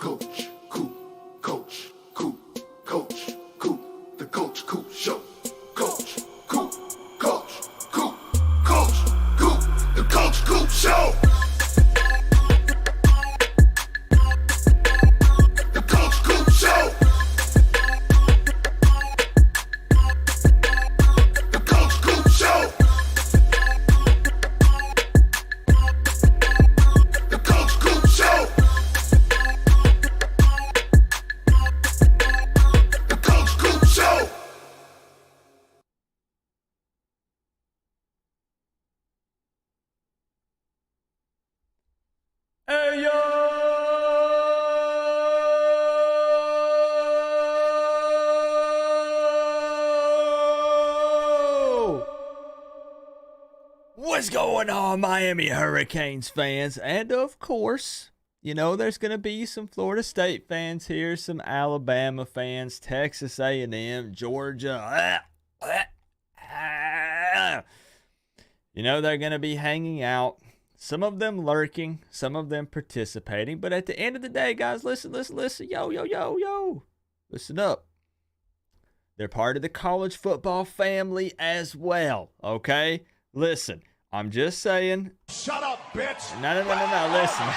Coach, Coop, Coach, Coop, Coach, Coop, the Coach Coop Show. Coach, Coop, Coach, Coop, Coach, Coop, the Coach Coop Show. The Coach Coop Show. The Coach Coop Show. The Coach Coop Show. The Coach Coop Show. Hey yo! What's going on, Miami Hurricanes fans? And of course, you know there's going to be some Florida State fans here, some Alabama fans, Texas A&M, Georgia. You know they're going to be hanging out. Some of them lurking, some of them participating. But at the end of the day, guys, listen. Yo. Listen up. They're part of the college football family as well, okay? Listen, I'm just saying. Shut up, bitch. No, listen.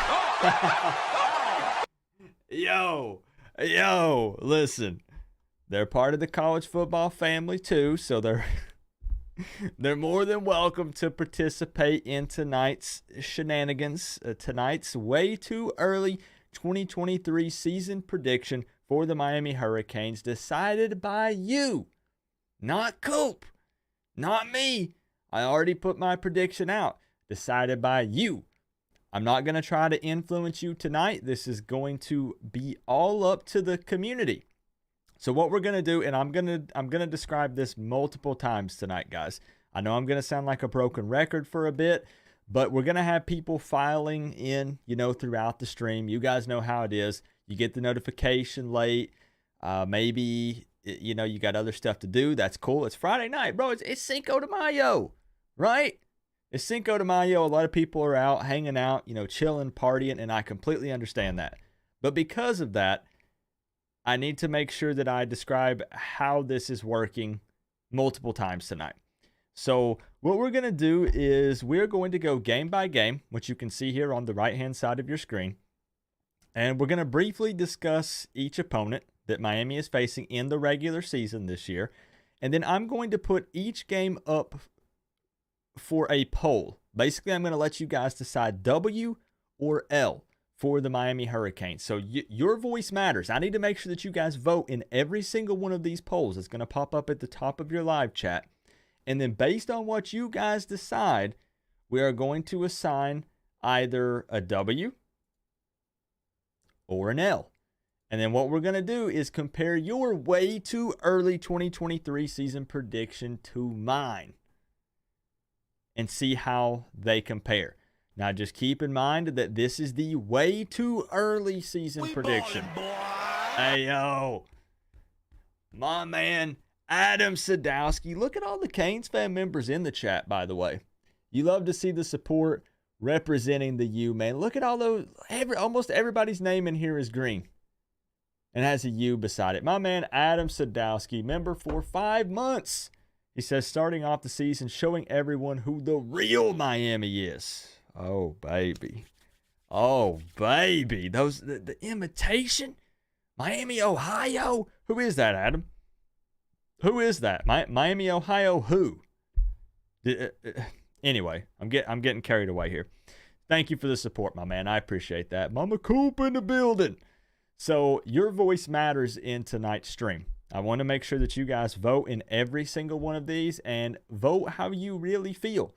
Yo, listen. They're part of the college football family too, so they're more than welcome to participate in tonight's shenanigans. Tonight's way too early 2023 season prediction for the Miami Hurricanes, decided by you, not Coop, not me. I already put my prediction out, decided by you. I'm not going to try to influence you tonight. This is going to be all up to the community. So what we're going to do, and I'm going to describe this multiple times tonight, guys. I know I'm going to sound like a broken record for a bit, but we're going to have people filing in, throughout the stream. You guys know how it is. You get the notification late. Maybe, you got other stuff to do. That's cool. It's Friday night, bro. It's Cinco de Mayo, right? It's Cinco de Mayo. A lot of people are out, hanging out, chilling, partying, and I completely understand that. But because of that, I need to make sure that I describe how this is working multiple times tonight. So what we're going to do is we're going to go game by game, which you can see here on the right-hand side of your screen. And we're going to briefly discuss each opponent that Miami is facing in the regular season this year. And then I'm going to put each game up for a poll. Basically, I'm going to let you guys decide W or L for the Miami Hurricanes. So your voice matters. I need to make sure that you guys vote in every single one of these polls. It's going to pop up at the top of your live chat. And then based on what you guys decide, we are going to assign either a W or an L. And then what we're going to do is compare your way too early 2023 season prediction to mine and see how they compare. Now, just keep in mind that this is the way too early season prediction. Hey, yo. My man, Adam Sadowski. Look at all the Canes fan members in the chat, by the way. You love to see the support representing the U, man. Look at all those. Almost everybody's name in here is green and has a U beside it. My man, Adam Sadowski, member for 5 months. He says, starting off the season, showing everyone who the real Miami is. Oh, baby. The imitation? Miami, Ohio? Who is that, Adam? Who is that? Miami, Ohio, who? Anyway, I'm getting carried away here. Thank you for the support, my man. I appreciate that. Mama Coop in the building. So your voice matters in tonight's stream. I want to make sure that you guys vote in every single one of these and vote how you really feel.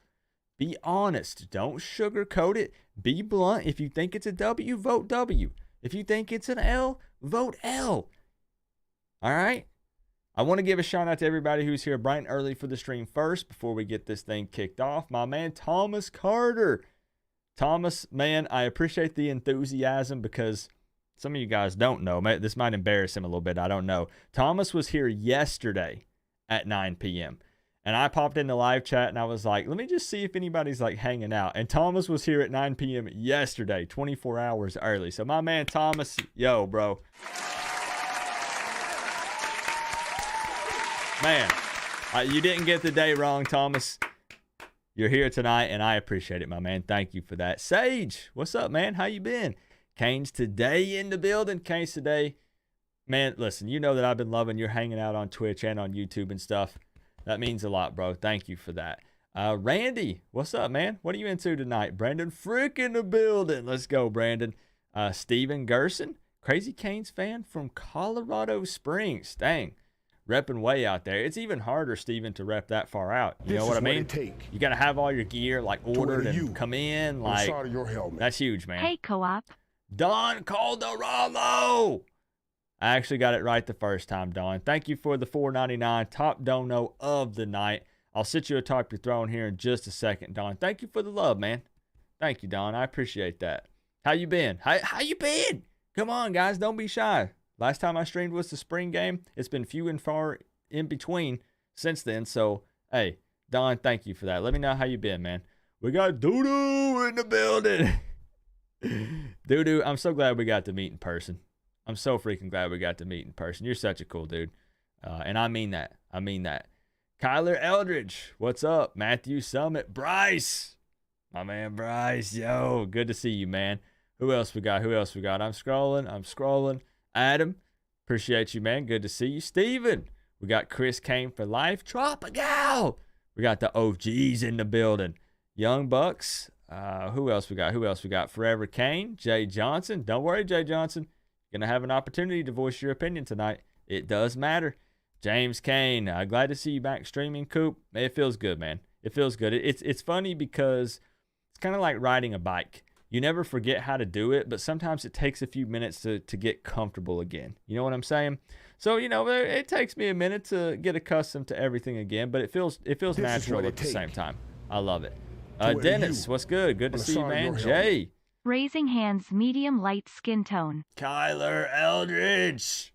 Be honest. Don't sugarcoat it. Be blunt. If you think it's a W, vote W. If you think it's an L, vote L. All right? I want to give a shout out to everybody who's here bright and early for the stream first before we get this thing kicked off. My man, Thomas Carter. Thomas, man, I appreciate the enthusiasm because some of you guys don't know. This might embarrass him a little bit. I don't know. Thomas was here yesterday at 9 p.m. And I popped in the live chat and I was like, let me just see if anybody's like hanging out. And Thomas was here at 9 p.m. yesterday, 24 hours early. So my man Thomas, yo, bro. Man, you didn't get the day wrong, Thomas. You're here tonight, and I appreciate it, my man. Thank you for that. Sage, what's up, man? How you been? Kane's today in the building. Kane's today. Man, listen, you know that I've been loving your hanging out on Twitch and on YouTube and stuff. That means a lot, bro. Thank you for that. Randy, what's up, man? What are you into tonight? Brandon Frick in the building. Let's go, Brandon. Steven Gerson, Crazy Canes fan from Colorado Springs. Dang. Repping way out there. It's even harder, Steven, to rep that far out. You know what I mean? You got to have all your gear like ordered and come in. Like, that's huge, man. Hey, Co-op. Don Calderamo. I actually got it right the first time, Don. Thank you for the $4.99 top dono of the night. I'll sit you atop your throne here in just a second, Don. Thank you for the love, man. Thank you, Don. I appreciate that. How you been? How you been? Come on, guys. Don't be shy. Last time I streamed was the spring game. It's been few and far in between since then. So, hey, Don, thank you for that. Let me know how you been, man. We got Doo-Doo in the building. Doo-Doo, I'm so glad we got to meet in person. I'm so freaking glad we got to meet in person. You're such a cool dude. And I mean that. I mean that. Kyler Eldridge, what's up? Matthew Summit. Bryce. My man Bryce. Yo, good to see you, man. Who else we got? I'm scrolling. Adam, appreciate you, man. Good to see you. Steven. We got Chris Kane for life. Tropical. We got the OGs in the building. Young Bucks. Who else we got? Forever Kane. Jay Johnson. Don't worry, Jay Johnson. You're going to have an opportunity to voice your opinion tonight. It does matter. James Kane. Glad to see you back streaming, Coop. It feels good, man. It feels good. It's funny because it's kind of like riding a bike. You never forget how to do it, but sometimes it takes a few minutes to get comfortable again. You know what I'm saying? So, it takes me a minute to get accustomed to everything again, but it feels natural at the same time. I love it. Dennis, what's good? Good to see you, man. Jay. Raising hands, medium light skin tone. Kyler Eldridge.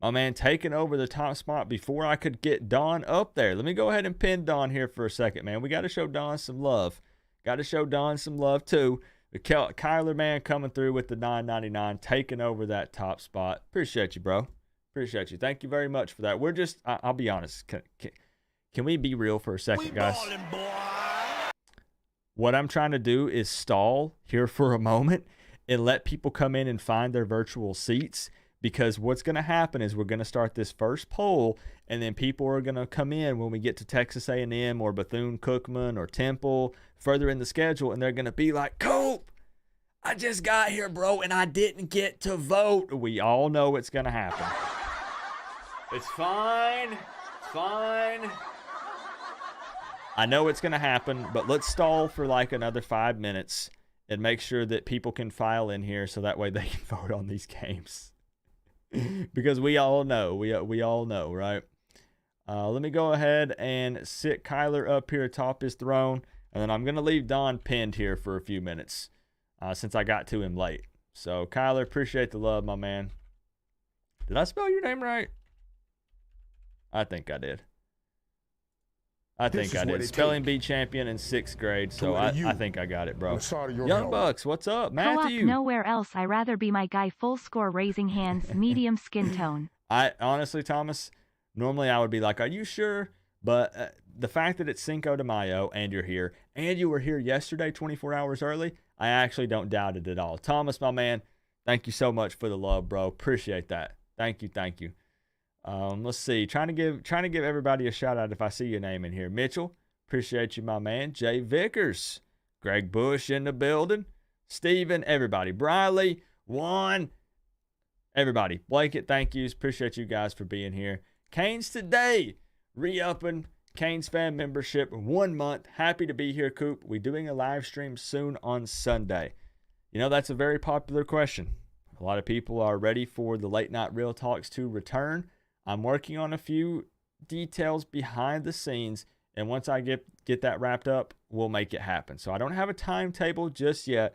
My man taking over the top spot before I could get Don up there. Let me go ahead and pin Don here for a second, man. We got to show Don some love. Got to show Don some love, too. Kyler, man, coming through with the $9.99, taking over that top spot. Appreciate you, bro. Appreciate you. Thank you very much for that. We're just, I'll be honest. Can we be real for a second, guys? What I'm trying to do is stall here for a moment and let people come in and find their virtual seats, because what's going to happen is we're going to start this first poll, and then people are going to come in when we get to Texas A&M or Bethune-Cookman or Temple further in the schedule, and they're going to be like, Coop, I just got here, bro, and I didn't get to vote. We all know what's going to happen. It's fine. It's fine. I know it's going to happen, but let's stall for like another 5 minutes and make sure that people can file in here so that way they can vote on these games. Because we all know, we all know, right? Let me go ahead and sit Kyler up here atop his throne, and then I'm going to leave Don pinned here for a few minutes since I got to him late. So, Kyler, appreciate the love, my man. Did I spell your name right? I think I did. I think I did. Spelling bee champion in 6th grade, so I think I got it, bro. Young Bucks, what's up? Matthew. Co-op nowhere else. I rather be my guy. Full score, raising hands, medium skin tone. I honestly, Thomas, normally I would be like, are you sure? But the fact that it's Cinco de Mayo and you're here, and you were here yesterday 24 hours early, I actually don't doubt it at all. Thomas, my man, thank you so much for the love, bro. Appreciate that. Thank you, thank you. Let's see. Trying to give everybody a shout out if I see your name in here. Mitchell, appreciate you, my man. Jay Vickers, Greg Bush in the building. Steven, everybody. Briley, Juan, everybody. Blanket, thank yous. Appreciate you guys for being here. Canes today, re-upping Canes fan membership 1 month. Happy to be here, Coop. We're doing a live stream soon on Sunday. You know, that's a very popular question. A lot of people are ready for the Late Night Real Talks to return. I'm working on a few details behind the scenes, and once I get that wrapped up, we'll make it happen. So I don't have a timetable just yet,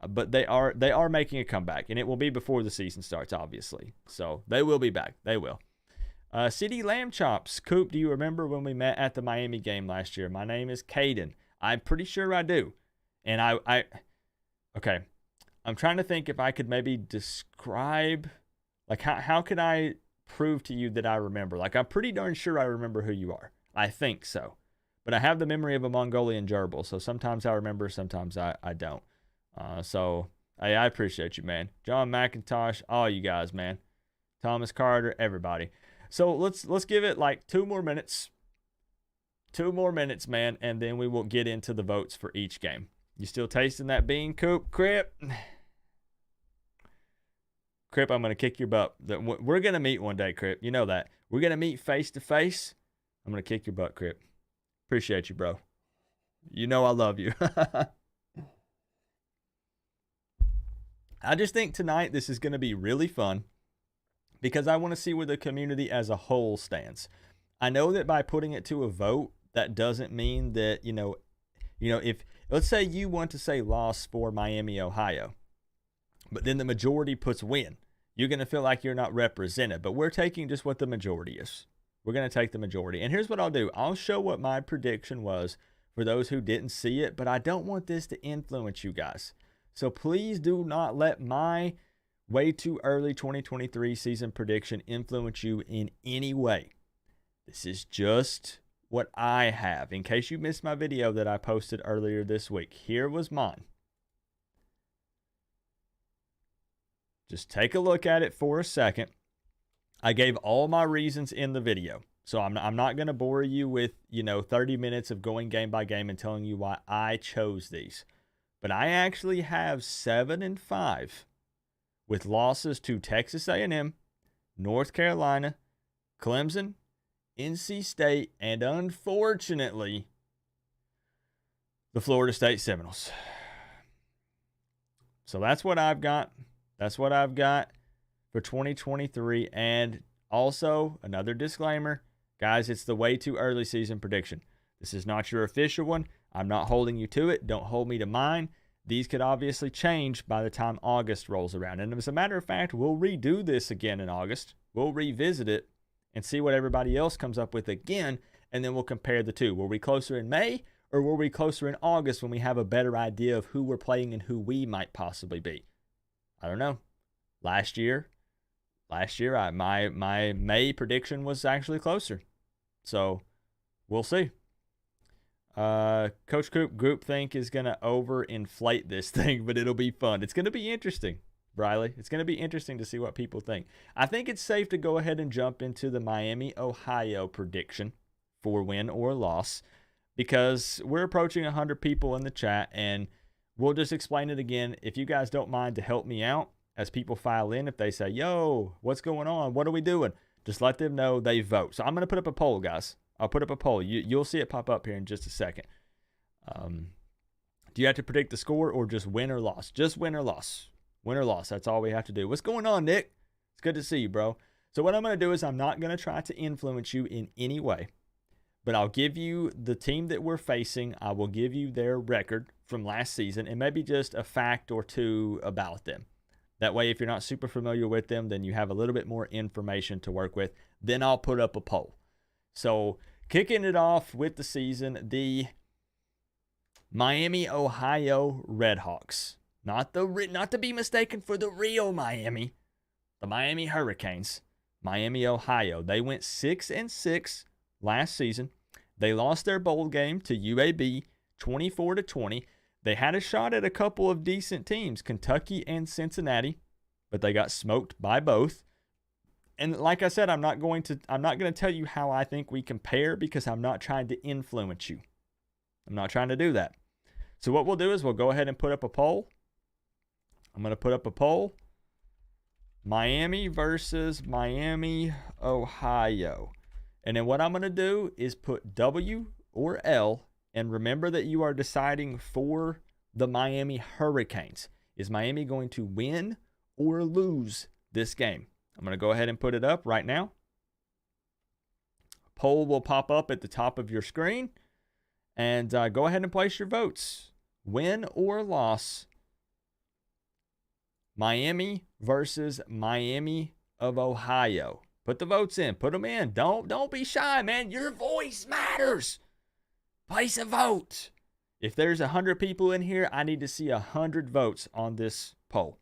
but they are making a comeback, and it will be before the season starts, obviously. So they will be back. They will. CD Lamb Chops. Coop, do you remember when we met at the Miami game last year? My name is Caden. I'm pretty sure I do. And okay. I'm trying to think if I could maybe describe, like, how could I prove to you that I remember? Like, I'm pretty darn sure I remember who you are. I think so. But I have the memory of a Mongolian gerbil, so sometimes I remember, sometimes I don't. So hey, I appreciate you, man. John McIntosh, all you guys, man. Thomas Carter, everybody. So let's give it like 2 more minutes. 2 more minutes, man, and then we will get into the votes for each game. You still tasting that bean, Coop? Crip? Crip, I'm going to kick your butt. We're going to meet one day, Crip. You know that. We're going to meet face to face. I'm going to kick your butt, Crip. Appreciate you, bro. You know I love you. I just think tonight this is going to be really fun because I want to see where the community as a whole stands. I know that by putting it to a vote, that doesn't mean that, if let's say you want to say loss for Miami, Ohio, but then the majority puts win, you're going to feel like you're not represented. But we're taking just what the majority is. We're going to take the majority. And here's what I'll do. I'll show what my prediction was for those who didn't see it, but I don't want this to influence you guys. So please do not let my way too early 2023 season prediction influence you in any way. This is just what I have. In case you missed my video that I posted earlier this week, here was mine. Just take a look at it for a second. I gave all my reasons in the video. So I'm not going to bore you with, 30 minutes of going game by game and telling you why I chose these. But I actually have 7-5 with losses to Texas A&M, North Carolina, Clemson, NC State, and unfortunately, the Florida State Seminoles. So that's what I've got. That's what I've got for 2023. And also, another disclaimer, guys, it's the way too early season prediction. This is not your official one. I'm not holding you to it. Don't hold me to mine. These could obviously change by the time August rolls around. And as a matter of fact, we'll redo this again in August. We'll revisit it and see what everybody else comes up with again, and then we'll compare the two. Were we closer in May, or were we closer in August when we have a better idea of who we're playing and who we might possibly be? I don't know. Last year, my May prediction was actually closer. So we'll see. Coach Coop groupthink is going to overinflate this thing, but it'll be fun. It's going to be interesting, Briley. It's going to be interesting to see what people think. I think it's safe to go ahead and jump into the Miami, Ohio prediction for win or loss because we're approaching 100 people in the chat, and we'll just explain it again. If you guys don't mind to help me out as people file in, if they say, yo, what's going on? What are we doing? Just let them know they vote. So I'm going to put up a poll, guys. I'll put up a poll. You'll see it pop up here in just a second. Do you have to predict the score or just win or loss? Just win or loss. Win or loss. That's all we have to do. What's going on, Nick? It's good to see you, bro. So what I'm going to do is I'm not going to try to influence you in any way, but I'll give you the team that we're facing. I will give you their record from last season and maybe just a fact or two about them. That way, if you're not super familiar with them, then you have a little bit more information to work with. Then I'll put up a poll. So kicking it off with the season, the Miami, Ohio Redhawks. Not to be mistaken for the real Miami. The Miami Hurricanes. Miami, Ohio. They went 6-6 last season. They lost their bowl game to UAB 24-20. They had a shot at a couple of decent teams, Kentucky and Cincinnati, but they got smoked by both. And like I said, I'm not going to tell you how I think we compare because I'm not trying to influence you. I'm not trying to do that. So what we'll do is we'll go ahead and put up a poll. I'm going to put up a poll. Miami versus Miami, Ohio. And then what I'm going to do is put W or L, and remember that you are deciding for the Miami Hurricanes. Is Miami going to win or lose this game? I'm going to go ahead and put it up right now. Poll will pop up at the top of your screen. And go ahead and place your votes. Win or loss, Miami versus Miami of Ohio. Put the votes in. Put them in. Don't be shy, man. Your voice matters. Place a vote. If there's 100 people in here, I need to see 100 votes on this poll.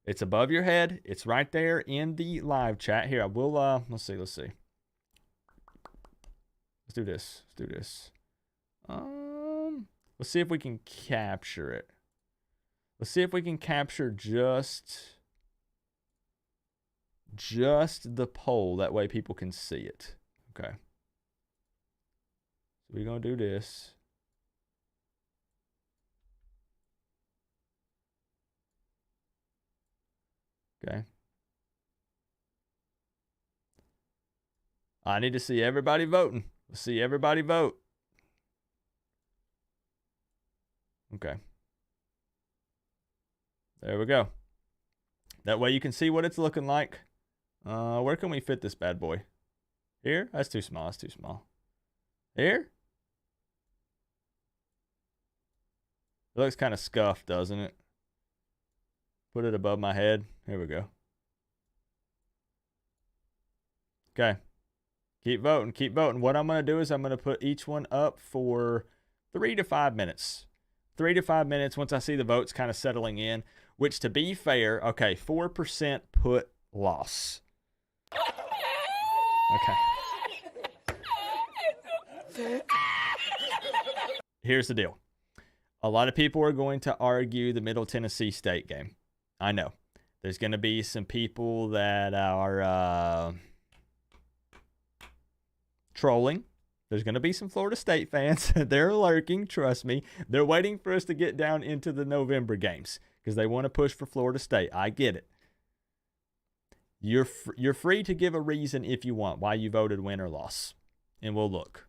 It's above your head. It's right there in the live chat. Here, I will, let's see. Let's do this. Let's see if we can capture it. Let's see if we can capture just the poll. That way people can see it. Okay. So we're going to do this. Okay. I need to see everybody voting. Let's see everybody vote. Okay. There we go. That way you can see what it's looking like. Where can we fit this bad boy? Here? That's too small. That's too small. Here? It looks kind of scuffed, doesn't it? Put it above my head. Here we go. Okay. Keep voting. Keep voting. What I'm going to do is I'm going to put each one up for 3 to 5 minutes. 3 to 5 minutes once I see the votes kind of settling in, which, to be fair, okay, 4% put loss. Okay. Here's the deal. A lot of people are going to argue the Middle Tennessee State game. I know. There's going to be some people that are trolling. There's going to be some Florida State fans. They're lurking, trust me. They're waiting for us to get down into the November games because they want to push for Florida State. I get it. You're free to give a reason if you want why you voted win or loss. And we'll look.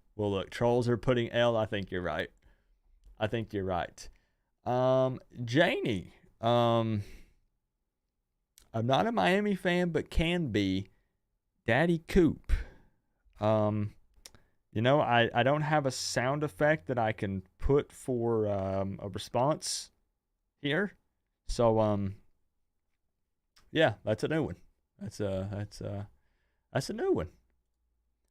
Trolls are putting L. I think you're right. Janie. I'm not a Miami fan, but can be. Daddy Coop. You know, I don't have a sound effect that I can put for a response here. So yeah, that's a new one. That's a new one.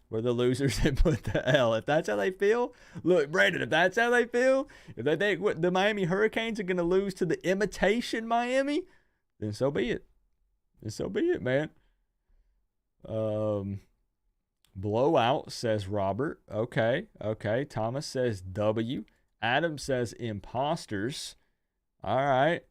We're the losers that put the L. If that's how they feel, look, Brandon, if that's how they feel, if they think the Miami Hurricanes are going to lose to the imitation Miami, then so be it. Man. Blowout, says Robert. Okay. Thomas says W. Adam says imposters. All right.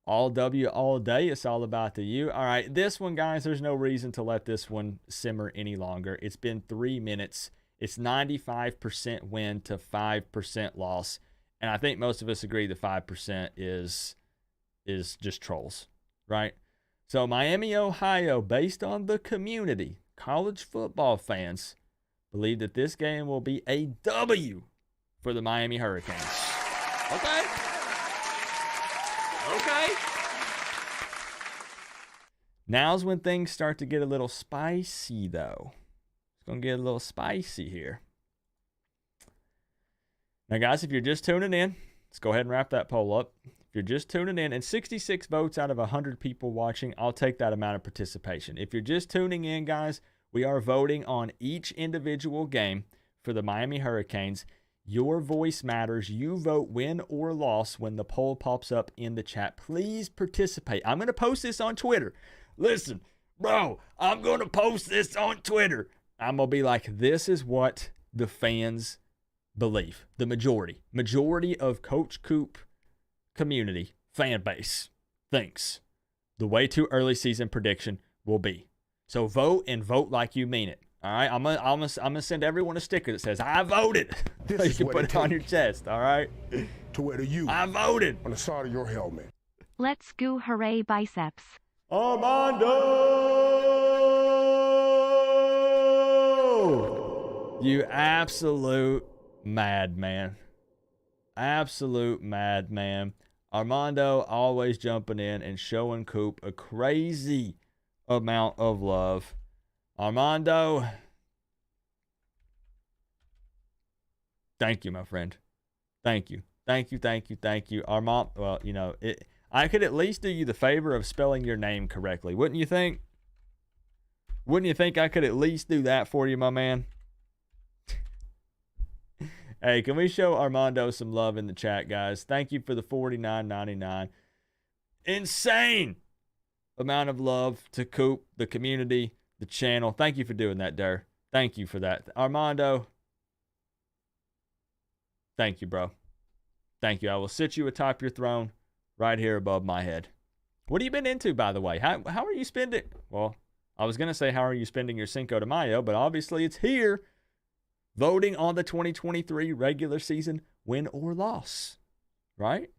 All W all day. It's all about the U. All right. This one, guys, there's no reason to let this one simmer any longer. It's been 3 minutes. It's 95% win to 5% loss. And I think most of us agree the 5% is just trolls, right? So Miami, Ohio, based on the community, college football fans believe that this game will be a W for the Miami Hurricanes. Okay. Now's when things start to get a little spicy, though. It's going to get a little spicy here. Now, guys, if you're just tuning in, let's go ahead and wrap that poll up. If you're just tuning in, and 66 votes out of 100 people watching, I'll take that amount of participation. If you're just tuning in, guys, we are voting on each individual game for the Miami Hurricanes. Your voice matters. You vote win or loss when the poll pops up in the chat. Please participate. I'm going to post this on Twitter. Listen, bro, I'm going to post this on Twitter. I'm going to be like, this is what the fans believe. The majority of Coach Coop community fan base thinks the way to early season prediction will be. So vote and vote like you mean it. All right, I'm gonna send everyone a sticker that says I voted. So you can put it on your chest. All right. To wear the U. I voted On the side of your helmet. Let's go hooray biceps. Armando! You absolute madman. Armando always jumping in and showing Coop a crazy amount of love. Armando, thank you, my friend. Thank you. Armand, well, you know, I could at least do you the favor of spelling your name correctly. Wouldn't you think? Wouldn't you think I could at least do that for you, my man? Hey, can we show Armando some love in the chat, guys? Thank you for the $49.99. Insane amount of love to Coop, the community, the channel. Thank you for doing that, Durr. Thank you for that. Armando, thank you, bro. Thank you. I will sit you atop your throne right here above my head. What have you been into, by the way? How are you spending? Well, I was going to say, how are you spending your Cinco de Mayo? But obviously it's here. Voting on the 2023 regular season win or loss. Right?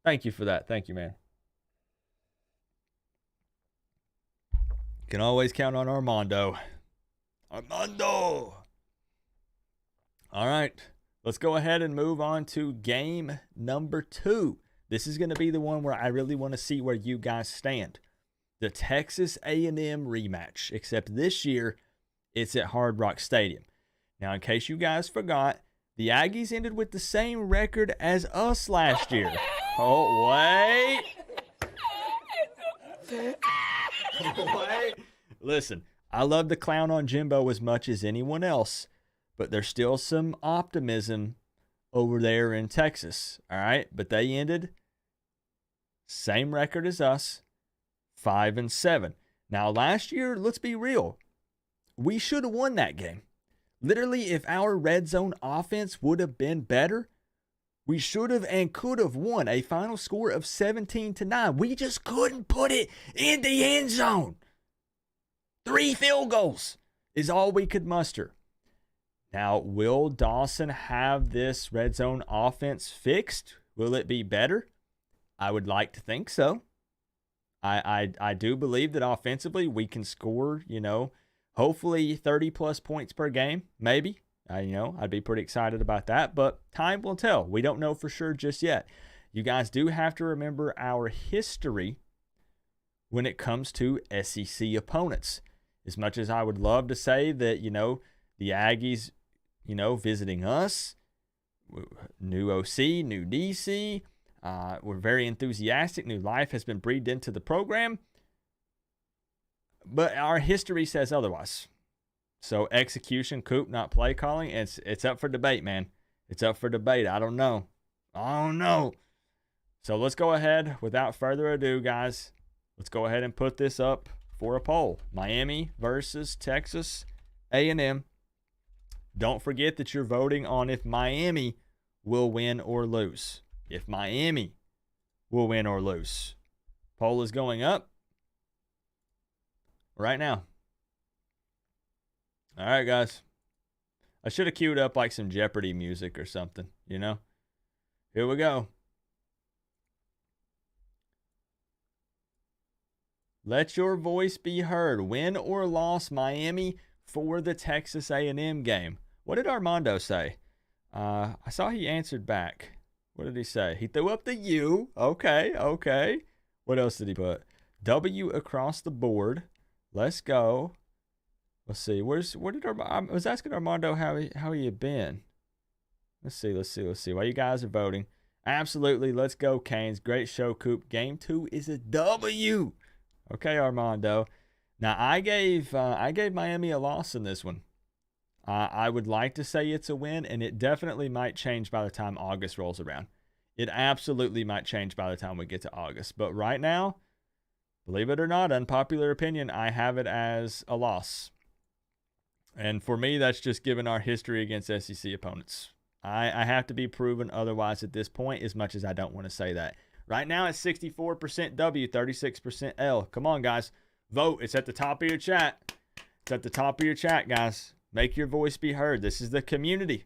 Thank you for that. Thank you, man. Can always count on Armando. Armando! All right. Let's go ahead and move on to game number 2. This is going to be the one where I really want to see where you guys stand. The Texas A&M rematch, except this year it's at Hard Rock Stadium. Now, in case you guys forgot, the Aggies ended with the same record as us last year. Oh, wait. Wait. Listen, I love to clown on Jimbo as much as anyone else, but there's still some optimism over there in Texas, all right? But they ended same record as us, 5-7. Now, last year, let's be real, we should have won that game. Literally, if our red zone offense would have been better, we should have and could have won a final score of 17-9. We just couldn't put it in the end zone. 3 field goals is all we could muster. Now, will Dawson have this red zone offense fixed? Will it be better? I would like to think so. I do believe that offensively we can score, hopefully 30-plus points per game, maybe. I'd be pretty excited about that, but time will tell. We don't know for sure just yet. You guys do have to remember our history when it comes to SEC opponents. As much as I would love to say that, the Aggies, visiting us, new OC, new DC, we're very enthusiastic. New life has been breathed into the program. But our history says otherwise. So execution, Coop, not play calling, it's up for debate, man. It's up for debate. I don't know. So let's go ahead, without further ado, guys. Let's go ahead and put this up for a poll. Miami versus Texas A&M. Don't forget that you're voting on if Miami will win or lose. If Miami will win or lose. Poll is going up right now. All right, guys. I should have queued up like some Jeopardy music or something, Here we go. Let your voice be heard. Win or loss Miami for the Texas A&M game. What did Armando say? I saw he answered back. What did he say? He threw up the U. Okay. What else did he put? W across the board. Let's go. Let's see. I was asking Armando how he had been. Let's see. While you guys are voting. Absolutely. Let's go, Canes. Great show, Coop. Game 2 is a W. Okay, Armando. Now, I gave Miami a loss in this one. I would like to say it's a win, and it definitely might change by the time August rolls around. It absolutely might change by the time we get to August. But right now, believe it or not, unpopular opinion, I have it as a loss. And for me, that's just given our history against SEC opponents. I have to be proven otherwise at this point, as much as I don't want to say that. Right now, it's 64% W, 36% L. Come on, guys. Vote. It's at the top of your chat. It's at the top of your chat, guys. Make your voice be heard. This is the community.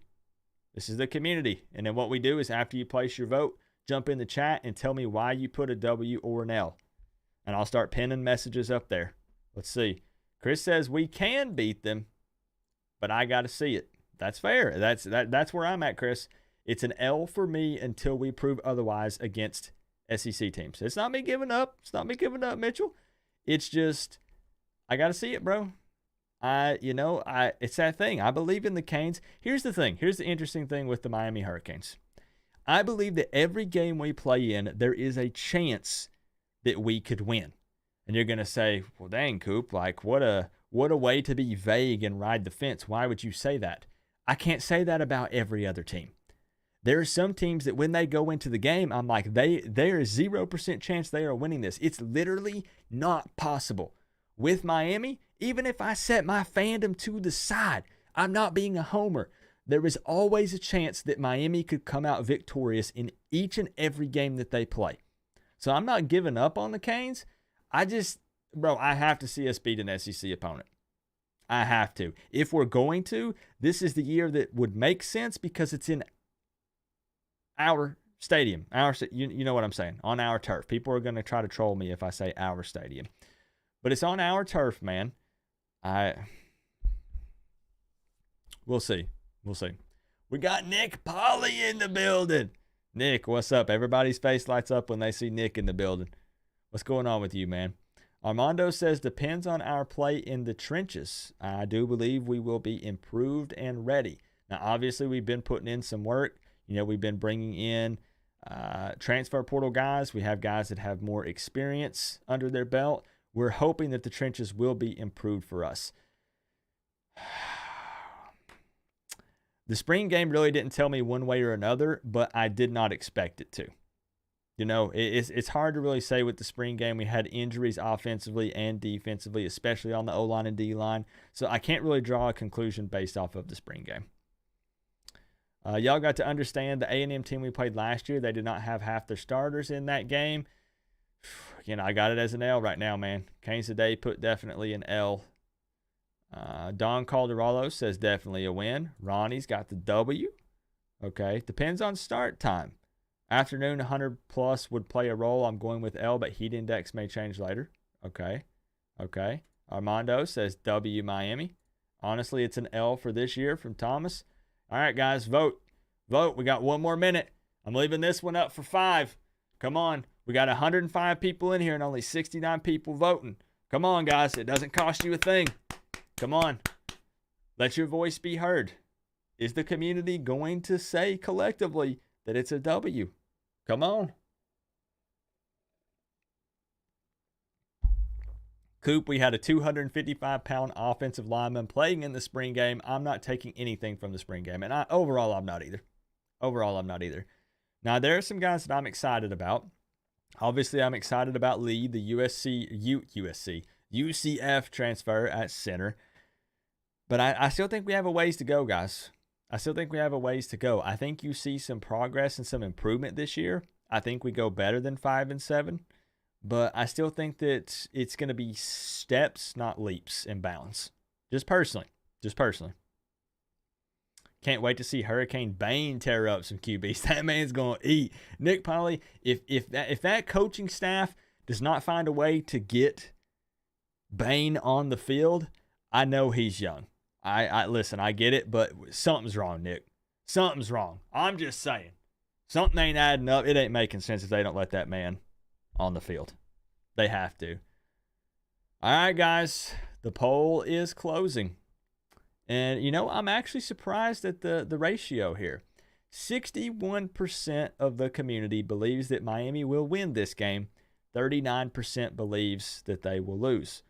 And then what we do is after you place your vote, jump in the chat and tell me why you put a W or an L. And I'll start pinning messages up there. Let's see. Chris says we can beat them, but I got to see it. That's fair. That's where I'm at, Chris. It's an L for me until we prove otherwise against SEC teams. It's not me giving up. Mitchell. It's just, I got to see it, bro. It's that thing. I believe in the Canes. Here's the thing. Here's the interesting thing with the Miami Hurricanes. I believe that every game we play in, there is a chance that we could win. And you're going to say, well, dang, Coop, like what a What a way to be vague and ride the fence. Why would you say that? I can't say that about every other team. There are some teams that when they go into the game, I'm like, there is 0% chance they are winning this. It's literally not possible. With Miami, even if I set my fandom to the side, I'm not being a homer. There is always a chance that Miami could come out victorious in each and every game that they play. So I'm not giving up on the Canes. I have to see us beat an SEC opponent. I have to. If we're going to, this is the year that would make sense because it's in our stadium. You know what I'm saying? On our turf. People are going to try to troll me if I say our stadium. But it's on our turf, man. We'll see. We'll see. We got Nick Polly in the building. Nick, what's up? Everybody's face lights up when they see Nick in the building. What's going on with you, man? Armando says, depends on our play in the trenches. I do believe we will be improved and ready. Now, obviously, we've been putting in some work. We've been bringing in transfer portal guys. We have guys that have more experience under their belt. We're hoping that the trenches will be improved for us. The spring game really didn't tell me one way or another, but I did not expect it to. It's hard to really say with the spring game. We had injuries offensively and defensively, especially on the O-line and D-line. So I can't really draw a conclusion based off of the spring game. Y'all got to understand the A&M team we played last year. They did not have half their starters in that game. I got it as an L right now, man. Canes today put definitely an L. Don Calderalo says definitely a win. Ronnie's got the W. Okay. Depends on start time. Afternoon, 100 plus would play a role. I'm going with L, but heat index may change later. Okay. Armando says W Miami. Honestly, it's an L for this year from Thomas. All right, guys, vote. We got one more minute. I'm leaving this one up for 5. Come on. We got 105 people in here and only 69 people voting. Come on, guys. It doesn't cost you a thing. Come on. Let your voice be heard. Is the community going to say collectively that it's a W? Come on. Coop, we had a 255-pound offensive lineman playing in the spring game. I'm not taking anything from the spring game. And overall, I'm not either. Now, there are some guys that I'm excited about. Obviously, I'm excited about Lee, the UCF transfer at center. But I still think we have a ways to go, guys. I think you see some progress and some improvement this year. I think we go better than 5-7. But I still think that it's going to be steps, not leaps in balance. Just personally. Can't wait to see Hurricane Bane tear up some QBs. That man's going to eat. Nick Polly, if that coaching staff does not find a way to get Bane on the field, I know he's young. I listen, I get it, but something's wrong, Nick. Something's wrong. I'm just saying. Something ain't adding up. It ain't making sense if they don't let that man on the field. They have to. All right, guys. The poll is closing. And, I'm actually surprised at the ratio here. 61% of the community believes that Miami will win this game. 39% believes that they will lose.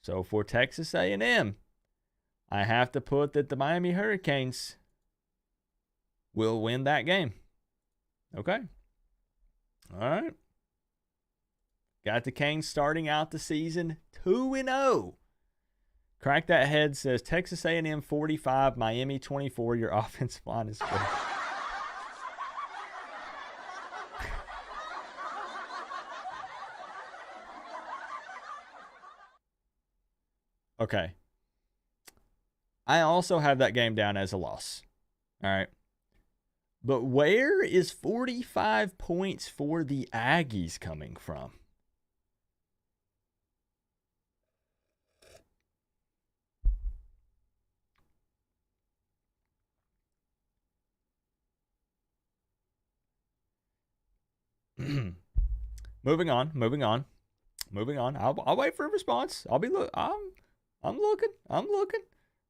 So for Texas A&M, I have to put that the Miami Hurricanes will win that game. Okay. All right. Got the Canes starting out the season 2-0. Crack That Head says Texas A&M 45, Miami 24. Your offensive line is good. Okay. I also have that game down as a loss. All right. But where is 45 points for the Aggies coming from? Moving on. I'll wait for a response. I'm looking.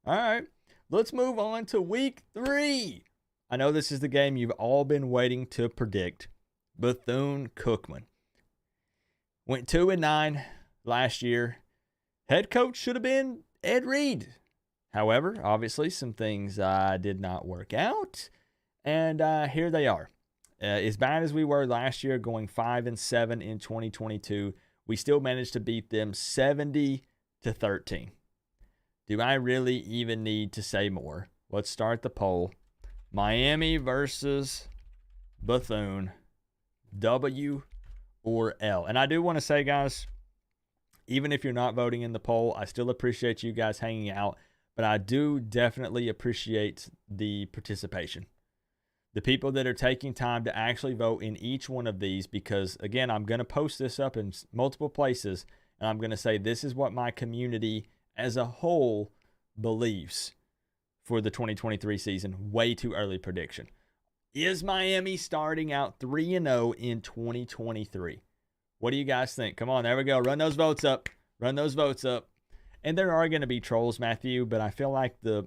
All right. Let's move on to week 3. I know this is the game you've all been waiting to predict. Bethune-Cookman. Went 2-9 last year. Head coach should have been Ed Reed. However, obviously, some things did not work out, and here they are. As bad as we were last year, going 5-7 in 2022, we still managed to beat them 70-13. Do I really even need to say more? Let's start the poll. Miami versus Bethune, W or L? And I do want to say, guys, even if you're not voting in the poll, I still appreciate you guys hanging out, but I do definitely appreciate the participation. The people that are taking time to actually vote in each one of these, because, again, I'm going to post this up in multiple places, and I'm going to say this is what my community as a whole believes for the 2023 season. Way too early prediction. Is Miami starting out 3-0 in 2023? What do you guys think? Come on, there we go. Run those votes up. Run those votes up. And there are going to be trolls, Matthew, but I feel like the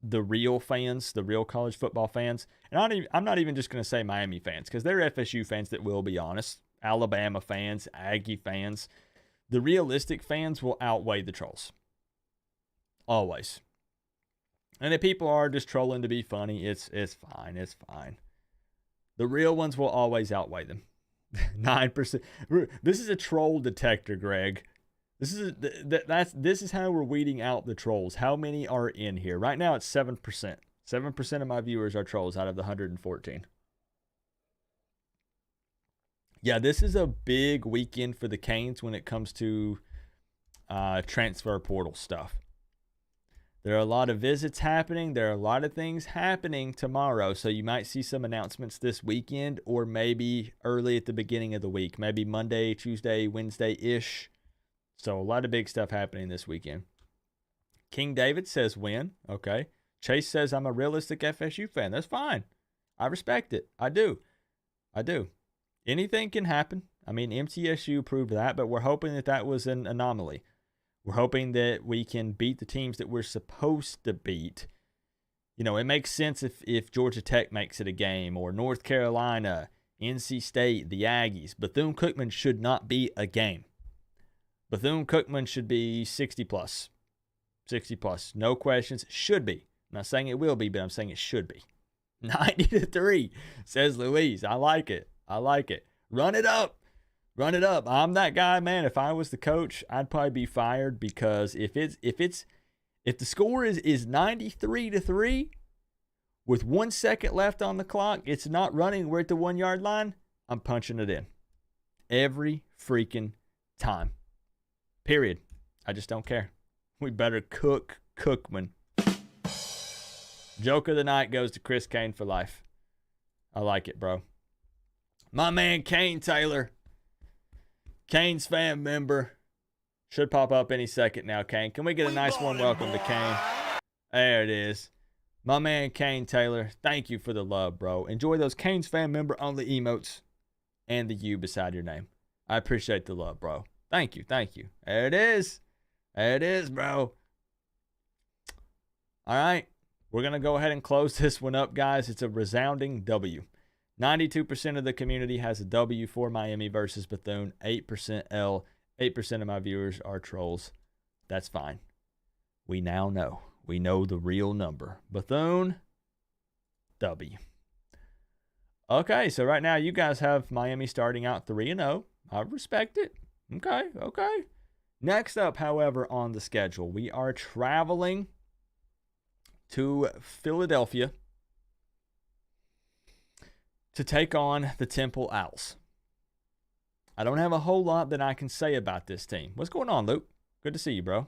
real fans, the real college football fans, and I'm not even just going to say Miami fans, because there are FSU fans that will be honest, Alabama fans, Aggie fans. The realistic fans will outweigh the trolls. Always. And if people are just trolling to be funny, it's fine. It's fine. The real ones will always outweigh them. 9%. This is a troll detector, Greg. This is how we're weeding out the trolls. How many are in here? Right now it's 7%. 7% of my viewers are trolls out of the 114. Yeah, this is a big weekend for the Canes when it comes to transfer portal stuff. There are a lot of visits happening. There are a lot of things happening tomorrow. So you might see some announcements this weekend, or maybe early at the beginning of the week. Maybe Monday, Tuesday, Wednesday-ish. So a lot of big stuff happening this weekend. King David says win. Okay. Chase says I'm a realistic FSU fan. That's fine. I respect it. I do. Anything can happen. I mean, MTSU proved that, but we're hoping that was an anomaly. We're hoping that we can beat the teams that we're supposed to beat. You know, it makes sense if Georgia Tech makes it a game, or North Carolina, NC State, the Aggies. Bethune-Cookman should not be a game. Bethune-Cookman should be 60 plus. 60 plus. No questions. Should be. I'm not saying it will be, but I'm saying it should be. 90-3, says Louise. I like it. Run it up. I'm that guy, man. If I was the coach, I'd probably be fired, because if the score is 93-3 with 1 second left on the clock, it's not running. We're at the 1 yard line. I'm punching it in every freaking time. Period. I just don't care. We better Cookman. Joke of the night goes to Chris Kane for life. I like it, bro. My man Kane Taylor, Kane's fan member, should pop up any second now, Kane. Can we get a nice warm welcome to Kane? There it is. My man Kane Taylor, thank you for the love, bro. Enjoy those Kane's fan member only emotes and the U beside your name. I appreciate the love, bro. Thank you. There it is, bro. All right. We're going to go ahead and close this one up, guys. It's a resounding W. 92% of the community has a W for Miami versus Bethune. 8% L. 8% of my viewers are trolls. That's fine. We now know. We know the real number. Bethune, W. Okay, so right now you guys have Miami starting out 3-0. I respect it. Okay. Next up, however, on the schedule, we are traveling to Philadelphia to take on the Temple Owls. I don't have a whole lot that I can say about this team. What's going on, Luke? Good to see you, bro.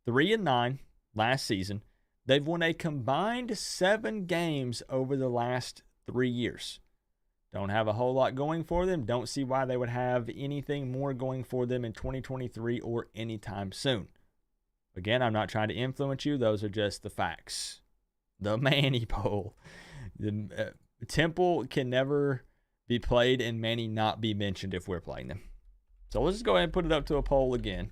3-9 last season. They've won a combined 7 games over the last 3 years. Don't have a whole lot going for them. Don't see why they would have anything more going for them in 2023 or anytime soon. Again, I'm not trying to influence you. Those are just the facts. The Manny poll. The Temple can never be played and Manny not be mentioned if we're playing them. So let's just go ahead and put it up to a poll again.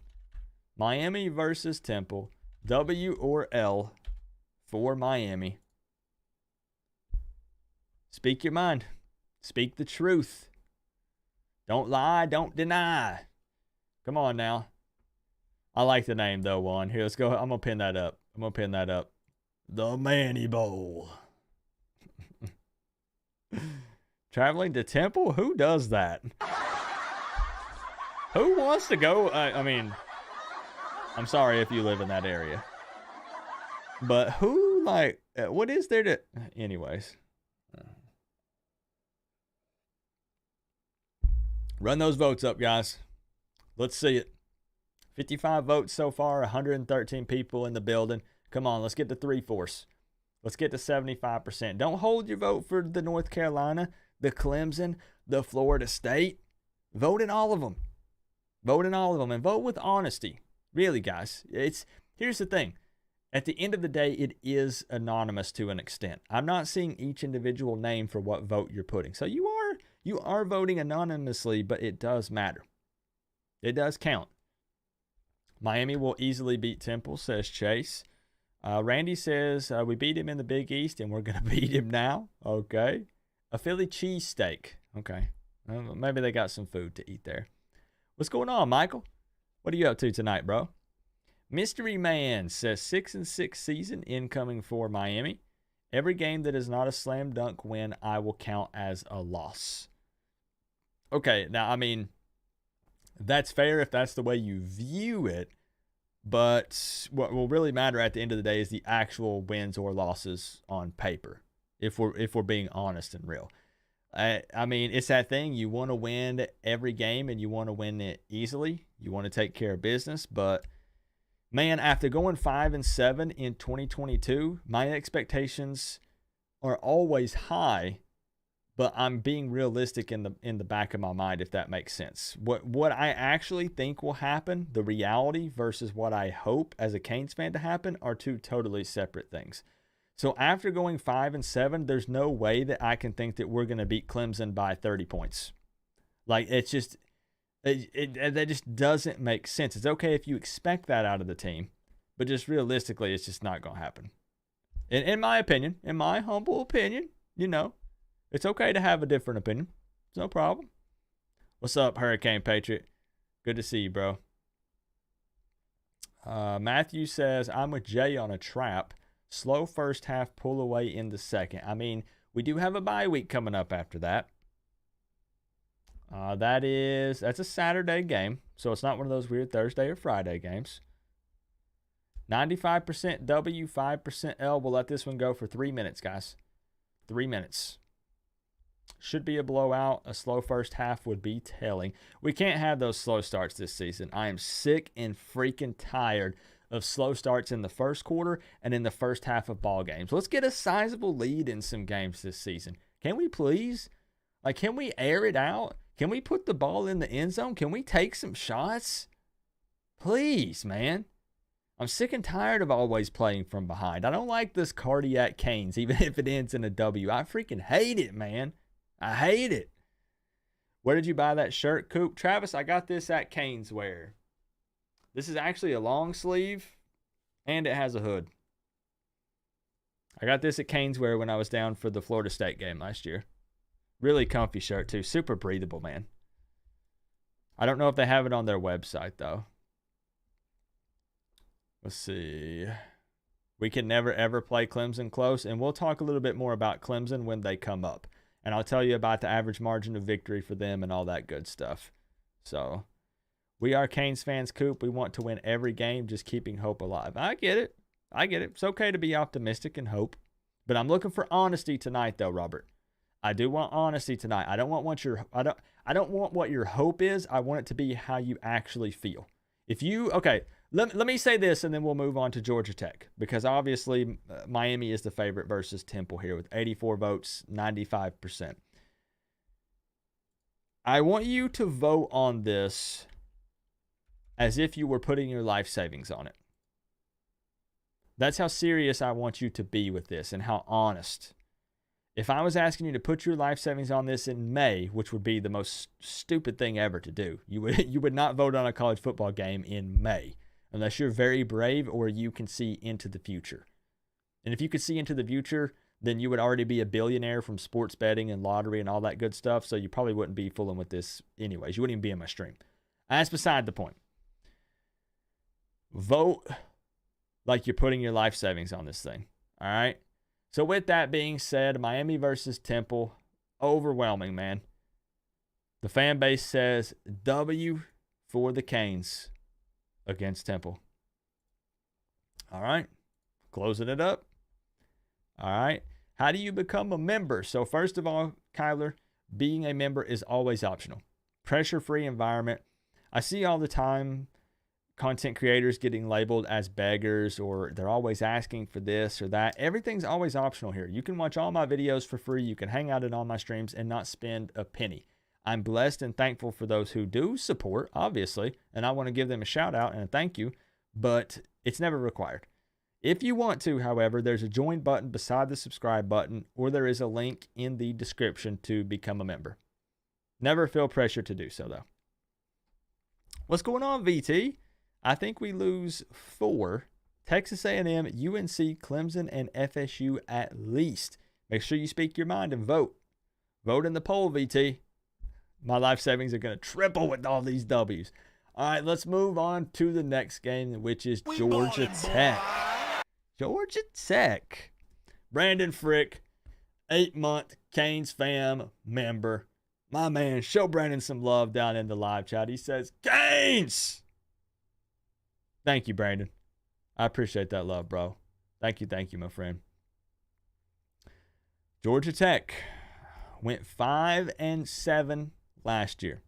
Miami versus Temple. W or L for Miami. Speak your mind. Speak the truth. Don't lie. Don't deny. Come on now. I like the name, though, Juan. Here, let's go. I'm going to pin that up. The Manny Bowl. Traveling to Temple? Who does that? Who wants to go? I mean, I'm sorry if you live in that area. But who, like, what is there to... Anyways. Run those votes up, guys. Let's see it. 55 votes so far, 113 people in the building. Come on, let's get to 3/4. Let's get to 75%. Don't hold your vote for the North Carolina, the Clemson, the Florida State. Vote in all of them. Vote in all of them and vote with honesty. Really, guys. Here's the thing. At the end of the day, it is anonymous to an extent. I'm not seeing each individual name for what vote you're putting. So you are voting anonymously, but it does matter. It does count. Miami will easily beat Temple, says Chase. Randy says, we beat him in the Big East, and we're going to beat him now. Okay. A Philly cheesesteak. Okay. Maybe they got some food to eat there. What's going on, Michael? What are you up to tonight, bro? Mystery Man says 6-6 season incoming for Miami. Every game that is not a slam dunk win, I will count as a loss. Okay, now, I mean, that's fair if that's the way you view it. But what will really matter at the end of the day is the actual wins or losses on paper, if we're being honest and real. I mean, it's that thing. You want to win every game, and you want to win it easily. You want to take care of business. But, man, after going 5-7 in 2022, my expectations are always high, but I'm being realistic in the back of my mind, if that makes sense. What I actually think will happen, the reality versus what I hope as a Canes fan to happen, are two totally separate things. So after going 5-7, there's no way that I can think that we're going to beat Clemson by 30 points. Like, it's just, that just doesn't make sense. It's okay if you expect that out of the team, but just realistically, it's just not going to happen. In my opinion, in my humble opinion, it's okay to have a different opinion. It's no problem. What's up, Hurricane Patriot? Good to see you, bro. Matthew says, I'm with Jay on a trap. Slow first half, pull away in the second. I mean, we do have a bye week coming up after that. That's a Saturday game, so it's not one of those weird Thursday or Friday games. 95% W, 5% L. We'll let this one go for 3 minutes, guys. 3 minutes. Should be a blowout. A slow first half would be telling. We can't have those slow starts this season. I am sick and freaking tired of slow starts in the first quarter and in the first half of ball games. Let's get a sizable lead in some games this season. Can we please? Like, can we air it out? Can we put the ball in the end zone? Can we take some shots? Please, man. I'm sick and tired of always playing from behind. I don't like this cardiac Canes, even if it ends in a W. I freaking hate it, man. I hate it. Where did you buy that shirt, Coop? Travis, I got this at Canes Wear. This is actually a long sleeve, and it has a hood. I got this at Canes Wear when I was down for the Florida State game last year. Really comfy shirt, too. Super breathable, man. I don't know if they have it on their website, though. Let's see. We can never, ever play Clemson close, and we'll talk a little bit more about Clemson when they come up. And I'll tell you about the average margin of victory for them and all that good stuff. So, we are Canes fans, Coop. We want to win every game, just keeping hope alive. I get it. It's okay to be optimistic and hope. But I'm looking for honesty tonight, though, Robert. I do want honesty tonight. I don't want what your hope is. I want it to be how you actually feel. Let me say this, and then we'll move on to Georgia Tech, because obviously Miami is the favorite versus Temple here with 84 votes, 95%. I want you to vote on this as if you were putting your life savings on it. That's how serious I want you to be with this and how honest. If I was asking you to put your life savings on this in May, which would be the most stupid thing ever to do, you would not vote on a college football game in May. Unless you're very brave or you can see into the future. And if you could see into the future, then you would already be a billionaire from sports betting and lottery and all that good stuff, so you probably wouldn't be fooling with this anyways. You wouldn't even be in my stream. That's beside the point. Vote like you're putting your life savings on this thing. All right. So with that being said, Miami versus Temple, overwhelming, man. The fan base says W for the Canes against Temple. All right. Closing it up. All right. How do you become a member? So first of all, Kyler, being a member is always optional. Pressure-free environment. I see all the time content creators getting labeled as beggars, or they're always asking for this or that. Everything's always optional here. You can watch all my videos for free. You can hang out in all my streams and not spend a penny. I'm blessed and thankful for those who do support, obviously, and I want to give them a shout out and a thank you, but it's never required. If you want to, however, there's a join button beside the subscribe button, or there is a link in the description to become a member. Never feel pressure to do so, though. What's going on, VT? I think we lose 4. Texas A&M, UNC, Clemson, and FSU at least. Make sure you speak your mind and vote. Vote in the poll, VT. My life savings are going to triple with all these W's. All right, let's move on to the next game, which is Georgia Tech. Georgia Tech. Brandon Frick, 8-month Canes fam member. My man, show Brandon some love down in the live chat. He says, Canes! Thank you, Brandon. I appreciate that love, bro. Thank you, my friend. Georgia Tech went 5-7 last year.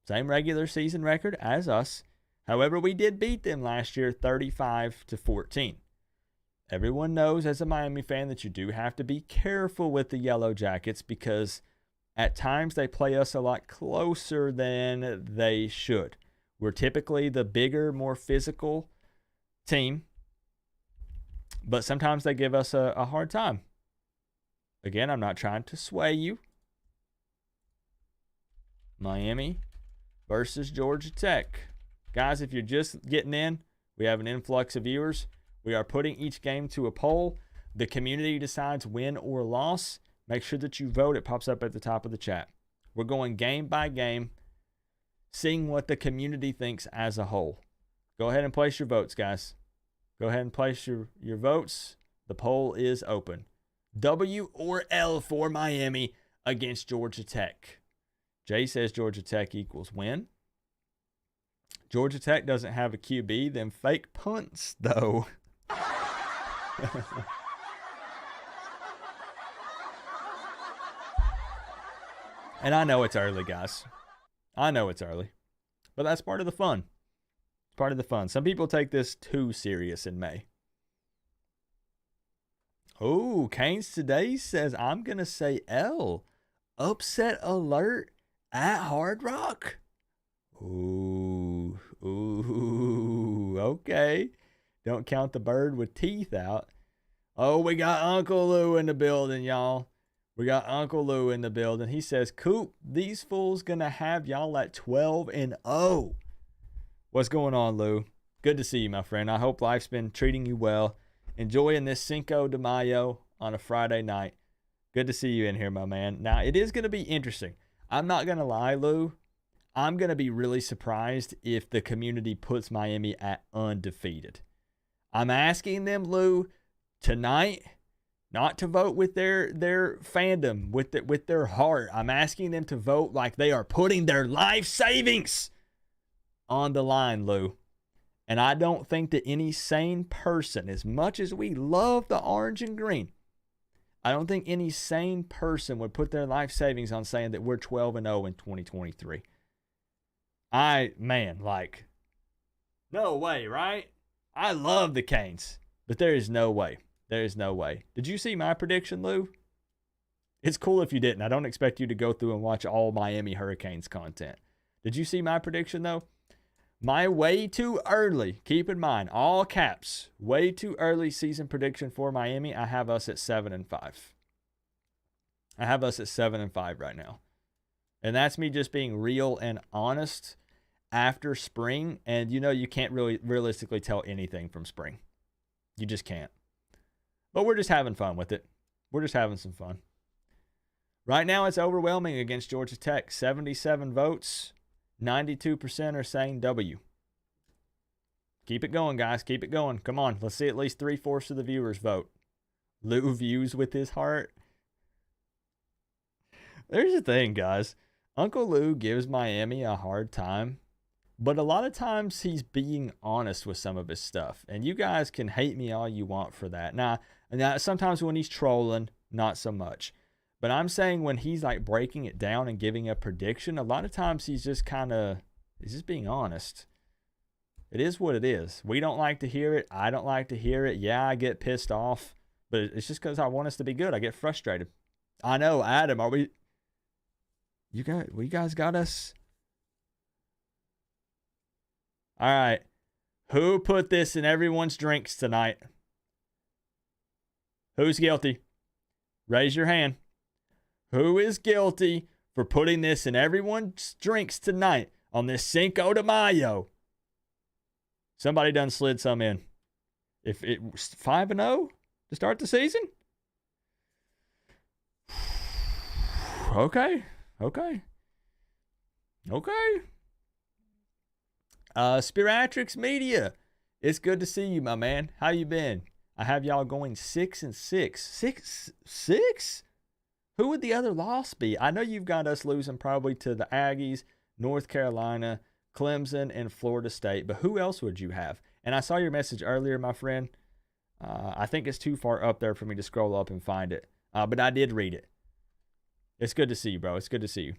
Same regular season record as us. However, we did beat them last year 35-14. Everyone knows as a Miami fan that you do have to be careful with the Yellow Jackets because at times they play us a lot closer than they should. We're typically the bigger, more physical team, but sometimes they give us a hard time. Again, I'm not trying to sway you. Miami versus Georgia Tech. Guys, if you're just getting in, we have an influx of viewers. We are putting each game to a poll. The community decides win or loss. Make sure that you vote. It pops up at the top of the chat. We're going game by game, seeing what the community thinks as a whole. Go ahead and place your votes, guys. Go ahead and place your votes. The poll is open. W or L for Miami against Georgia Tech. Jay says Georgia Tech equals win. Georgia Tech doesn't have a QB. Them fake punts, though. And I know it's early, guys. I know it's early. But that's part of the fun. It's part of the fun. Some people take this too serious in May. Oh, Canes Today says, I'm going to say L. Upset alert at Hard Rock. Ooh, okay. Don't count the bird with teeth out. Oh, we got Uncle Lou in the building, y'all. We got Uncle Lou in the building. He says, Coop, these fools gonna have y'all at 12-0. What's going on, Lou? Good to see you, my friend. I hope life's been treating you well. Enjoying this Cinco de Mayo on a Friday night. Good to see you in here, my man. Now, it is going to be interesting. I'm not going to lie, Lou. I'm going to be really surprised if the community puts Miami at undefeated. I'm asking them, Lou, tonight, not to vote with their fandom, with their heart. I'm asking them to vote like they are putting their life savings on the line, Lou. And I don't think that any sane person, as much as we love the orange and green, I don't think any sane person would put their life savings on saying that we're 12-0 in 2023. No way, right? I love the Canes, but there is no way. There is no way. Did you see my prediction, Lou? It's cool if you didn't. I don't expect you to go through and watch all Miami Hurricanes content. Did you see my prediction, though? My way too early, keep in mind, all caps, way too early season prediction for Miami. I have us at 7-5. I have us at 7-5 right now. And that's me just being real and honest after spring. And you can't really realistically tell anything from spring. You just can't. But we're just having fun with it. We're just having some fun. Right now it's overwhelming against Georgia Tech. 77 votes. 92% are saying W. Keep it going, guys. Keep it going. Come on. Let's see at least 3/4 of the viewers vote. Lou views with his heart. There's the thing, guys. Uncle Lou gives Miami a hard time, but a lot of times he's being honest with some of his stuff. And you guys can hate me all you want for that. Now sometimes when he's trolling, not so much. But I'm saying when he's like breaking it down and giving a prediction, a lot of times he's just being honest. It is what it is. We don't like to hear it. I don't like to hear it. Yeah, I get pissed off, but it's just because I want us to be good. I get frustrated. I know, Adam, you guys got us? All right. Who put this in everyone's drinks tonight? Who's guilty? Raise your hand. Who is guilty for putting this in everyone's drinks tonight on this Cinco de Mayo? Somebody done slid some in. If it was 5-0 to start the season? Okay. Spiratrix Media. It's good to see you, my man. How you been? I have y'all going 6-6. Six? Who would the other loss be? I know you've got us losing probably to the Aggies, North Carolina, Clemson, and Florida State. But who else would you have? And I saw your message earlier, my friend. I think it's too far up there for me to scroll up and find it. But I did read it. It's good to see you, bro. It's good to see you.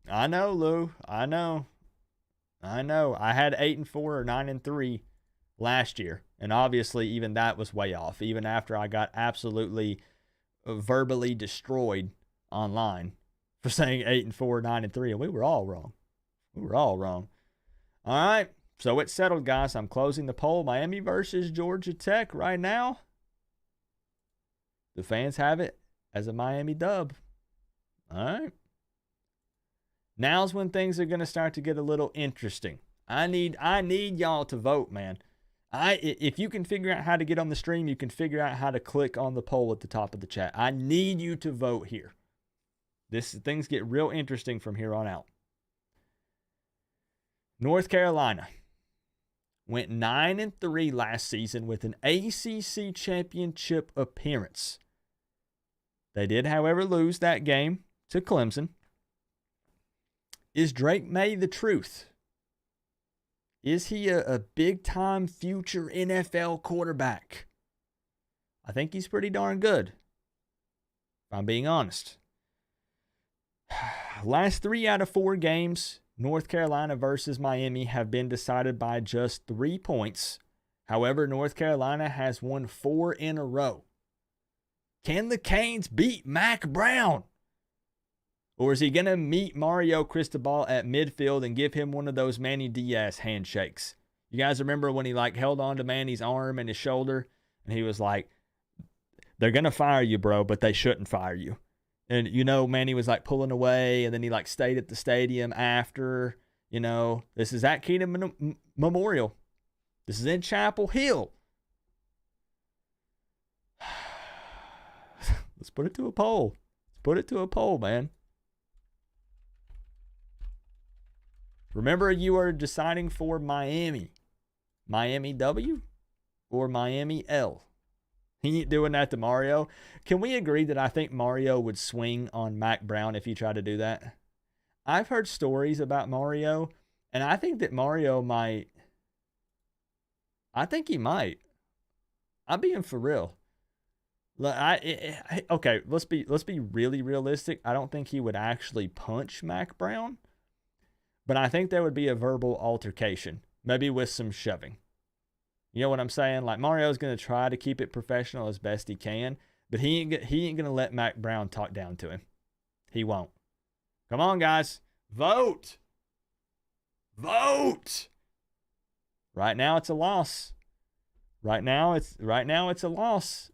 I know, Lou. I know. I had 8-4 or 9-3 last year. And obviously, even that was way off. Even after I got absolutely verbally destroyed online for saying 8-4, 9-3. And we were all wrong. All right. So it's settled, guys. I'm closing the poll. Miami versus Georgia Tech right now. The fans have it as a Miami dub. All right. Now's when things are going to start to get a little interesting. I need y'all to vote, man. If you can figure out how to get on the stream, you can figure out how to click on the poll at the top of the chat. I need you to vote here. Things get real interesting from here on out. North Carolina went 9-3 last season with an ACC championship appearance. They did, however, lose that game to Clemson. Is Drake May the truth? Is he a big-time future NFL quarterback? I think he's pretty darn good, if I'm being honest. Last 3 out of 4 games, North Carolina versus Miami, have been decided by just 3 points. However, North Carolina has won 4 in a row. Can the Canes beat Mac Brown? Or is he going to meet Mario Cristobal at midfield and give him one of those Manny Diaz handshakes? You guys remember when he held on to Manny's arm and his shoulder and he was like, they're going to fire you, bro, but they shouldn't fire you. And, Manny was pulling away and then he stayed at the stadium after, this is at Keenan Memorial. This is in Chapel Hill. Let's put it to a poll. Man. Remember, you are deciding for Miami. Miami W or Miami L. He ain't doing that to Mario. Can we agree that I think Mario would swing on Mac Brown if he tried to do that? I've heard stories about Mario, and I think that Mario might. I think he might. I'm being for real. Okay, let's be really realistic. I don't think he would actually punch Mac Brown. But I think there would be a verbal altercation, maybe with some shoving. You know what I'm saying? Mario's going to try to keep it professional as best he can, but he ain't going to let Mac Brown talk down to him. He won't. Come on, guys. Vote. Right now it's a loss. Right now it's a loss.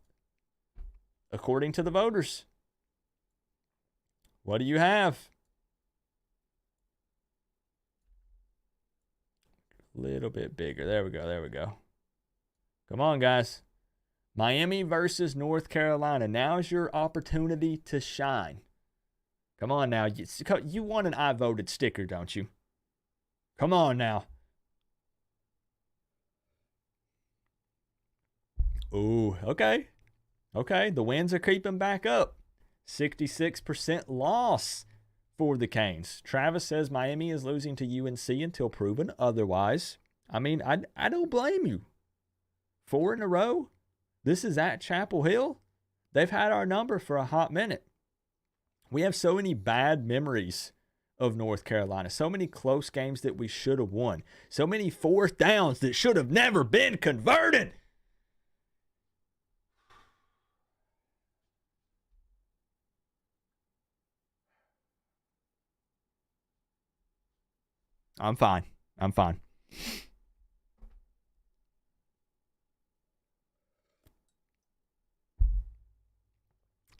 According to the voters. What do you have? A little bit bigger. There we go. Come on, guys. Miami versus North Carolina. Now's your opportunity to shine. Come on now. You want an I voted sticker, don't you? Come on now. Ooh, okay. Okay, the wins are creeping back up. 66% loss for the Canes. Travis says Miami is losing to UNC until proven otherwise. I mean, I don't blame you. 4 in a row. This is at Chapel Hill. They've had our number for a hot minute. We have so many bad memories of North Carolina. So many close games that we should have won. So many fourth downs that should have never been converted. I'm fine. I'm fine.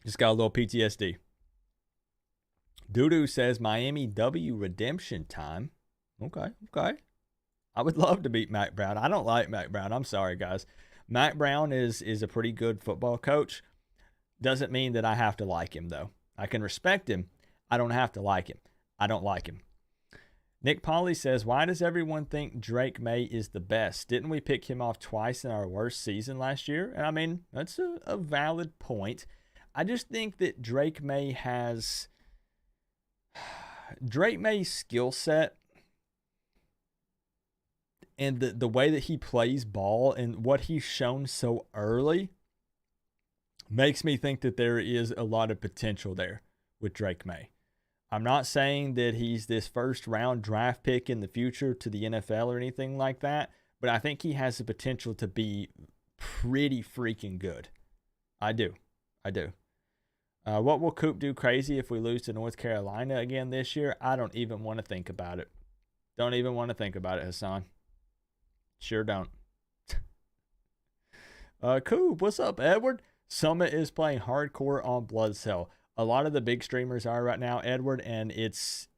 Just got a little PTSD. Doodoo says Miami W redemption time. Okay. I would love to beat Mac Brown. I don't like Mac Brown. I'm sorry, guys. Mac Brown is a pretty good football coach. Doesn't mean that I have to like him, though. I can respect him. I don't have to like him. I don't like him. Nick Polly says, why does everyone think Drake May is the best? Didn't we pick him off twice in our worst season last year? And I mean, that's a valid point. I just think that Drake May's skill set and the way that he plays ball and what he's shown so early makes me think that there is a lot of potential there with Drake May. I'm not saying that he's this first round draft pick in the future to the NFL or anything like that, but I think he has the potential to be pretty freaking good. I do. What will Coop do crazy if we lose to North Carolina again this year? I don't even want to think about it. Don't even want to think about it, Hassan. Sure don't. Coop, what's up, Edward? Summit is playing hardcore on Blood Cell. A lot of the big streamers are right now, Edward, and it's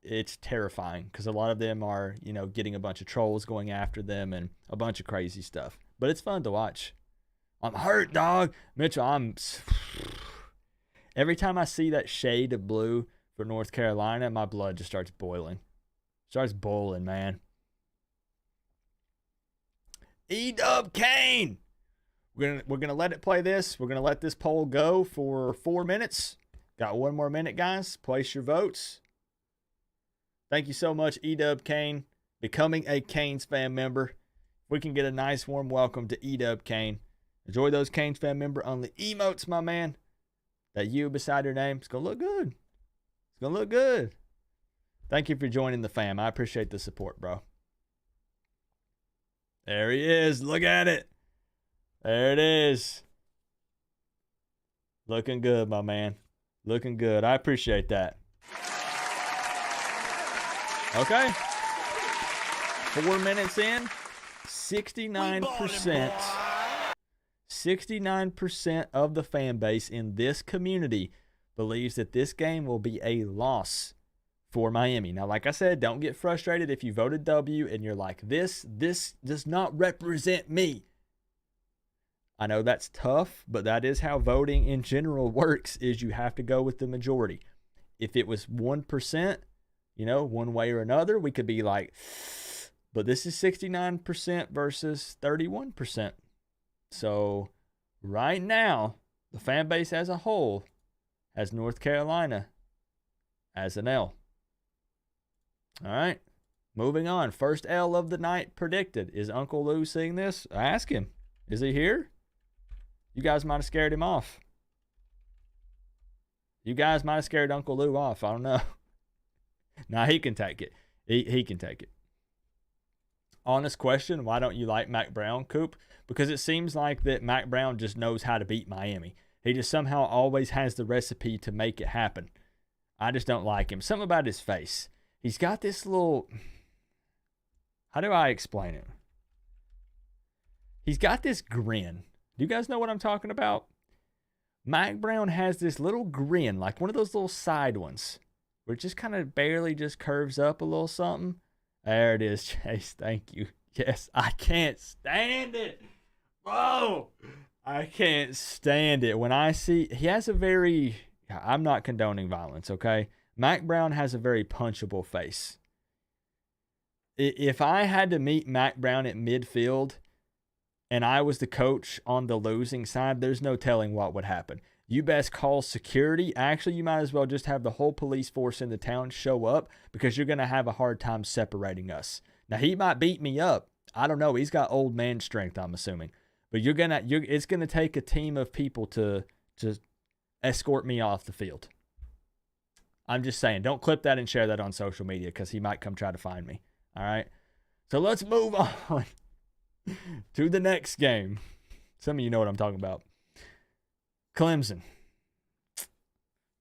terrifying because a lot of them are, getting a bunch of trolls going after them and a bunch of crazy stuff. But it's fun to watch. I'm hurt, dog. Mitchell, every time I see that shade of blue for North Carolina, my blood just starts boiling. Starts boiling, man. E-Dub Kane. We're gonna let it play this. We're gonna let this poll go for 4 minutes. Got 1 more minute, guys. Place your votes. Thank you so much, E-Dub Kane, becoming a Canes fan member. If we can get a nice warm welcome to E-Dub Kane. Enjoy those Canes fan member only emotes, my man. That U beside your name. It's going to look good. It's going to look good. Thank you for joining the fam. I appreciate the support, bro. There he is. Look at it. There it is. Looking good, my man. Looking good. I appreciate that. Okay. 4 minutes in. 69%. 69% of the fan base in this community believes that this game will be a loss for Miami. Now, like I said, don't get frustrated if you voted W and you're like, this does not represent me. I know that's tough, but that is how voting in general works, is you have to go with the majority. If it was 1%, one way or another, we could be like, but this is 69% versus 31%. So right now, the fan base as a whole has North Carolina as an L. All right, moving on. First L of the night predicted. Is Uncle Lou seeing this? Ask him. Is he here? You guys might have scared him off. You guys might have scared Uncle Lou off. I don't know. Nah, he can take it. He can take it. Honest question, why don't you like Mac Brown, Coop? Because it seems like that Mac Brown just knows how to beat Miami. He just somehow always has the recipe to make it happen. I just don't like him. Something about his face. He's got this little... How do I explain it? He's got this grin. Do you guys know what I'm talking about? Mac Brown has this little grin, like one of those little side ones, where it just kind of barely just curves up a little something. There it is, Chase. Thank you. Yes, I can't stand it. Bro, I can't stand it. When I see, he has a very, I'm not condoning violence, okay? Mac Brown has a very punchable face. If I had to meet Mac Brown at midfield, and I was the coach on the losing side, there's no telling what would happen. You best call security. Actually, you might as well just have the whole police force in the town show up, because you're going to have a hard time separating us. Now, he might beat me up. I don't know. He's got old man strength, I'm assuming. But it's going to take a team of people to escort me off the field. I'm just saying, don't clip that and share that on social media, because he might come try to find me. All right? So let's move on to the next game. Some of you know what I'm talking about. Clemson.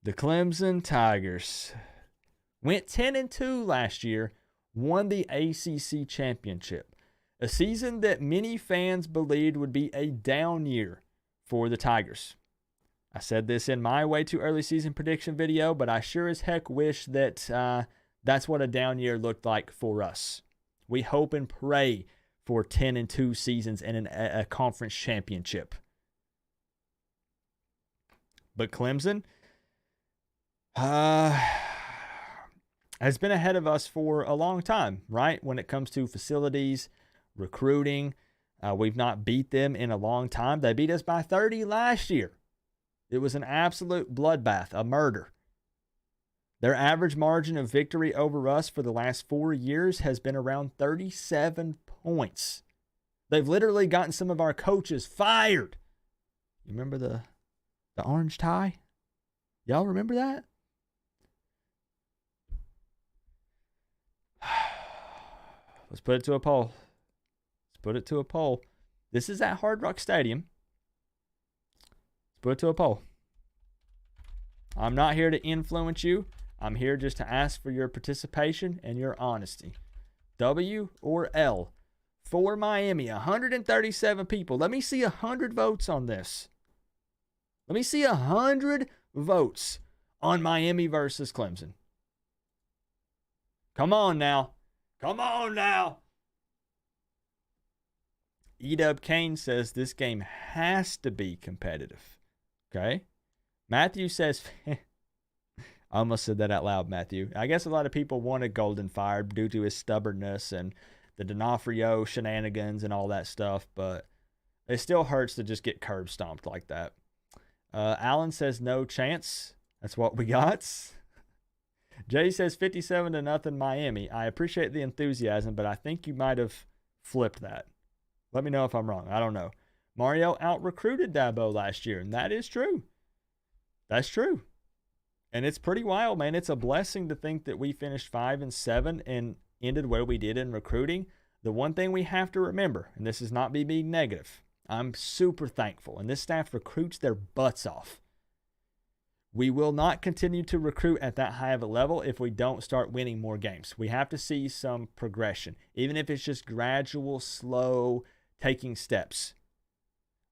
The Clemson Tigers went 10-2 last year, won the ACC championship. A season that many fans believed would be a down year for the Tigers. I said this in my way too early season prediction video, but I sure as heck wish that that's what a down year looked like for us. We hope and pray for 10-2 seasons and a conference championship. But Clemson has been ahead of us for a long time, right? When it comes to facilities, recruiting, we've not beat them in a long time. They beat us by 30 last year. It was an absolute bloodbath, a murder. Their average margin of victory over us for the last 4 years has been around 37 points. They've literally gotten some of our coaches fired. You remember the orange tie? Y'all remember that? Let's put it to a poll. This is at Hard Rock Stadium. Let's put it to a poll. I'm not here to influence you. I'm here just to ask for your participation and your honesty. W or L for Miami. 137 people. Let me see 100 votes on this. Let me see 100 votes on Miami versus Clemson. Come on now. E-Dub Kane says this game has to be competitive. Okay. Matthew says, I almost said that out loud, Matthew. I guess a lot of people wanted Golden fired due to his stubbornness and the D'Onofrio shenanigans and all that stuff, but it still hurts to just get curb stomped like that. Alan says no chance. That's what we got. Jay says 57-0 Miami. I appreciate the enthusiasm, but I think you might have flipped that. Let me know if I'm wrong. I don't know. Mario out-recruited Dabo last year, and that is true. That's true. And it's pretty wild, man. It's a blessing to think that we finished 5-7 and ended where we did in recruiting. The one thing we have to remember, and this is not me being negative, I'm super thankful, and this staff recruits their butts off. We will not continue to recruit at that high of a level if we don't start winning more games. We have to see some progression, even if it's just gradual, slow, taking steps.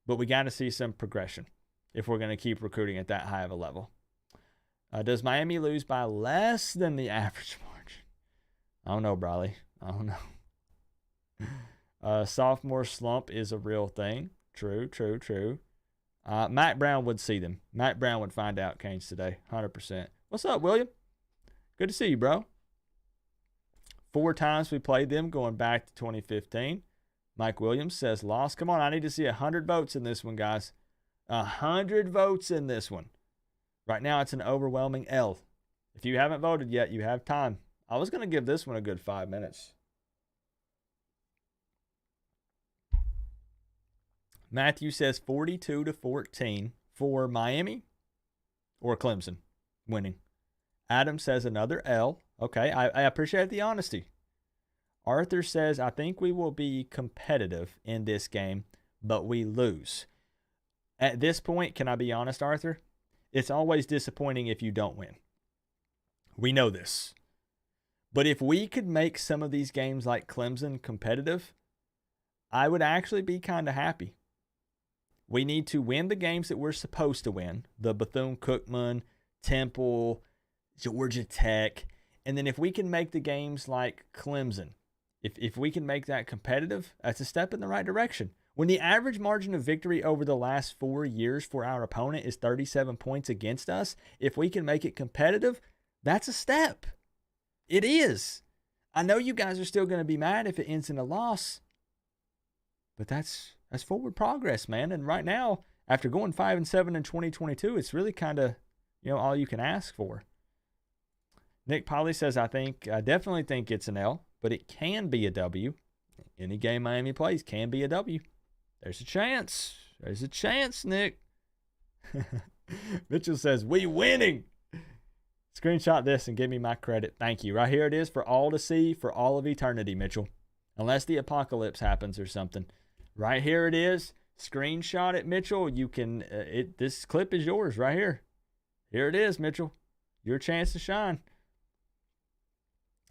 But we got to see some progression if we're going to keep recruiting at that high of a level. Does Miami lose by less than the average margin? I don't know, Briley. I don't know. Sophomore slump is a real thing. True. Matt Brown would see them. Matt Brown would find out Canes today, 100%. What's up, William? Good to see you, bro. 4 times we played them going back to 2015. Mike Williams says lost. Come on, I need to see 100 votes in this one, guys. 100 votes in this one. Right now, it's an overwhelming L. If you haven't voted yet, you have time. I was going to give this one a good 5 minutes. Matthew says 42-14 for Miami or Clemson winning. Adam says another L. Okay, I appreciate the honesty. Arthur says, I think we will be competitive in this game, but we lose. At this point, can I be honest, Arthur? It's always disappointing if you don't win. We know this. But if we could make some of these games like Clemson competitive, I would actually be kind of happy. We need to win the games that we're supposed to win. The Bethune-Cookman, Temple, Georgia Tech. And then if we can make the games like Clemson, if we can make that competitive, that's a step in the right direction. When the average margin of victory over the last 4 years for our opponent is 37 points against us, if we can make it competitive, that's a step. It is. I know you guys are still going to be mad if it ends in a loss, but that's That's forward progress, man. And right now, after going 5-7 in 2022, it's really kind of, all you can ask for. Nick Polly says, I definitely think it's an L, but it can be a W. Any game Miami plays can be a W. There's a chance. There's a chance, Nick. Mitchell says, we winning. Screenshot this and give me my credit. Thank you. Right here it is for all to see for all of eternity, Mitchell. Unless the apocalypse happens or something. Right here it is. Screenshot it, Mitchell. You can, this clip is yours right here. Here it is, Mitchell. Your chance to shine.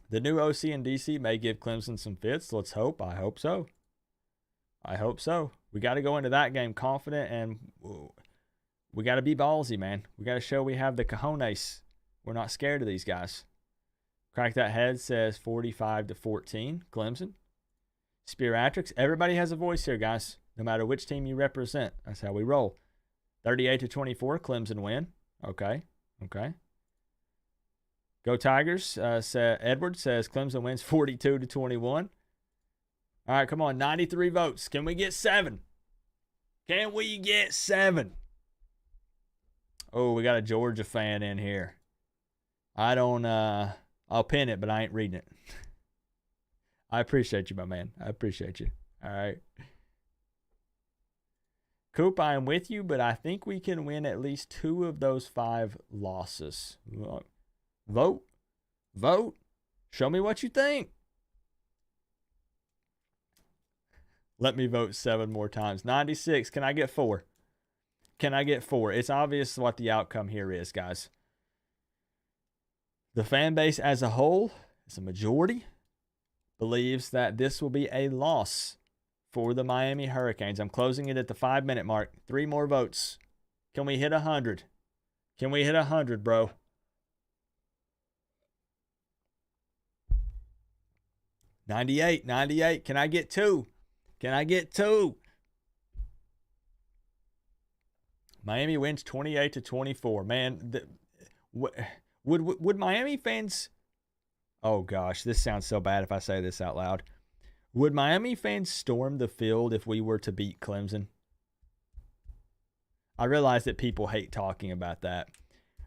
The new OC in DC may give Clemson some fits. Let's hope. I hope so. I hope so. We got to go into that game confident, and we got to be ballsy, man. We got to show we have the cojones. We're not scared of these guys. Crack That Head says 45-14, Clemson. Spearatrix, everybody has a voice here, guys. No matter which team you represent. That's how we roll. 38-24, Clemson win. Okay. Go Tigers. Edward says Clemson wins 42-21. All right, come on. 93 votes. Can we get 7? Can we get 7? Oh, we got a Georgia fan in here. I'll pin it, but I ain't reading it. I appreciate you, my man. I appreciate you. All right. Coop, I am with you, but I think we can win at least 2 of those 5 losses. Vote. Show me what you think. Let me vote 7 more times. 96. Can I get 4? Can I get 4? It's obvious what the outcome here is, guys. The fan base as a whole, as a majority, believes that this will be a loss for the Miami Hurricanes. I'm closing it at the 5-minute mark. 3 more votes. Can we hit 100? Can we hit 100, bro? $98. Can I get 2? Can I get 2? Miami wins 28-24. Man, would Miami fans... Oh, gosh, this sounds so bad if I say this out loud. Would Miami fans storm the field if we were to beat Clemson? I realize that people hate talking about that.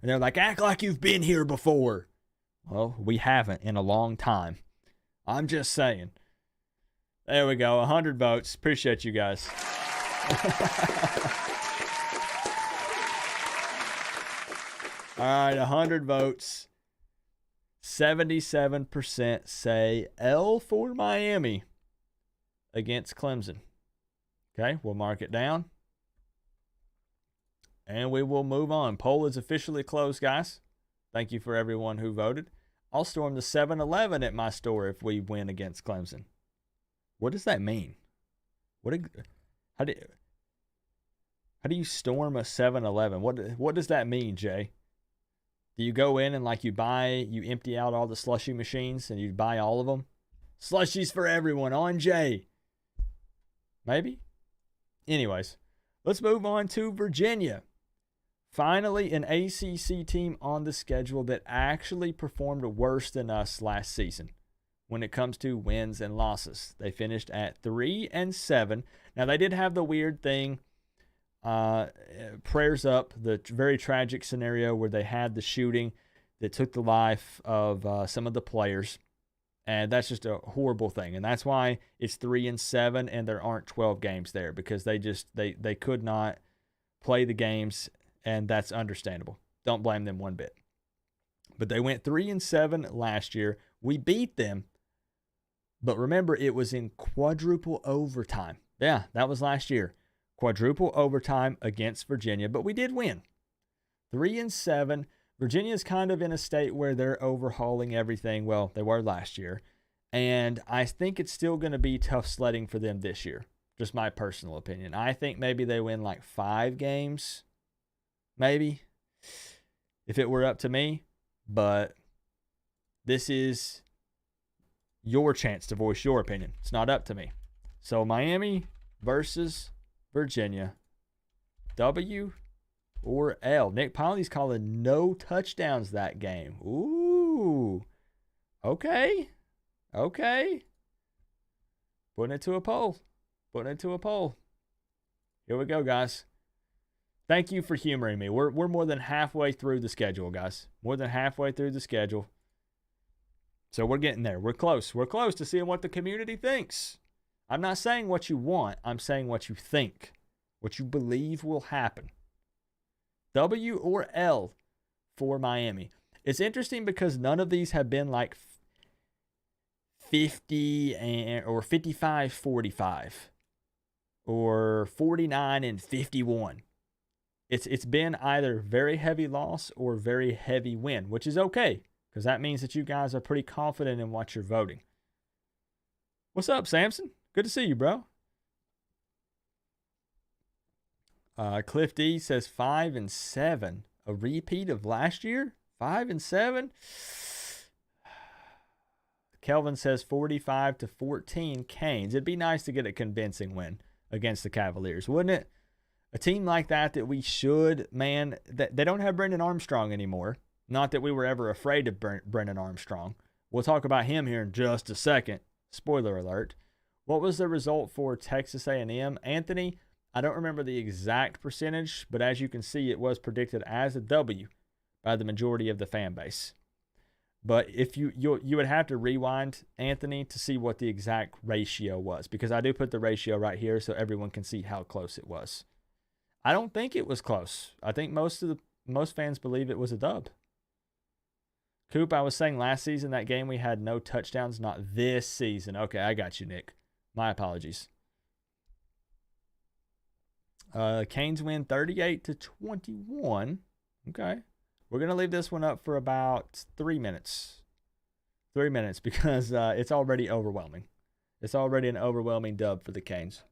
And they're like, act like you've been here before. Well, we haven't in a long time. I'm just saying. There we go. 100 votes. Appreciate you guys. All right, 100 votes. 77% say L for Miami against Clemson. Okay, we'll mark it down. And we will move on. Poll is officially closed, guys. Thank you for everyone who voted. I'll storm the 7-Eleven at my store if we win against Clemson. What does that mean? How do you storm a 7-Eleven? What does that mean, Jay? Do you go in and you empty out all the slushy machines and you buy all of them? Slushies for everyone on Jay. Maybe? Anyways, let's move on to Virginia. Finally, an ACC team on the schedule that actually performed worse than us last season when it comes to wins and losses. They finished at 3-7. Now, they did have the weird thing, prayers up, the very tragic scenario where they had the shooting that took the life of some of the players. And that's just a horrible thing. And that's why it's 3-7 and there aren't 12 games there, because they could not play the games. And that's understandable. Don't blame them one bit. But they went 3-7 last year. We beat them. But remember, it was in quadruple overtime. Yeah, that was last year. Quadruple overtime against Virginia. But we did win. 3-7. Virginia's kind of in a state where they're overhauling everything. Well, they were last year. And I think it's still going to be tough sledding for them this year. Just my personal opinion. I think maybe they win 5 games. Maybe, if it were up to me, but this is your chance to voice your opinion. It's not up to me. So Miami versus Virginia, W or L. Nick Polly's calling no touchdowns that game. Ooh, okay. Putting it to a poll. Here we go, guys. Thank you for humoring me. We're more than halfway through the schedule, guys. More than halfway through the schedule. So we're getting there. We're close. We're close to seeing what the community thinks. I'm not saying what you want. I'm saying what you think. What you believe will happen. W or L for Miami. It's interesting because none of these have been like 50 or 55-45 or 49-51. It's been either very heavy loss or very heavy win, which is okay because that means that you guys are pretty confident in what you're voting. What's up, Samson? Good to see you, bro. Cliff D says 5-7, a repeat of last year. 5-7. Kelvin says 45-14 Canes. It'd be nice to get a convincing win against the Cavaliers, wouldn't it? A team like that we should, man, that they don't have Brendan Armstrong anymore. Not that we were ever afraid of Brendan Armstrong. We'll talk about him here in just a second. Spoiler alert. What was the result for Texas A&M? Anthony, I don't remember the exact percentage, but as you can see, it was predicted as a W by the majority of the fan base. But if you would have to rewind, Anthony, to see what the exact ratio was, because I do put the ratio right here so everyone can see how close it was. I don't think it was close. I think most fans believe it was a dub. Coop, I was saying last season that game we had no touchdowns, not this season. Okay, I got you, Nick. My apologies. Canes win 38-21. Okay. We're going to leave this one up for about 3 minutes. 3 minutes because it's already overwhelming. It's already an overwhelming dub for the Canes.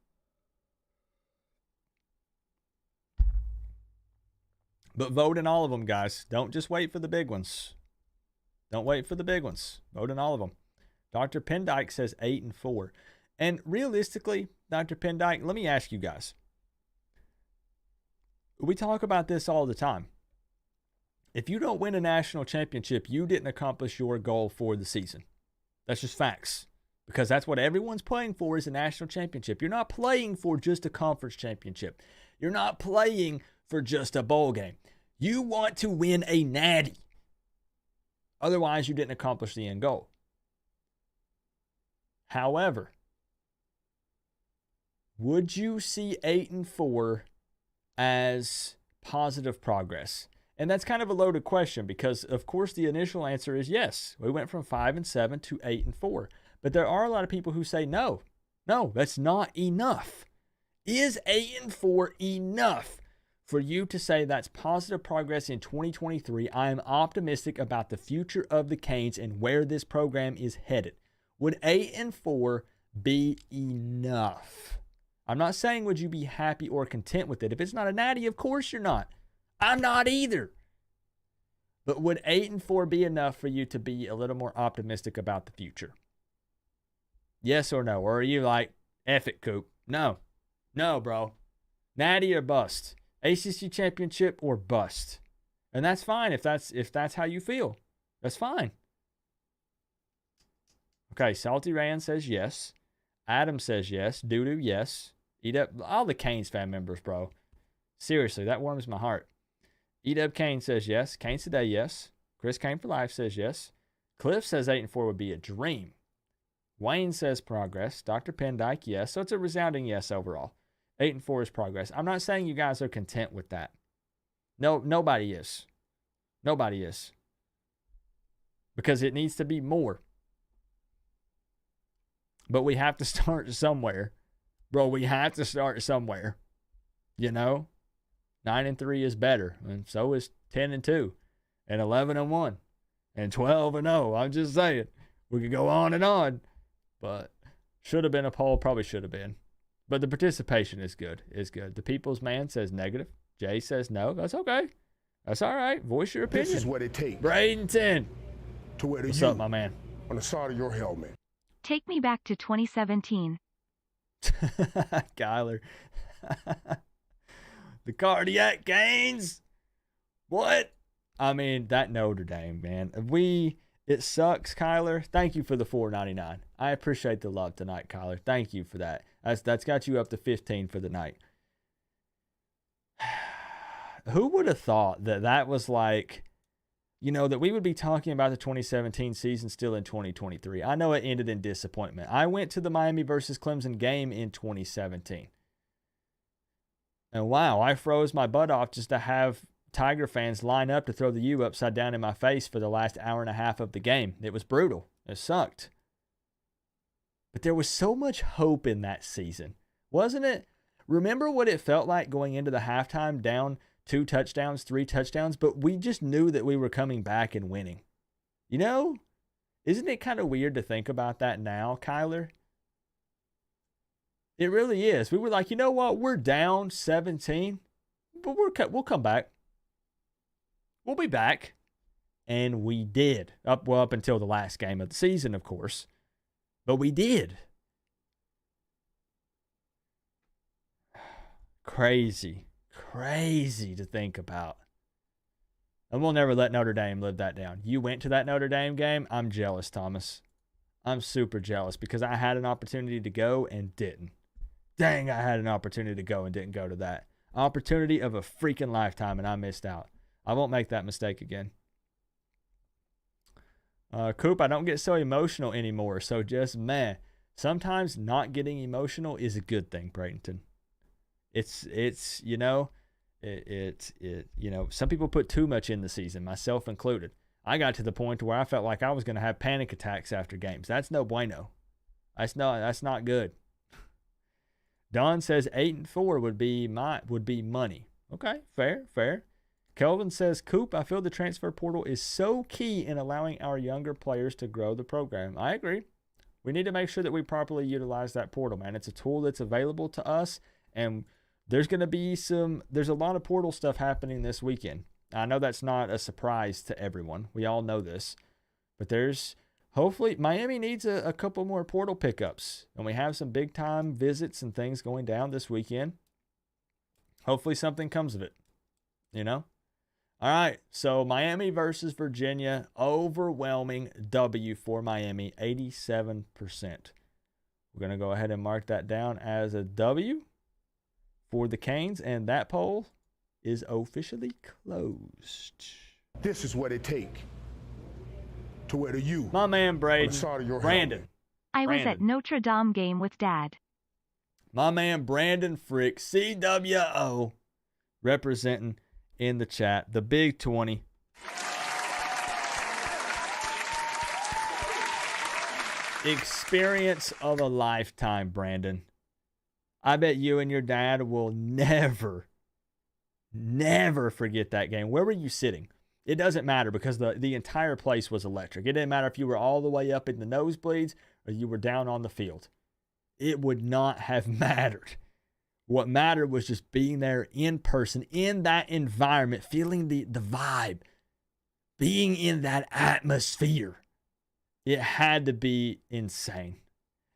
But vote in all of them, guys. Don't just wait for the big ones. Don't wait for the big ones. Vote in all of them. Dr. Pendyke says 8-4. And realistically, Dr. Pendyke, let me ask you guys. We talk about this all the time. If you don't win a national championship, you didn't accomplish your goal for the season. That's just facts. Because that's what everyone's playing for is a national championship. You're not playing for just a conference championship. You're not playing for just a bowl game. You want to win a natty. Otherwise, you didn't accomplish the end goal. However, would you see 8-4 as positive progress? And that's kind of a loaded question because, of course, the initial answer is yes. We went from 5-7 to 8-4. But there are a lot of people who say no, that's not enough. Is 8-4 enough for you to say that's positive progress in 2023? I am optimistic about the future of the Canes and where this program is headed. Would 8-4 be enough? I'm not saying would you be happy or content with it. If it's not a natty, of course you're not. I'm not either. But would 8-4 be enough for you to be a little more optimistic about the future? Yes or no? Or are you like, F it, Coop? No, bro. Natty or bust. ACC championship or bust. And that's fine if that's how you feel. That's fine. Okay, Salty Rand says yes. Adam says yes. Doodoo, yes. Eat up all the Canes fan members, bro. Seriously, that warms my heart. Eat up Kane says yes. Canes today, yes. Chris Kane for life says yes. Cliff says 8-4 would be a dream. Wayne says progress. Dr. Pendyke, yes. So it's a resounding yes overall. 8-4 is progress. I'm not saying you guys are content with that. No, nobody is. Nobody is. Because it needs to be more. But we have to start somewhere. Bro, we have to start somewhere. You know? 9-3 is better. And so is 10-2. And 11-1. And 12-0. I'm just saying. We could go on and on. But should have been a poll. Probably should have been. But the participation is good. Is good. The People's Man says negative. Jay says no. That's okay. That's all right. Voice your opinion. This is what it takes. Bradenton. To wear the What's U up, my man? on the side of your helmet. Take me back to 2017. Kyler. The cardiac gains. What? I mean, that Notre Dame, man. It sucks, Kyler. Thank you for the $4.99. I appreciate the love tonight, Kyler. Thank you for that. That's got you up to 15 for the night. who would have thought that that was like, that we would be talking about the 2017 season still in 2023. I know it ended in disappointment. I went to the Miami versus Clemson game in 2017. And wow, I froze my butt off just to have Tiger fans line up to throw the U upside down in my face for the last hour and a half of the game. It was brutal. It sucked. But there was so much hope in that season, wasn't it? Remember what it felt like going into the halftime down 2 touchdowns, 3 touchdowns, but we just knew that we were coming back and winning. Isn't it kind of weird to think about that now, Kyler? It really is. We were like, you know what? We're down 17, but we'll come back. We'll be back. And we did. Up until the last game of the season, of course. But we did. Crazy to think about. And we'll never let Notre Dame live that down. You went to that Notre Dame game. I'm jealous, Thomas. I'm super jealous because I had an opportunity to go and didn't. Dang, I had an opportunity to go and didn't go to that. Opportunity of a freaking lifetime, and I missed out. I won't make that mistake again. Coop, I don't get so emotional anymore. So just, sometimes not getting emotional is a good thing, Bradenton. It's some people put too much in the season, myself included. I got to the point where I felt like I was going to have panic attacks after games. That's no bueno. That's not good. Don says 8-4 would be money. Okay, fair. Kelvin says, Coop, I feel the transfer portal is so key in allowing our younger players to grow the program. I agree. We need to make sure that we properly utilize that portal, man. It's a tool that's available to us, and there's a lot of portal stuff happening this weekend. I know that's not a surprise to everyone. We all know this. But hopefully, Miami needs a couple more portal pickups. And we have some big-time visits and things going down this weekend. Hopefully something comes of it. All right, so Miami versus Virginia, overwhelming W for Miami, 87%. We're going to go ahead and mark that down as a W for the Canes, and that poll is officially closed. This is what it takes to wear the U. My man Brandon. I was at Notre Dame game with Dad. My man Brandon Frick, CWO, representing in the chat, the Big 20. Experience of a lifetime, Brandon. I bet you and your dad will never forget that game. Where were you sitting? It doesn't matter because the entire place was electric. It didn't matter if you were all the way up in the nosebleeds or you were down on the field. It would not have mattered. What mattered was just being there in person, in that environment, feeling the vibe, being in that atmosphere. It had to be insane.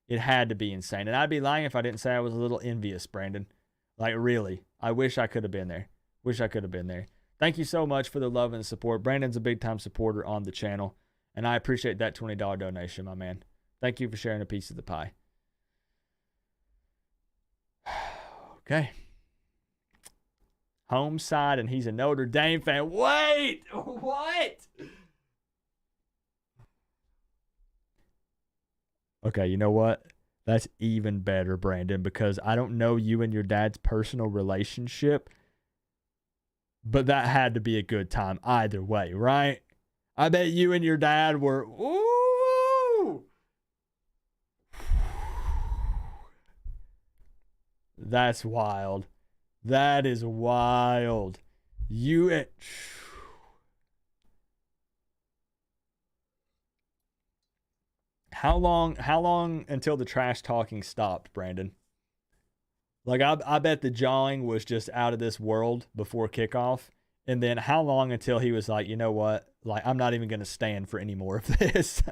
It had to be insane. And I'd be lying if I didn't say I was a little envious, Brandon. Like, really. I wish I could have been there. Thank you so much for the love and support. Brandon's a big-time supporter on the channel, and I appreciate that $20 donation, my man. Thank you for sharing a piece of the pie. Okay. Home side, and he's a Notre Dame fan. Wait! What? Okay, you know what? That's even better, Brandon, because I don't know you and your dad's personal relationship, but that had to be a good time either way, right? I bet you and your dad were, ooh! That's wild. That is wild. How long until the trash talking stopped, Brandon? Like, I bet the jawing was just out of this world before kickoff. And then how long until he was like, you know what? Like, I'm not even going to stand for any more of this.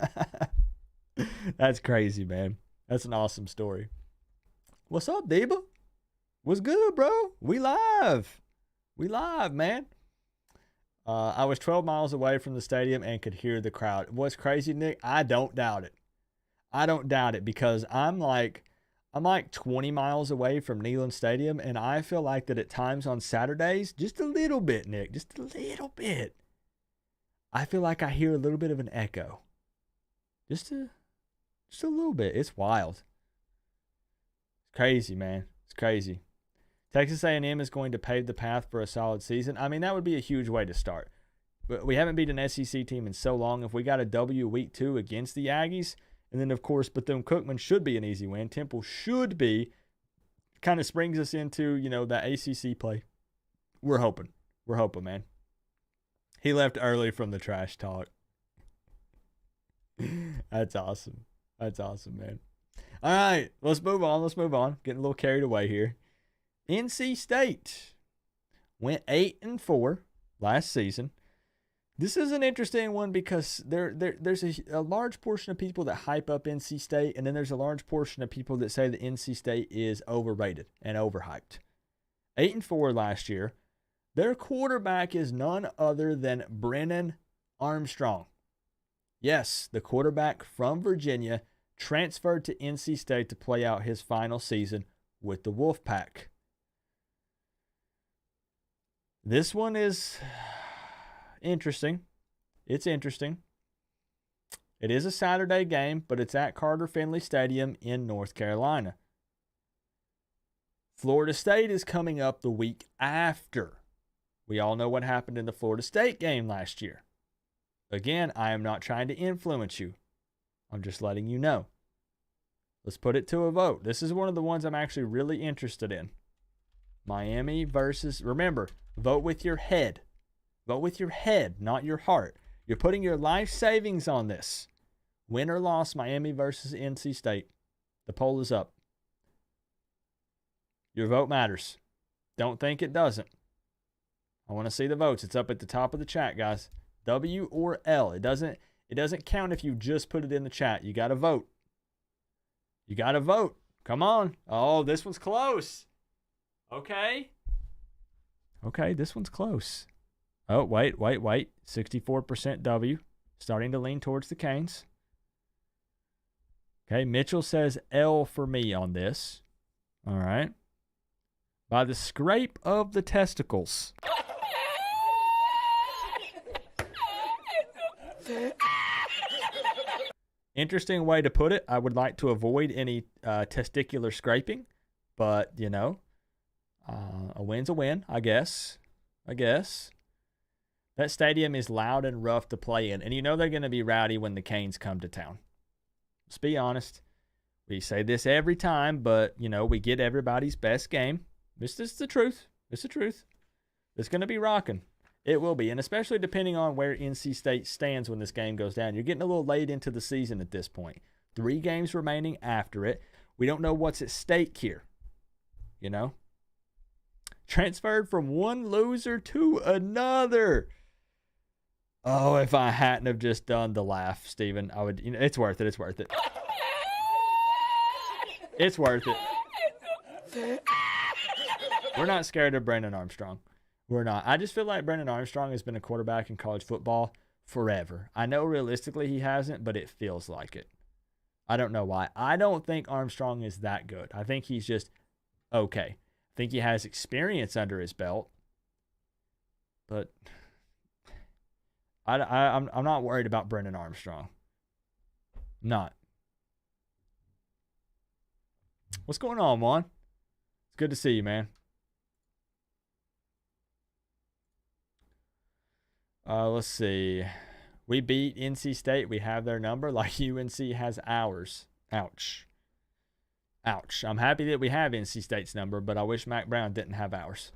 That's crazy, man. That's an awesome story. What's up, Deba? What's good, bro? We live, man. I was 12 miles away from the stadium and could hear the crowd. What's crazy, Nick? I don't doubt it because I'm I'm like 20 miles away from Neyland Stadium, and I feel like that at times on Saturdays, just a little bit, Nick, just a little bit, I feel like I hear a little bit of an echo. Just a little bit. It's wild. It's crazy, man. It's crazy. Texas A&M is going to pave the path for a solid season. I mean, that would be a huge way to start. But we haven't beat an SEC team in so long. If we got a W week 2 against the Aggies, and then, of course, Bethune-Cookman should be an easy win. Temple should be. Kind of springs us into, that ACC play. We're hoping. We're hoping, man. He left early from the trash talk. That's awesome. That's awesome, man. All right, let's move on. Getting a little carried away here. NC State went 8-4 last season. This is an interesting one because there's a large portion of people that hype up NC State, and then there's a large portion of people that say that NC State is overrated and overhyped. 8-4 last year. Their quarterback is none other than Brennan Armstrong. Yes, the quarterback from Virginia transferred to NC State to play out his final season with the Wolfpack. This one is interesting. It's interesting. It is a Saturday game, but it's at Carter Finley Stadium in North Carolina. Florida State is coming up the week after. We all know what happened in the Florida State game last year. Again, I am not trying to influence you. I'm just letting you know. Let's put it to a vote. This is one of the ones I'm actually really interested in. Miami versus, remember, vote with your head. Vote with your head, not your heart. You're putting your life savings on this. Win or loss, Miami versus NC State. The poll is up. Your vote matters. Don't think it doesn't. I want to see the votes. It's up at the top of the chat, guys. W or L. It doesn't count if you just put it in the chat. You got to vote. You got to vote. Come on. Oh, this one's close. Okay, this one's close. Oh, wait. 64% W. Starting to lean towards the Canes. Okay, Mitchell says L for me on this. All right. By the scrape of the testicles. Interesting way to put it. I would like to avoid any testicular scraping, but, a win's a win, I guess. That stadium is loud and rough to play in, and they're going to be rowdy when the Canes come to town. Let's be honest. We say this every time, but, we get everybody's best game. This is the truth. It's the truth. It's going to be rocking. It will be, and especially depending on where NC State stands when this game goes down. You're getting a little late into the season at this point. 3 games remaining after it. We don't know what's at stake here. Transferred from one loser to another. Oh, if I hadn't have just done the laugh, Steven, I would, it's worth it. It's worth it. It's worth it. We're not scared of Brennan Armstrong. We're not. I just feel like Brennan Armstrong has been a quarterback in college football forever. I know realistically he hasn't, but it feels like it. I don't know why. I don't think Armstrong is that good. I think he's just okay. I think he has experience under his belt, but I'm not worried about Brennan Armstrong. I'm not. What's going on, Juan? It's good to see you, man. Let's see. We beat NC State. We have their number like UNC has ours. Ouch. I'm happy that we have NC State's number, but I wish Mac Brown didn't have ours.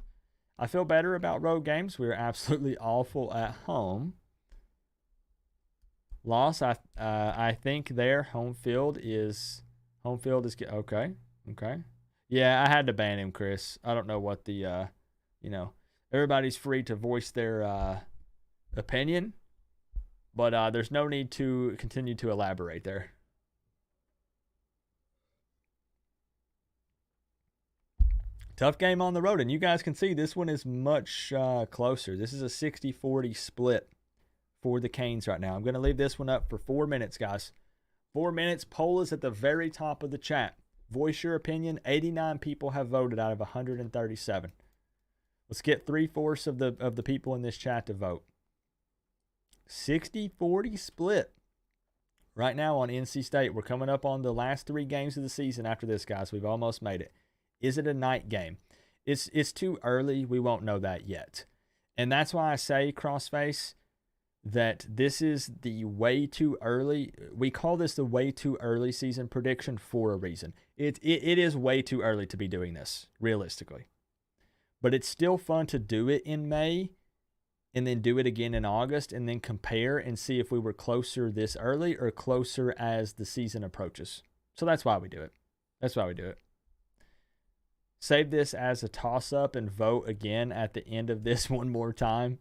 I feel better about road games. We were absolutely awful at home. Loss, I think their home field is okay. Yeah, I had to ban him, Chris. I don't know what the everybody's free to voice their opinion, but there's no need to continue to elaborate there. Tough game on the road, and you guys can see this one is much closer. This is a 60-40 split for the Canes right now. I'm going to leave this one up for 4 minutes, guys. 4 minutes. Poll is at the very top of the chat. Voice your opinion. 89 people have voted out of 137. Let's get 3/4 of the people in this chat to vote. 60-40 split right now on NC State. We're coming up on the last 3 games of the season after this, guys. We've almost made it. Is it a night game? It's too early. We won't know that yet. And that's why I say, Crossface, that this is the way too early. We call this the way too early season prediction for a reason. It is way too early to be doing this, realistically. But it's still fun to do it in May and then do it again in August and then compare and see if we were closer this early or closer as the season approaches. So that's why we do it. That's why we do it. Save this as a toss-up and vote again at the end of this one more time.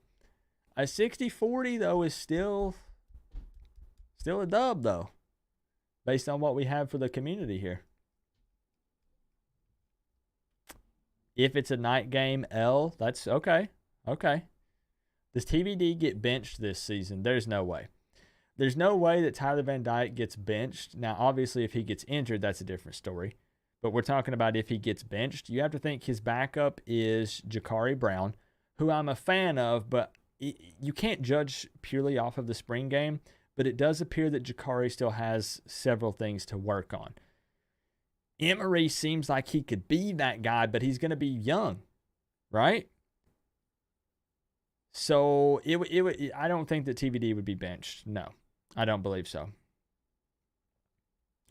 A 60-40, though, is still a dub, though, based on what we have for the community here. If it's a night game, L, that's okay. Okay. Does TVD get benched this season? There's no way. There's no way that Tyler Van Dyke gets benched. Now, obviously, if he gets injured, that's a different story. But we're talking about if he gets benched. You have to think his backup is Jakari Brown, who I'm a fan of, but you can't judge purely off of the spring game. But it does appear that Jakari still has several things to work on. Emery seems like he could be that guy, but he's going to be young, right? So I don't think that TVD would be benched. No, I don't believe so.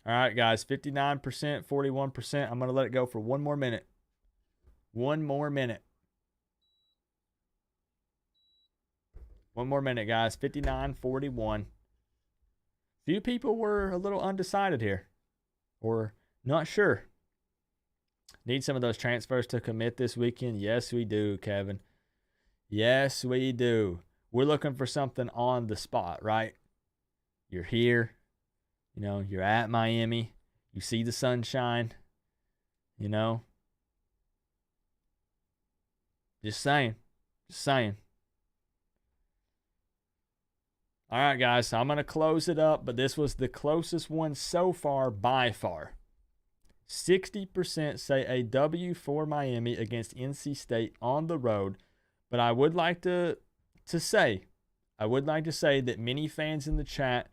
All right, guys, 59%, 41%. I'm going to let it go for one more minute. One more minute. One more minute, guys. 59-41. Few people were a little undecided here, or not sure. Need some of those transfers to commit this weekend? Yes, we do, Kevin. Yes, we do. We're looking for something on the spot, right? You're here. You know, you're at Miami. You see the sunshine. You know. Just saying. Just saying. All right, guys. So I'm going to close it up, but this was the closest one so far by far. 60% say a W for Miami against NC State on the road. But I would like to say that many fans in the chat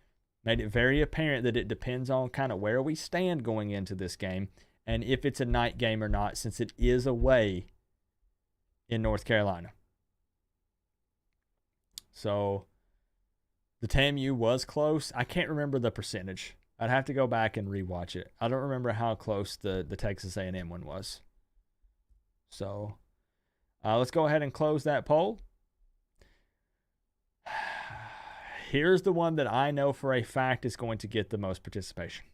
made it very apparent that it depends on kind of where we stand going into this game and if it's a night game or not, since it is away in North Carolina. So the TAMU was close. I can't remember the percentage. I'd have to go back and rewatch it. I don't remember how close the Texas A&M one was. So let's go ahead and close that poll. Here's the one that I know for a fact is going to get the most participation.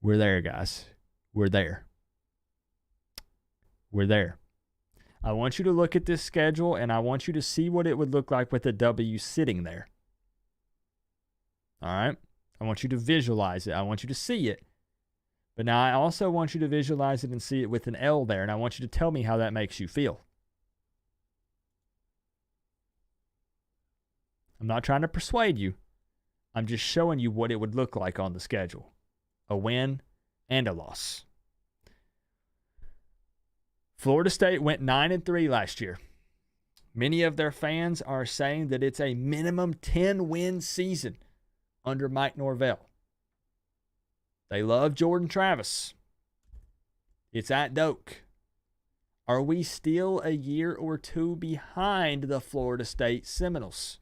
We're there, guys. We're there. We're there. I want you to look at this schedule, and I want you to see what it would look like with a W sitting there. All right? I want you to visualize it. I want you to see it. But now I also want you to visualize it and see it with an L there, and I want you to tell me how that makes you feel. I'm not trying to persuade you. I'm just showing you what it would look like on the schedule. A win and a loss. Florida State went 9-3 last year. Many of their fans are saying that it's a minimum 10-win season under Mike Norvell. They love Jordan Travis. It's at Doak. Are we still a year or two behind the Florida State Seminoles?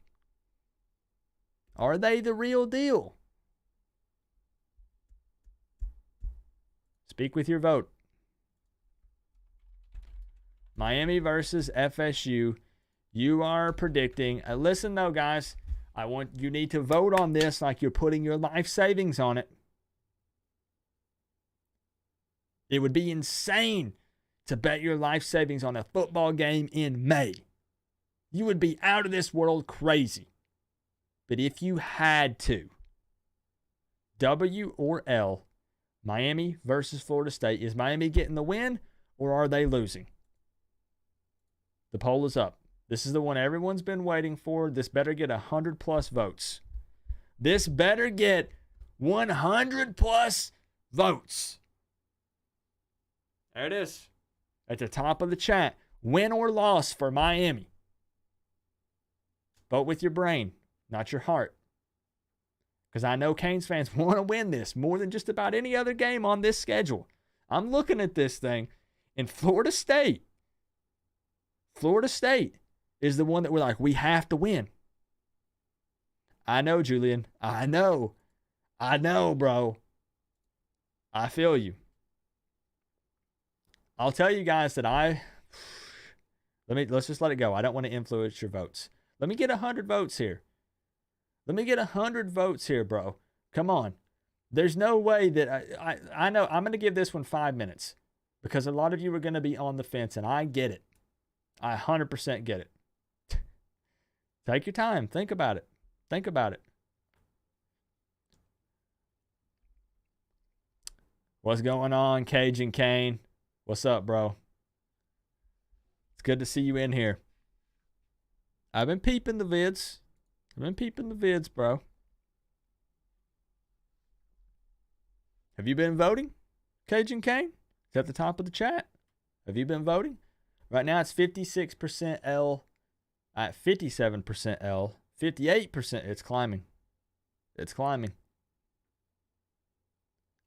Are they the real deal? Speak with your vote. Miami versus FSU. You are predicting. Listen, though, guys. You need to vote on this like you're putting your life savings on it. It would be insane to bet your life savings on a football game in May. You would be out of this world crazy. But if you had to, W or L. Miami versus Florida State. Is Miami getting the win or are they losing? The poll is up. This is the one everyone's been waiting for. This better get 100+ votes. This better get 100+ votes. There it is. At the top of the chat. Win or loss for Miami. Vote with your brain, not your heart. Because I know Canes fans want to win this more than just about any other game on this schedule. I'm looking at this thing, and Florida State is the one that we're like, we have to win. I know, Julian. I know, bro. I feel you. I'll tell you guys that let's just let it go. I don't want to influence your votes. Let me get 100 votes here. Let me get 100 votes here, bro. Come on. There's no way that I know I'm going to give this one 5 minutes because a lot of you are going to be on the fence, and I get it. I 100% get it. Take your time. Think about it. Think about it. What's going on, Cajun Kane? What's up, bro? It's good to see you in here. I've been peeping the vids. Bro. Have you been voting, Cajun Kane? It's at the top of the chat. Have you been voting? Right now it's 56% L, at 57% L, 58%. It's climbing. It's climbing.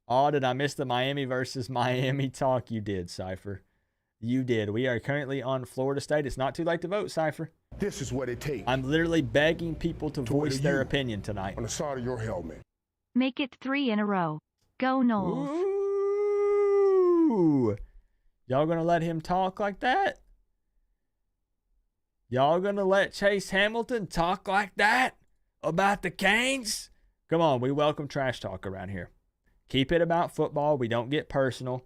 Oh, did I miss the Miami versus Miami talk? You did, Cypher. You did. We are currently on Florida State. It's not too late to vote, Cypher. This is what it takes. I'm literally begging people to voice their opinion tonight. On the side of your helmet. Make it 3 in a row. Go Noles. Ooh. Y'all gonna let him talk like that? Y'all gonna let Chase Hamilton talk like that about the Canes? Come on, we welcome trash talk around here. Keep it about football. We don't get personal.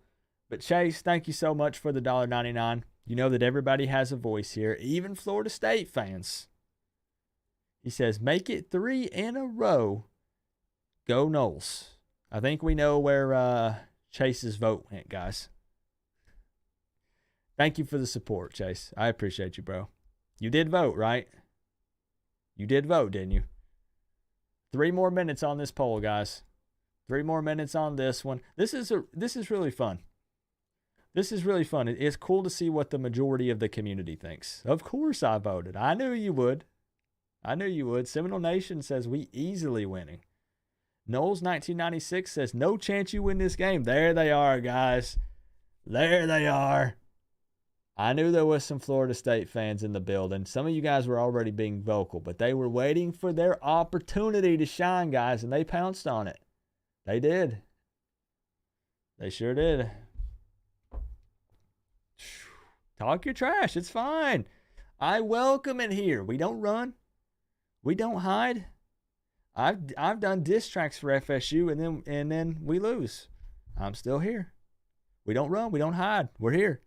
But Chase, thank you so much for the $1.99. You know that everybody has a voice here, even Florida State fans. He says, make it 3 in a row. Go Noles. I think we know where Chase's vote went, guys. Thank you for the support, Chase. I appreciate you, bro. You did vote, right? You did vote, didn't you? 3 more minutes on this poll, guys. 3 more minutes on this one. This is really fun. This is really fun. It's cool to see what the majority of the community thinks. Of course I voted. I knew you would. Seminole Nation says we easily winning. Knowles 1996 says no chance you win this game. There they are, guys. There they are. I knew there was some Florida State fans in the building. Some of you guys were already being vocal, but they were waiting for their opportunity to shine, guys, and they pounced on it. They did. They sure did. Talk your trash. It's fine. I welcome it here. We don't run. We don't hide. I've done diss tracks for FSU and then we lose. I'm still here. We don't run. We don't hide. We're here.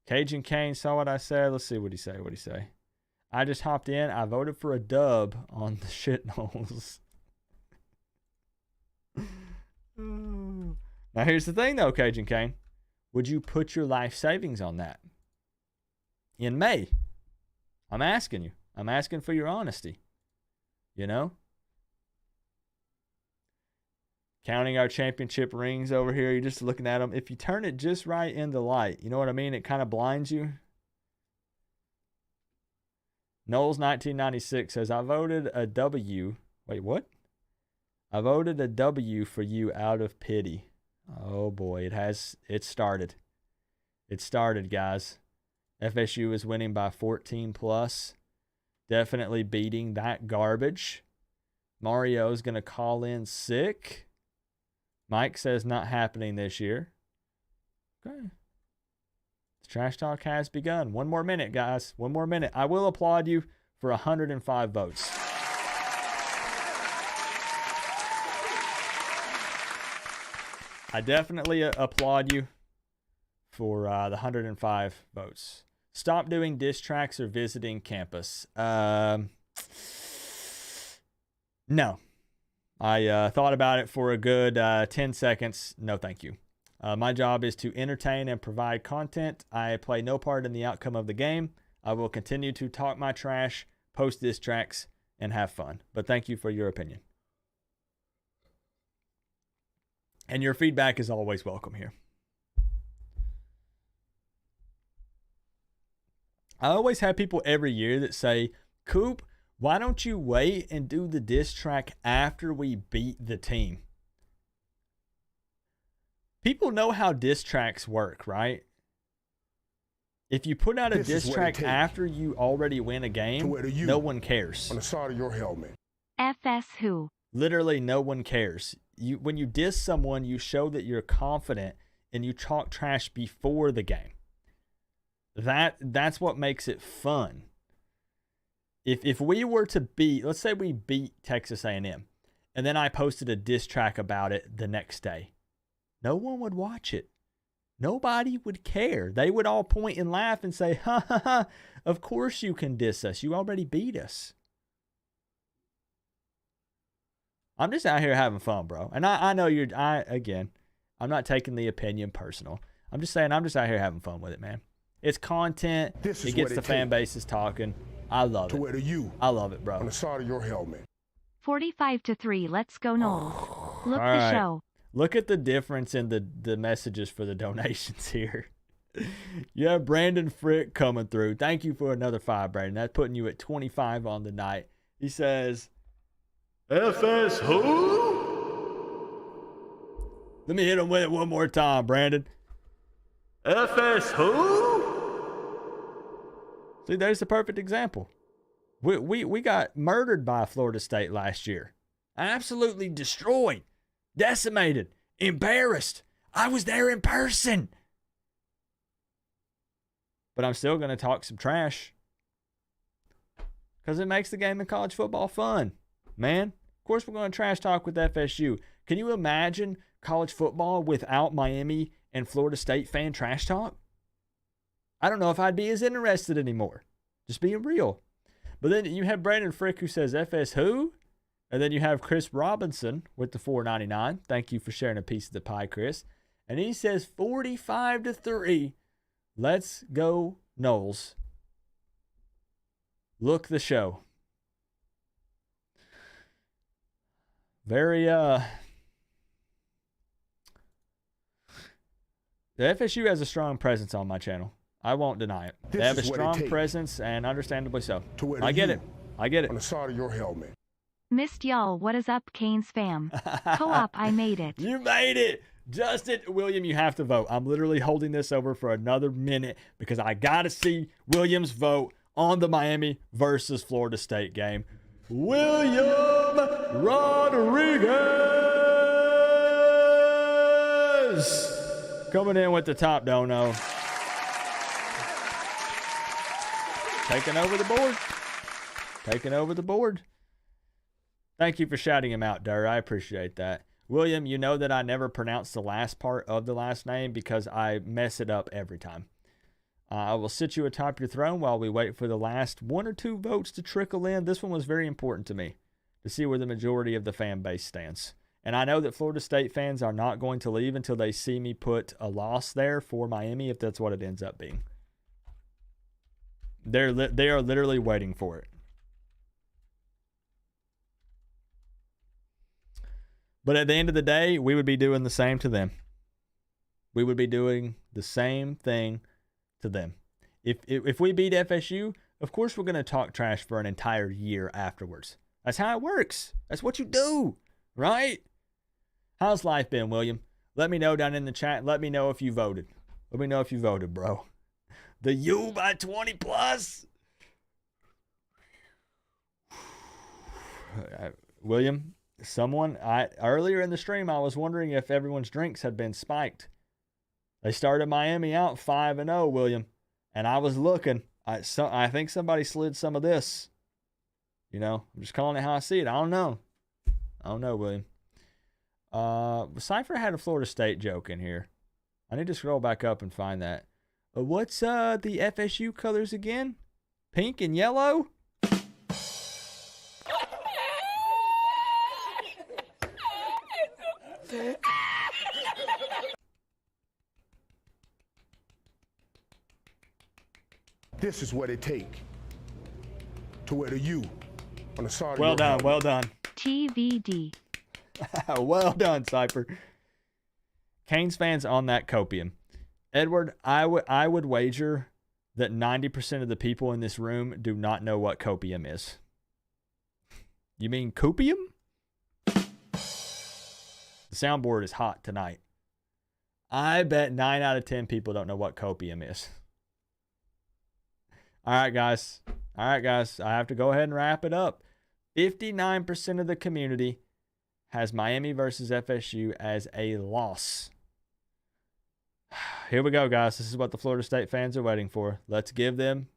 Cajun Kane saw what I said. Let's see what he say. I just hopped in. I voted for a dub on the shit Knowles. Now here's the thing though, Cajun Kane. Would you put your life savings on that? In May. I'm asking you. I'm asking for your honesty. You know? Counting our championship rings over here. You're just looking at them. If you turn it just right in the light, you know what I mean? It kind of blinds you. Knowles 1996 says, I voted a W. Wait, what? I voted a W for you out of pity. Oh boy, it started. It started, guys. FSU is winning by 14 plus. Definitely beating that garbage. Mario's going to call in sick. Mike says not happening this year. Okay. The trash talk has begun. 1 more minute, guys. 1 more minute. I will applaud you for 105 votes. I definitely applaud you for the 105 votes. Stop doing diss tracks or visiting campus. No. I thought about it for a good 10 seconds. No, thank you. My job is to entertain and provide content. I play no part in the outcome of the game. I will continue to talk my trash, post diss tracks, and have fun. But thank you for your opinion. And your feedback is always welcome here. I always have people every year that say, Coop, why don't you wait and do the diss track after we beat the team? People know how diss tracks work, right? If you put out a diss track after you already win a game, no one cares. On the side of your helmet. FS who? Literally, no one cares. When you diss someone, you show that you're confident and you talk trash before the game. That's what makes it fun. If we were to beat, let's say we beat Texas A&M, and then I posted a diss track about it the next day, no one would watch it. Nobody would care. They would all point and laugh and say, ha ha ha, of course you can diss us. You already beat us. I'm just out here having fun, bro. And I know I'm not taking the opinion personal. I'm just saying I'm just out here having fun with it, man. It's content. It gets the fan bases talking. I love it. I love it, bro. On the side of your helmet. 45-3. Let's go Noles. Look All the right. show. Look at the difference in the messages for the donations here. You have Brandon Frick coming through. Thank you for another 5, Brandon. That's putting you at 25 on the night. He says, FS who? Let me hit him with it one more time, Brandon. FS who? See, there's the perfect example. We got murdered by Florida State last year. Absolutely destroyed. Decimated. Embarrassed. I was there in person. But I'm still going to talk some trash. Because it makes the game of college football fun. Man, of course we're going to trash talk with FSU. Can you imagine college football without Miami and Florida State fan trash talk? I don't know if I'd be as interested anymore. Just being real. But then you have Brandon Frick who says FS who? And then you have Chris Robinson with the $4.99. Thank you for sharing a piece of the pie, Chris. And he says 45-3. Let's go Noles. Look the show. Very the FSU has a strong presence on my channel. I won't deny it. They have a strong presence, and understandably so. I get it. I get it. On the side of your helmet. Missed y'all. What is up, Canes fam? Co-op, I made it. You made it. Justin, William, you have to vote. I'm literally holding this over for another minute because I got to see William's vote on the Miami versus Florida State game. William Rodriguez coming in with the top dono. Taking over the board. Taking over the board. Thank you for shouting him out, Durr. I appreciate that. William, you know that I never pronounce the last part of the last name because I mess it up every time. I will sit you atop your throne while we wait for the last 1 or 2 votes to trickle in. This one was very important to me to see where the majority of the fan base stands. And I know that Florida State fans are not going to leave until they see me put a loss there for Miami, if that's what it ends up being. They are literally waiting for it. But at the end of the day, we would be doing the same to them. We would be doing the same thing to them. If we beat FSU, of course we're going to talk trash for an entire year afterwards. That's how it works. That's what you do, right? How's life been, William? Let me know down in the chat. Let me know if you voted. Let me know if you voted, bro. The U by 20 plus. William, earlier in the stream, I was wondering if everyone's drinks had been spiked. They started Miami out 5-0, William, and I was looking. I think somebody slid some of this. You know, I'm just calling it how I see it. I don't know, William. Cypher had a Florida State joke in here. I need to scroll back up and find that. What's the FSU colors again? Pink and yellow? This is what it take to wear the U on the side of Well your done, helmet. well done. TVD. Well done, Cypher. Canes fans on that copium. Edward, I would wager that 90% of the people in this room do not know what copium is. You mean copium? The soundboard is hot tonight. I bet 9 out of 10 people don't know what copium is. All right, guys. I have to go ahead and wrap it up. 59% of the community has Miami versus FSU as a loss. Here we go, guys. This is what the Florida State fans are waiting for. Let's give them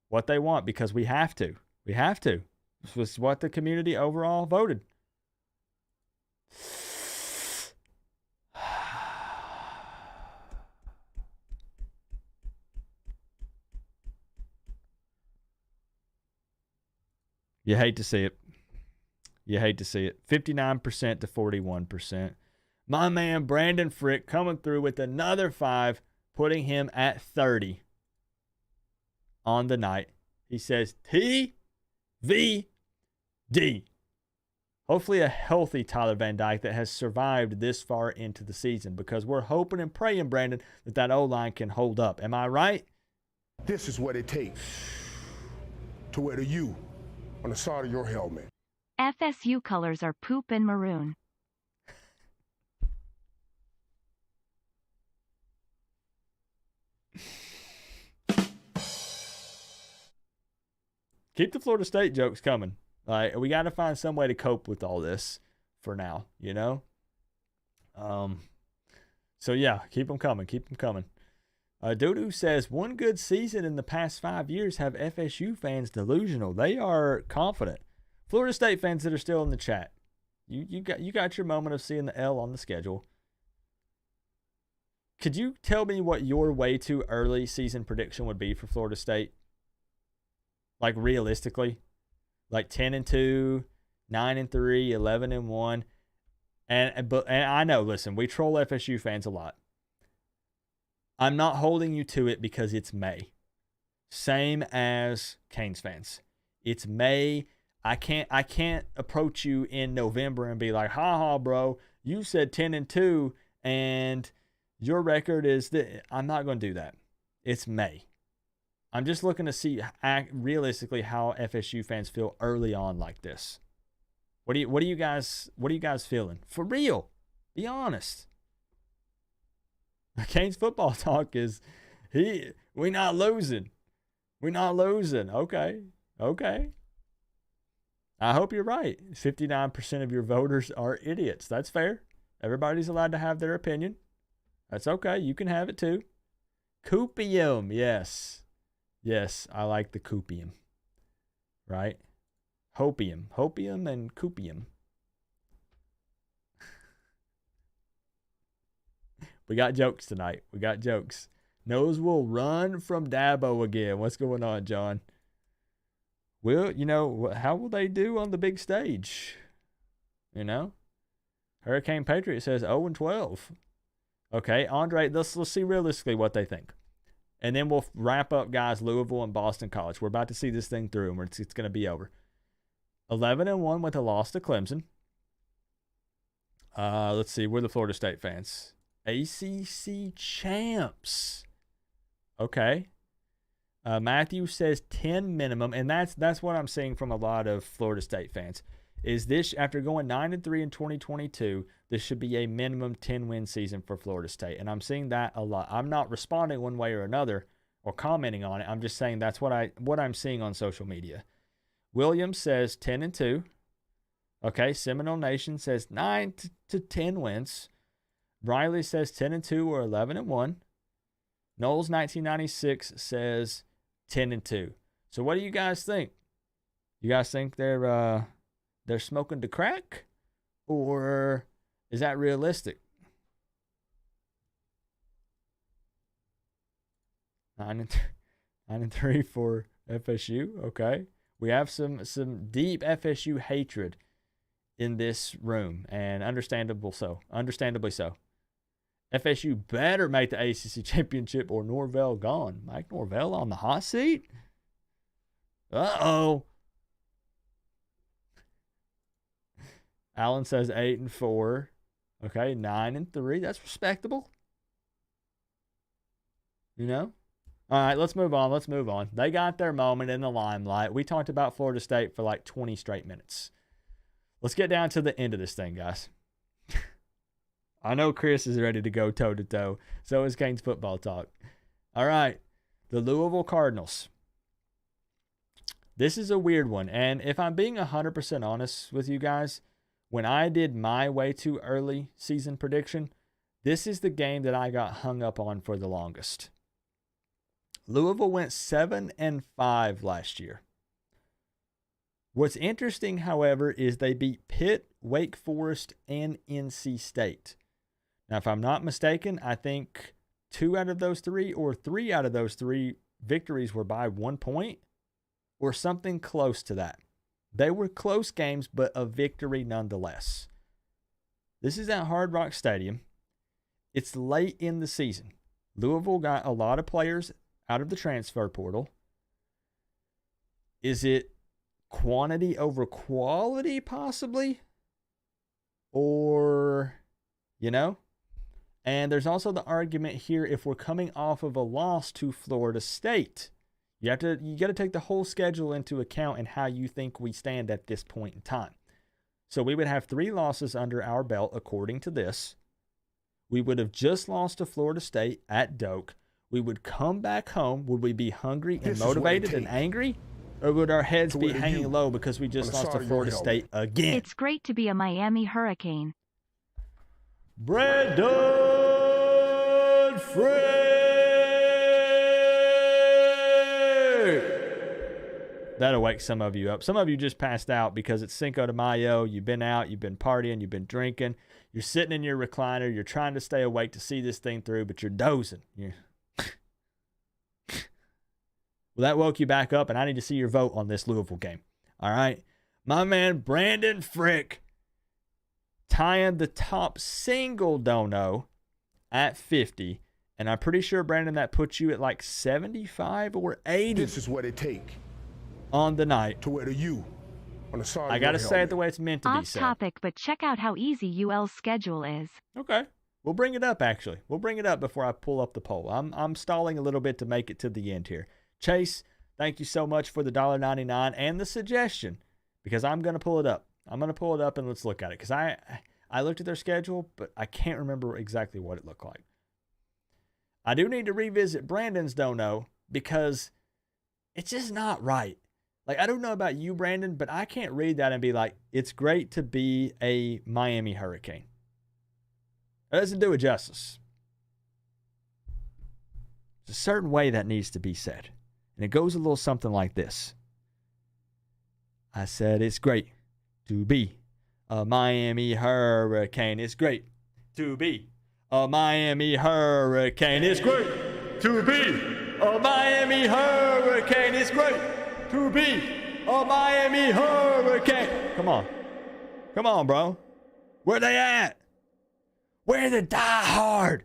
what they want because we have to. We have to. This was what the community overall voted. You hate to see it. You hate to see it. 59% to 41%. My man Brandon Frick coming through with another 5, putting him at 30 on the night. He says TVD. Hopefully a healthy Tyler Van Dyke that has survived this far into the season because we're hoping and praying, Brandon, that O-line can hold up. Am I right? This is what it takes to wear the U on the side of your helmet. FSU colors are poop and maroon. Keep the Florida State jokes coming. Like, we got to find some way to cope with all this for now, you know? So, yeah, keep them coming. Keep them coming. Doodoo says, one good season in the past 5 years have FSU fans delusional. They are confident. Florida State fans that are still in the chat, you got your moment of seeing the L on the schedule. Could you tell me what your way too early season prediction would be for Florida State? Like realistically, like 10-2, 9-3, 11-1, and I know. Listen, we troll FSU fans a lot. I'm not holding you to it because it's May. Same as Canes fans. It's May. I can't approach you in November and be like, ha, bro, you said 10-2 and your record is I'm not going to do that. It's May. I'm just looking to see realistically how FSU fans feel early on like this. What are you guys feeling? For real. Be honest. The Canes football talk is we not losing. We're not losing. Okay. I hope you're right. 59% of your voters are idiots. That's fair. Everybody's allowed to have their opinion. That's okay. You can have it too. Coopium. Yes, I like the Coopium. Right? Hopium and Coopium. We got jokes tonight. We got jokes. Nose will run from Dabo again. What's going on, John? Well, how will they do on the big stage? Hurricane Patriot says 0-12. Okay, Andre, let's see realistically what they think. And then we'll wrap up, guys, Louisville and Boston College. We're about to see this thing through, and it's going to be over. 11-1 with a loss to Clemson. Let's see. We're the Florida State fans. ACC champs. Okay. Matthew says 10 minimum, and that's what I'm seeing from a lot of Florida State fans. Is this, after going 9-3 in 2022, this should be a minimum 10-win season for Florida State, and I'm seeing that a lot. I'm not responding one way or another or commenting on it. I'm just saying that's what I'm seeing on social media. Williams says 10-2. Okay, Seminole Nation says 9 to 10 wins. Riley says 10-2 or 11-1. Knowles 1996 says 10-2. So what do you guys think? You guys think they're smoking to crack, or is that realistic? 9-3 for FSU. Okay, we have some deep FSU hatred in this room, and understandably so. FSU better make the ACC championship or Norvell gone. Mike Norvell on the hot seat? Uh-oh. Allen says 8-4. Okay, 9-3. That's respectable. You know? All right, let's move on. They got their moment in the limelight. We talked about Florida State for like 20 straight minutes. Let's get down to the end of this thing, guys. I know Chris is ready to go toe-to-toe. So is Canes Football Talk. All right, the Louisville Cardinals. This is a weird one. And if I'm being 100% honest with you guys, when I did my way too early season prediction, this is the game that I got hung up on for the longest. Louisville went 7-5 last year. What's interesting, however, is they beat Pitt, Wake Forest, and NC State. Now, if I'm not mistaken, I think 2 out of those 3 or 3 out of those 3 victories were by 1 point or something close to that. They were close games, but a victory nonetheless. This is at Hard Rock Stadium. It's late in the season. Louisville got a lot of players out of the transfer portal. Is it quantity over quality, possibly? Or, you know? And there's also the argument here, if we're coming off of a loss to Florida State, you got to take the whole schedule into account and how you think we stand at this point in time. So we would have 3 losses under our belt, according to this. We would have just lost to Florida State at Doak. We would come back home. Would we be hungry and motivated and angry? Or would our heads be hanging low because we just lost to Florida State again? It's great to be a Miami Hurricane. Brandon Frick! That'll wake some of you up. Some of you just passed out because it's Cinco de Mayo. You've been out, you've been partying, you've been drinking. You're sitting in your recliner. You're trying to stay awake to see this thing through, but you're dozing. Well, that woke you back up, and I need to see your vote on this Louisville game. All right? My man Brandon Frick tying the top single dono at 50. And I'm pretty sure, Brandon, that puts you at like 75 or 80. This is what it take on the night. to wear the U on the side. I got to say it the way it's meant to be Off said. topic, but check out how easy UL's schedule is. Okay. We'll bring it up, actually. We'll bring it up before I pull up the poll. I'm stalling a little bit to make it to the end here. Chase, thank you so much for the $1.99 and the suggestion, because I'm going to pull it up. I'm going to pull it up and let's look at it, because I looked at their schedule, but I can't remember exactly what it looked like. I do need to revisit Brandon's dono because it's just not right. Like, I don't know about you, Brandon, but I can't read that and be like, it's great to be a Miami Hurricane. That doesn't do it justice. There's a certain way that needs to be said. And it goes a little something like this. I said it's great to be a Miami Hurricane. It's great to be a Miami Hurricane. It's great to be a Miami Hurricane. It's great to be a Miami Hurricane. Come on. Come on, bro. Where they at? Where the diehard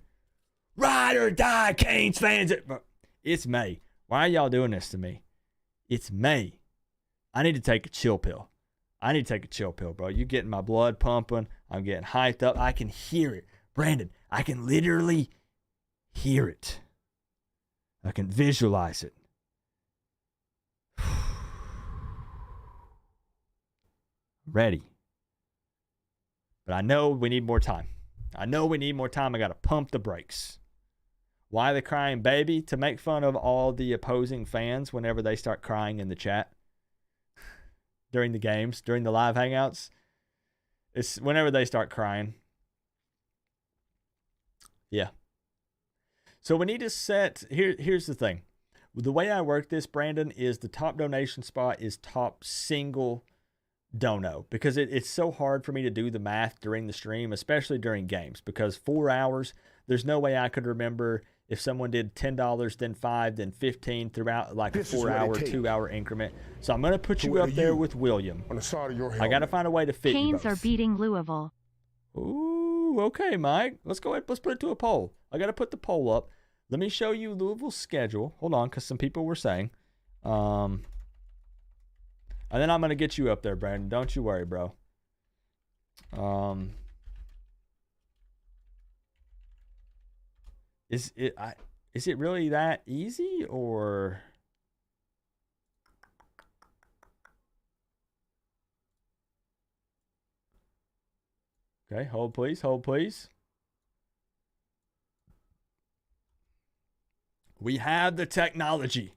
ride or die Canes fans at? It's May. Why are y'all doing this to me? It's May. I need to take a chill pill. Bro. You're getting my blood pumping. I'm getting hyped up. I can hear it. Brandon, I can literally hear it. I can visualize it. Ready. But I know we need more time. I got to pump the brakes. Why the crying baby? To make fun of all the opposing fans whenever they start crying in the chat. During the games, during the live hangouts. It's whenever they start crying. Yeah. So we need to set, here's the thing. The way I work this, Brandon, is the top donation spot is top single dono, because it's so hard for me to do the math during the stream, especially during games, because 4 hours, there's no way I could remember if someone did $10, then $5, then $15 throughout like a 4-hour, 2-hour increment. So I'm going to put you up there with William. On the side of your helmet. I got to find a way to fit you Canes both. are beating Louisville. Ooh, okay, Mike. Let's go ahead. Let's put it to a poll. I got to put the poll up. Let me show you Louisville's schedule. Hold on, because some people were saying. And then I'm going to get you up there, Brandon. Don't you worry, bro. Is it really that easy, or? Okay, hold please, hold please. We have the technology.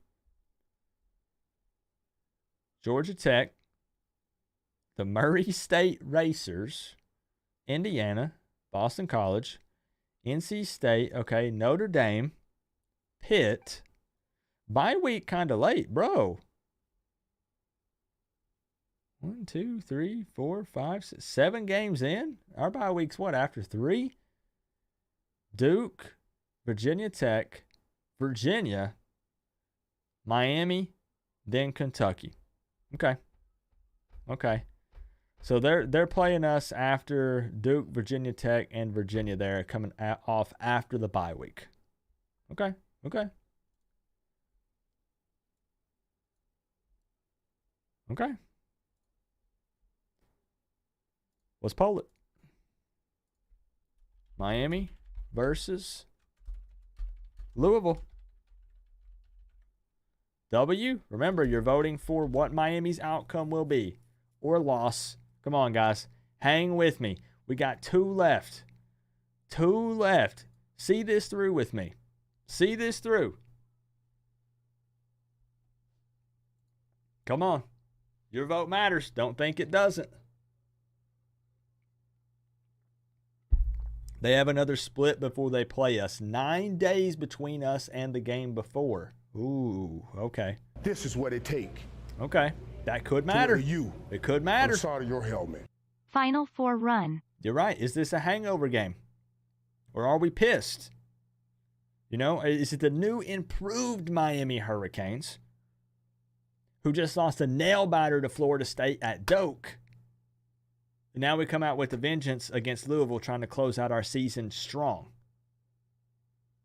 Georgia Tech, the Murray State Racers, Indiana, Boston College, NC State, okay, Notre Dame, Pitt. Bye week kind of late, bro. 1, 2, 3, 4, 5, 6, 7 games in. Our bye week's what, after 3? Duke, Virginia Tech, Virginia, Miami, then Kentucky. Okay. Okay. So they're playing us after Duke, Virginia Tech, and Virginia. They're coming off after the bye week. Okay. Okay. Okay. Let's poll it. Miami versus Louisville. W, remember, you're voting for what Miami's outcome will be or loss. Come on, guys. Hang with me. We got 2 left. 2 left. See this through with me. See this through. Come on. Your vote matters. Don't think it doesn't. They have another split before they play us. 9 days between us and the game before. Ooh, okay. This is what it take. Okay. That could matter. It could matter. On the side of your helmet. Final 4 run. You're right. Is this a hangover game? Or are we pissed? You know, is it the new improved Miami Hurricanes who just lost a nail biter to Florida State at Doak? And now we come out with a vengeance against Louisville, trying to close out our season strong.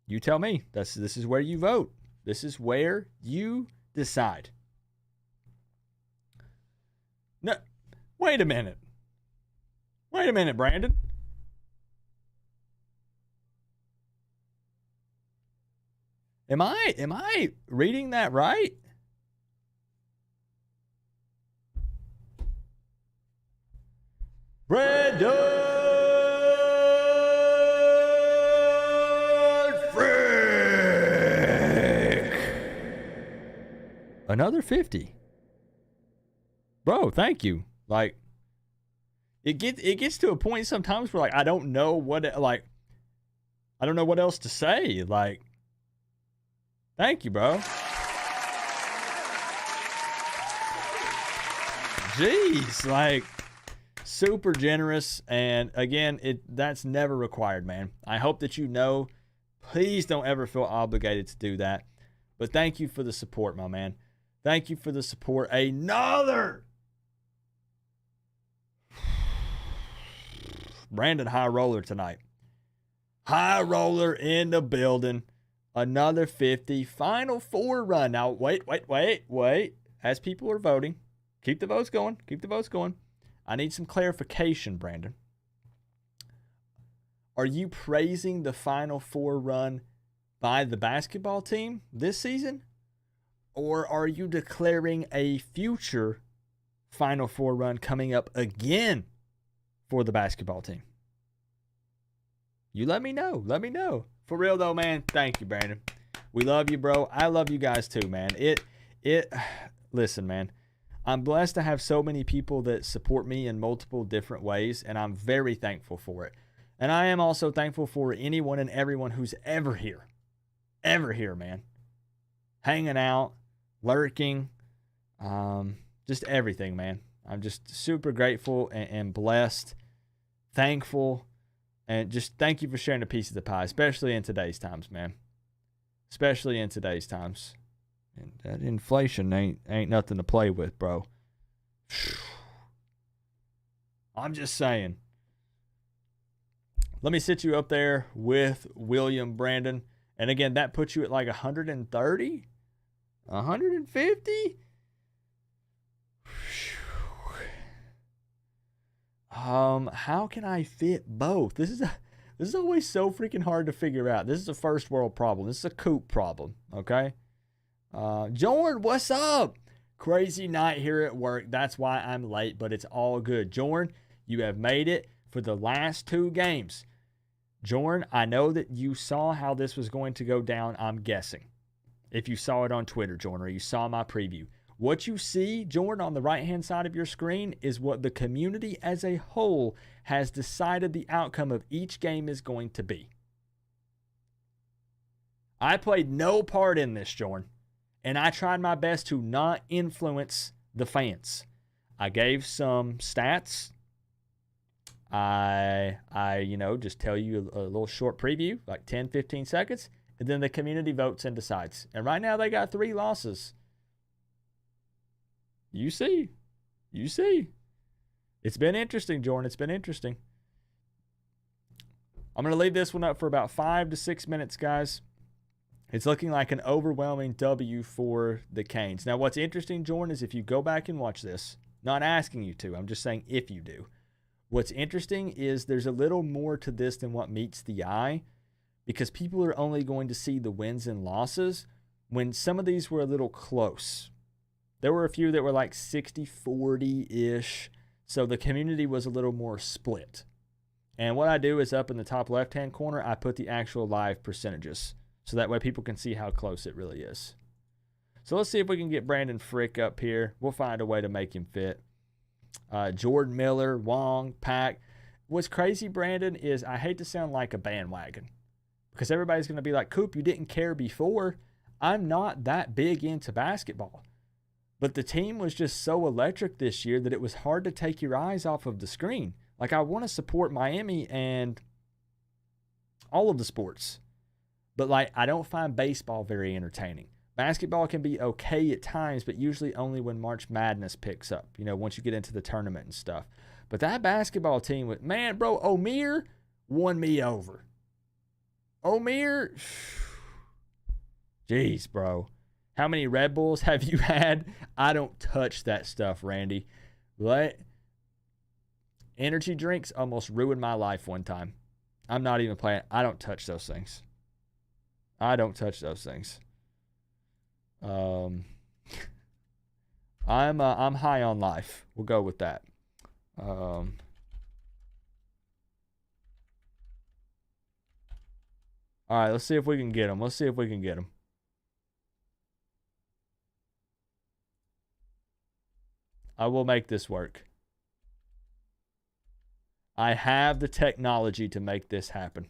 You tell me. This is where you vote. This is where you decide. No, wait a minute. Wait a minute, Brandon. Am I reading that right? Brandon Frick. Another 50. Bro, thank you. Like, it gets to a point sometimes where, like, I don't know what else to say. Like, thank you, bro. Jeez, like, super generous. And again, that's never required, man. I hope that you know. Please don't ever feel obligated to do that. But thank you for the support, my man. Thank you for the support. Another Brandon High Roller tonight. High Roller in the building. Another 50. Final 4 run. Now, wait. As people are voting, keep the votes going. Keep the votes going. I need some clarification, Brandon. Are you praising the Final 4 run by the basketball team this season? Or are you declaring a future Final 4 run coming up again for the basketball team? You let me know. Let me know. For real though, man. Thank you, Brandon. We love you, bro. I love you guys too, man. Listen, man. I'm blessed to have so many people that support me in multiple different ways, and I'm very thankful for it. And I am also thankful for anyone and everyone who's ever here, man. Hanging out, lurking, just everything, man. I'm just super grateful and blessed, thankful, and just thank you for sharing a piece of the pie, especially in today's times, man. especially in today's times. And that inflation ain't nothing to play with, bro. I'm just saying. Let me sit you up there with William Brandon. And again, that puts you at like 130? 150? How can I fit both? This is always so freaking hard to figure out. This is a first world problem. This is a Coop problem, okay? Jordan, what's up? Crazy night here at work. That's why I'm late, but it's all good. Jordan, you have made it for the last 2 games. Jordan, I know that you saw how this was going to go down, I'm guessing. If you saw it on Twitter, Jordan, or you saw my preview. What you see, Jordan, on the right-hand side of your screen is what the community as a whole has decided the outcome of each game is going to be. I played no part in this, Jordan, and I tried my best to not influence the fans. I gave some stats. I just tell you a little short preview, like 10, 15 seconds, and then the community votes and decides. And right now they got 3 losses. You see. It's been interesting, Jordan. It's been interesting. I'm going to leave this one up for about 5 to 6 minutes, guys. It's looking like an overwhelming W for the Canes. Now, what's interesting, Jordan, is if you go back and watch this, not asking you to, I'm just saying if you do. What's interesting is there's a little more to this than what meets the eye, because people are only going to see the wins and losses when some of these were a little close. There were a few that were like 60-40-ish, so the community was a little more split. And what I do is up in the top left-hand corner, I put the actual live percentages, so that way people can see how close it really is. So let's see if we can get Brandon Frick up here. We'll find a way to make him fit. Jordan Miller, Wong, Pack. What's crazy, Brandon, is I hate to sound like a bandwagon, because everybody's going to be like, Coop, you didn't care before. I'm not that big into basketball. But the team was just so electric this year that it was hard to take your eyes off of the screen. Like, I want to support Miami and all of the sports. But, like, I don't find baseball very entertaining. Basketball can be okay at times, but usually only when March Madness picks up, once you get into the tournament and stuff. But that basketball team, man, bro, Omer won me over. Omer, jeez, bro. How many Red Bulls have you had? I don't touch that stuff, Randy. What? Energy drinks almost ruined my life one time. I'm not even playing. I don't touch those things. I'm high on life. We'll go with that. All right, let's see if we can get him. I will make this work. I have the technology to make this happen.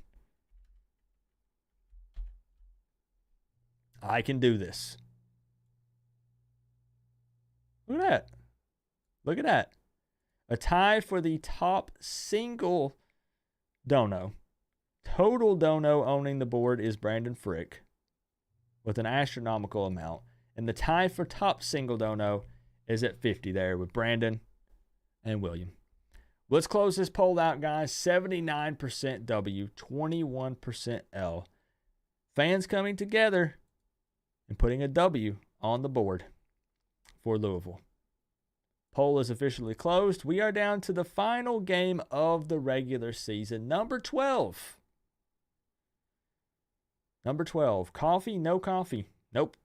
I can do this. Look at that. A tie for the top single dono. Total dono owning the board is Brandon Frick with an astronomical amount. And the tie for top single dono is at 50 there with Brandon and William. Let's close this poll out, guys. 79% W, 21% L. Fans coming together and putting a W on the board for Louisville. Poll is officially closed. We are down to the final game of the regular season. Number 12. Coffee, no coffee. Nope.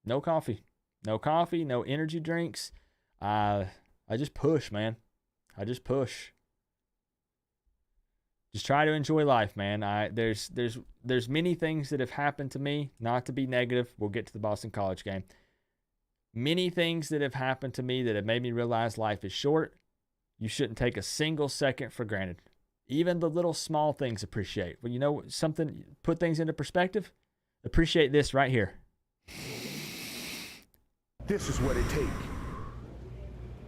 No coffee. No coffee, no energy drinks. I just push, man. Just try to enjoy life, man. There's many things that have happened to me, not to be negative. We'll get to the Boston College game. Many things that have happened to me that have made me realize life is short. You shouldn't take a single second for granted. Even the little small things appreciate. Well, something, put things into perspective. Appreciate this right here. This is what it takes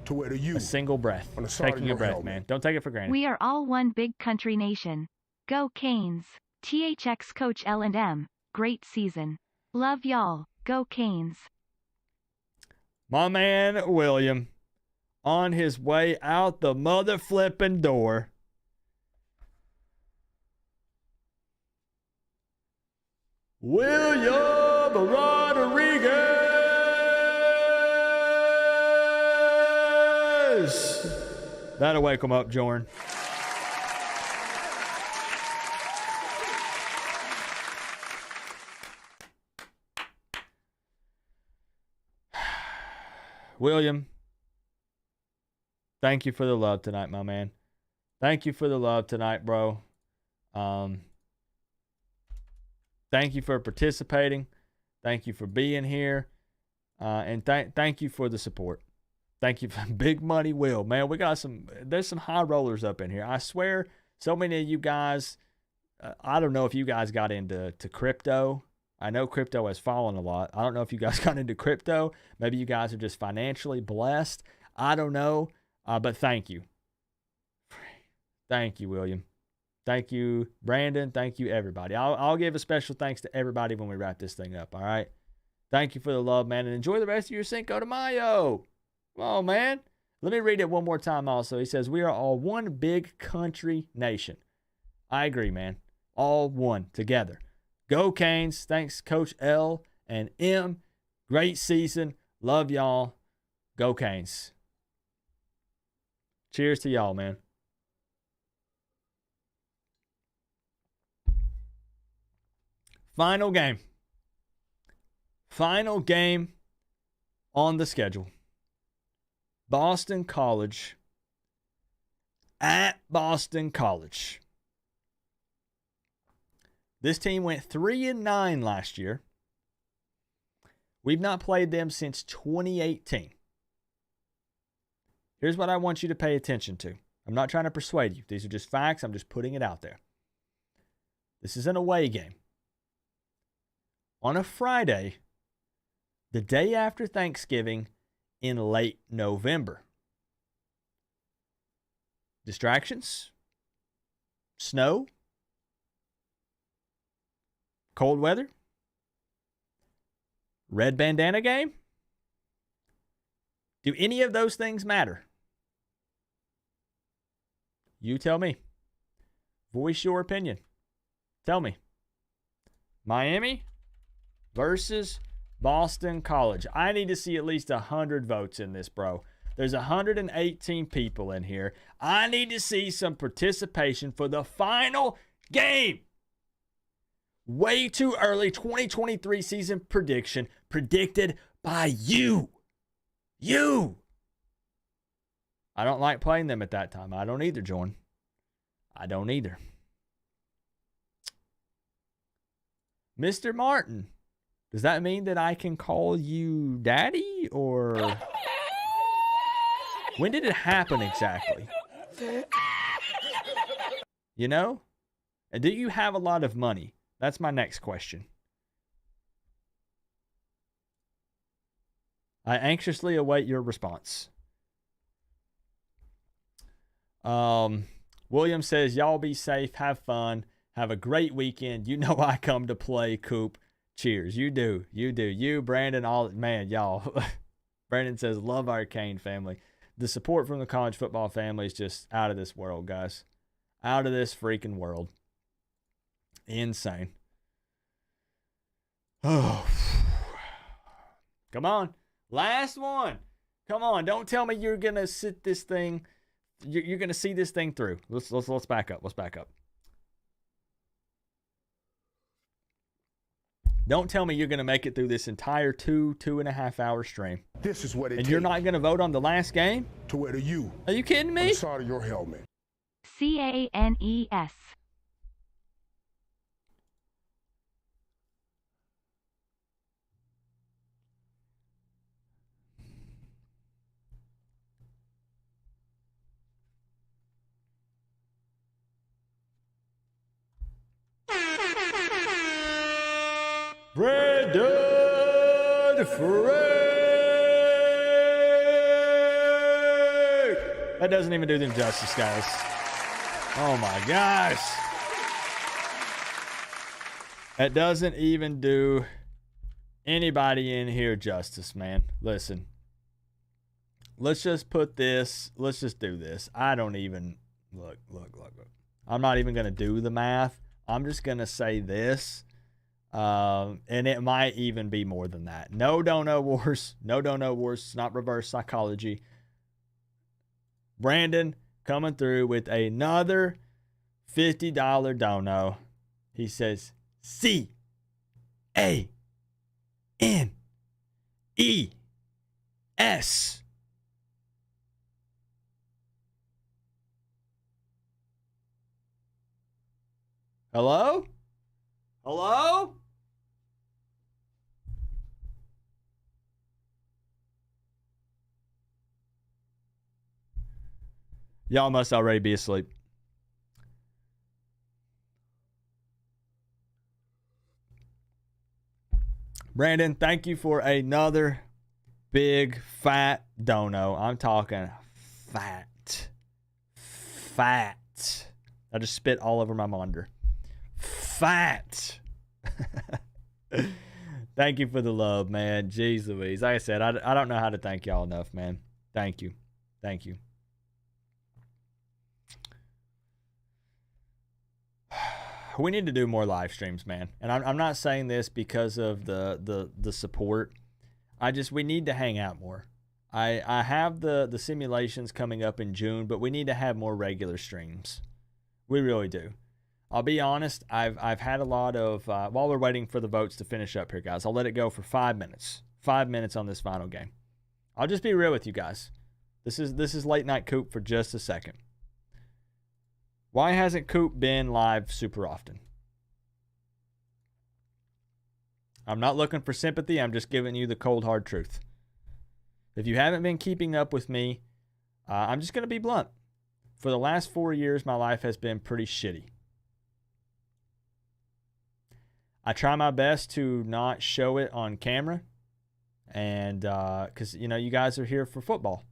to wear the U. A single breath. Taking a breath, helmet. man. Don't take it for granted. We are all one big country nation. Go Canes. THX Coach L&M. Great season. Love y'all. Go Canes. My man, William, on his way out the mother flipping door. William Rodriguez. That'll wake him up, Jordan. William, thank you for the love tonight, my man. Thank you for the love tonight, bro. Thank you for participating. Thank you for being here. And thank you for the support. Thank you for Big Money Will. Man, there's some high rollers up in here. I swear, so many of you guys, I don't know if you guys got into crypto. I know crypto has fallen a lot. I don't know if you guys got into crypto. Maybe you guys are just financially blessed. I don't know. But thank you. Thank you, William. Thank you, Brandon. Thank you, everybody. I'll give a special thanks to everybody when we wrap this thing up, all right? Thank you for the love, man, and enjoy the rest of your Cinco de Mayo. Come on, man. Let me read it one more time also. He says, we are all one big country nation. I agree, man. All one together. Go Canes. Thanks, Coach L and M. Great season. Love y'all. Go Canes. Cheers to y'all, man. Final game. Final game on the schedule. Boston College at Boston College. This team went 3-9 last year. We've not played them since 2018. Here's what I want you to pay attention to. I'm not trying to persuade you. These are just facts. I'm just putting it out there. This is an away game. On a Friday, the day after Thanksgiving in late November. Distractions? Snow? Cold weather? Red bandana game? Do any of those things matter? You tell me. Voice your opinion. Tell me. Miami versus Boston College. I need to see at least 100 votes in this, bro. There's 118 people in here. I need to see some participation for the final game. Way too early 2023 season prediction predicted by you. You. I don't like playing them at that time. I don't either, Jordan. I don't either. Mr. Martin, does that mean that I can call you daddy, or when did it happen exactly? You know? And do you have a lot of money? That's my next question. I anxiously await your response. William says, y'all be safe, have fun, have a great weekend. You know I come to play, Coop. Cheers. You do. You do. You, Brandon, all, man, y'all. Brandon says, love our Cane family. The support from the college football family is just out of this world, guys. Out of this freaking world. Insane. Oh. Come on. Last one. Come on. Don't tell me you're going to sit this thing. You're going to see this thing through. Let's back up. Let's back up. Don't tell me you're going to make it through this entire 2.5 hour stream. This is what it And you're not going to vote on the last game? to wear to you. Are you kidding me? Side of your helmet. CANES. Brandon Frank! That doesn't even do them justice, guys. Oh my gosh. That doesn't even do anybody in here justice, man. Listen. Let's just do this. I don't even, look. I'm not even going to do the math. I'm just going to say this. And it might even be more than that. No dono wars. No dono wars. It's not reverse psychology. Brandon coming through with another $50 dono. He says, CANES. Hello? Hello? Y'all must already be asleep. Brandon, thank you for another big fat dono. I'm talking fat. I just spit all over my monitor. Fat. Thank you for the love, man. Jeez Louise. Like I said, I don't know how to thank y'all enough, man. Thank you. We need to do more live streams, man. And I'm not saying this because of the support. We need to hang out more. I have the simulations coming up in June, but we need to have more regular streams. We really do. I'll be honest, I've had a lot of, while we're waiting for the votes to finish up here, guys, I'll let it go for 5 minutes. 5 minutes on this final game. I'll just be real with you guys. This is late night Coop for just a second. Why hasn't Coop been live super often? I'm not looking for sympathy. I'm just giving you the cold, hard truth. If you haven't been keeping up with me, I'm just going to be blunt. For the last 4 years, my life has been pretty shitty. I try my best to not show it on camera, and because you guys are here for football,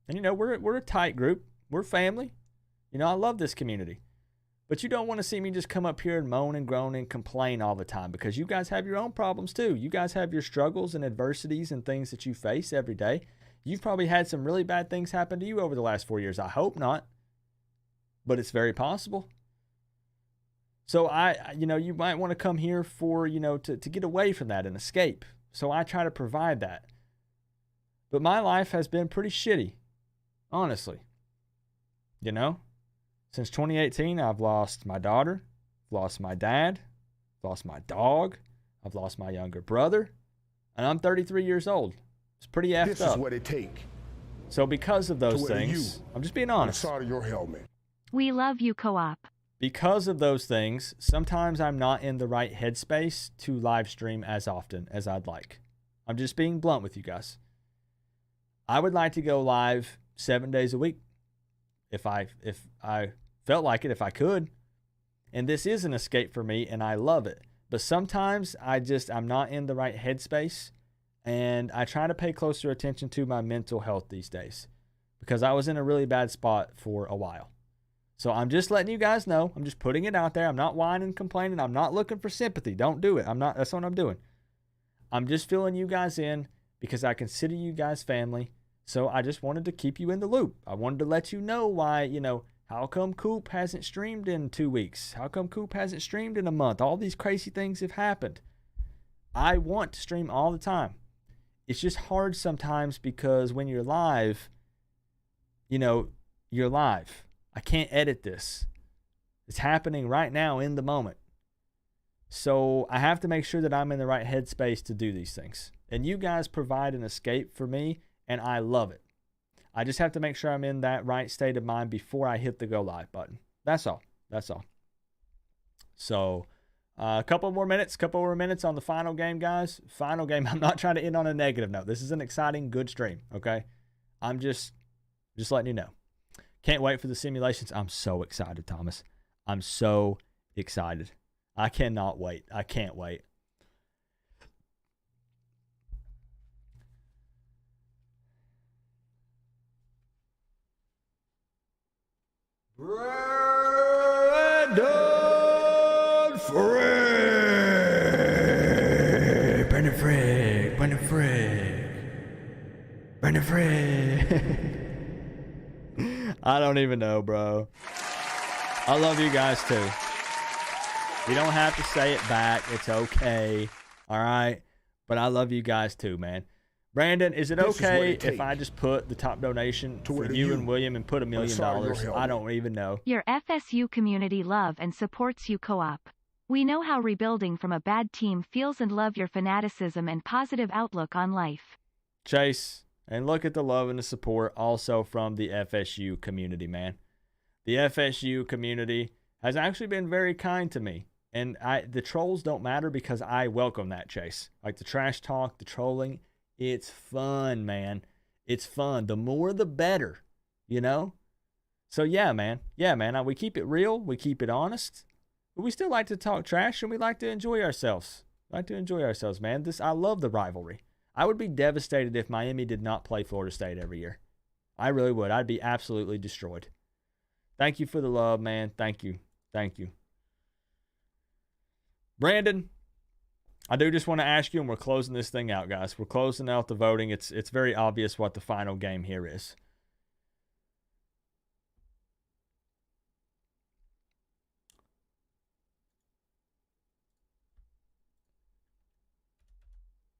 and we're a tight group, we're family. I love this community, but you don't want to see me just come up here and moan and groan and complain all the time, because you guys have your own problems too. You guys have your struggles and adversities and things that you face every day. You've probably had some really bad things happen to you over the last 4 years. I hope not, but it's very possible. So you might want to come here for, to get away from that and escape. So I try to provide that. But my life has been pretty shitty, honestly. Since 2018, I've lost my daughter, lost my dad, lost my dog, I've lost my younger brother, and I'm 33 years old. It's pretty effed up. This is what it takes. So because of those things, I'm just being honest. On the side of your helmet. We love you, Co-op. Because of those things, sometimes I'm not in the right headspace to live stream as often as I'd like. I'm just being blunt with you guys. I would like to go live 7 days a week if I felt like it, if I could. And this is an escape for me, and I love it. But sometimes I'm not in the right headspace, and I try to pay closer attention to my mental health these days, because I was in a really bad spot for a while. So I'm just letting you guys know. I'm just putting it out there. I'm not whining and complaining. I'm not looking for sympathy. Don't do it. That's what I'm doing. I'm just filling you guys in because I consider you guys family. So I just wanted to keep you in the loop. I wanted to let you know why, how come Coop hasn't streamed in 2 weeks? How come Coop hasn't streamed in a month? All these crazy things have happened. I want to stream all the time. It's just hard sometimes because when you're live, you're live. I can't edit this. It's happening right now in the moment. So I have to make sure that I'm in the right headspace to do these things. And you guys provide an escape for me, and I love it. I just have to make sure I'm in that right state of mind before I hit the go live button. That's all. So a couple more minutes on the final game, guys. Final game. I'm not trying to end on a negative note. This is an exciting, good stream, okay? I'm just letting you know. Can't wait for the simulations. I'm so excited, Thomas. I'm so excited. I cannot wait. I can't wait. Brandon Free. Brandon Frick. Brandon Frick. I don't even know, bro. I love you guys too. You don't have to say it back. It's okay. All right? But I love you guys too, man. Brandon, is it okay if I just put the top donation for you and William and put $1 million? I don't even know. Your FSU community love and supports you, Co-op. We know how rebuilding from a bad team feels and love your fanaticism and positive outlook on life. Chase, and look at the love and the support also from the FSU community, man. The FSU community has actually been very kind to me. And the trolls don't matter because I welcome that, Chase. Like the trash talk, the trolling. It's fun, man. It's fun. The more, the better, you know? So, yeah, man. Yeah, man. We keep it real. We keep it honest. But we still like to talk trash, and we like to enjoy ourselves. Man. I love the rivalry. I would be devastated if Miami did not play Florida State every year. I really would. I'd be absolutely destroyed. Thank you for the love, man. Thank you. Brandon, I do just want to ask you, and we're closing this thing out, guys. We're closing out the voting. It's very obvious what the final game here is.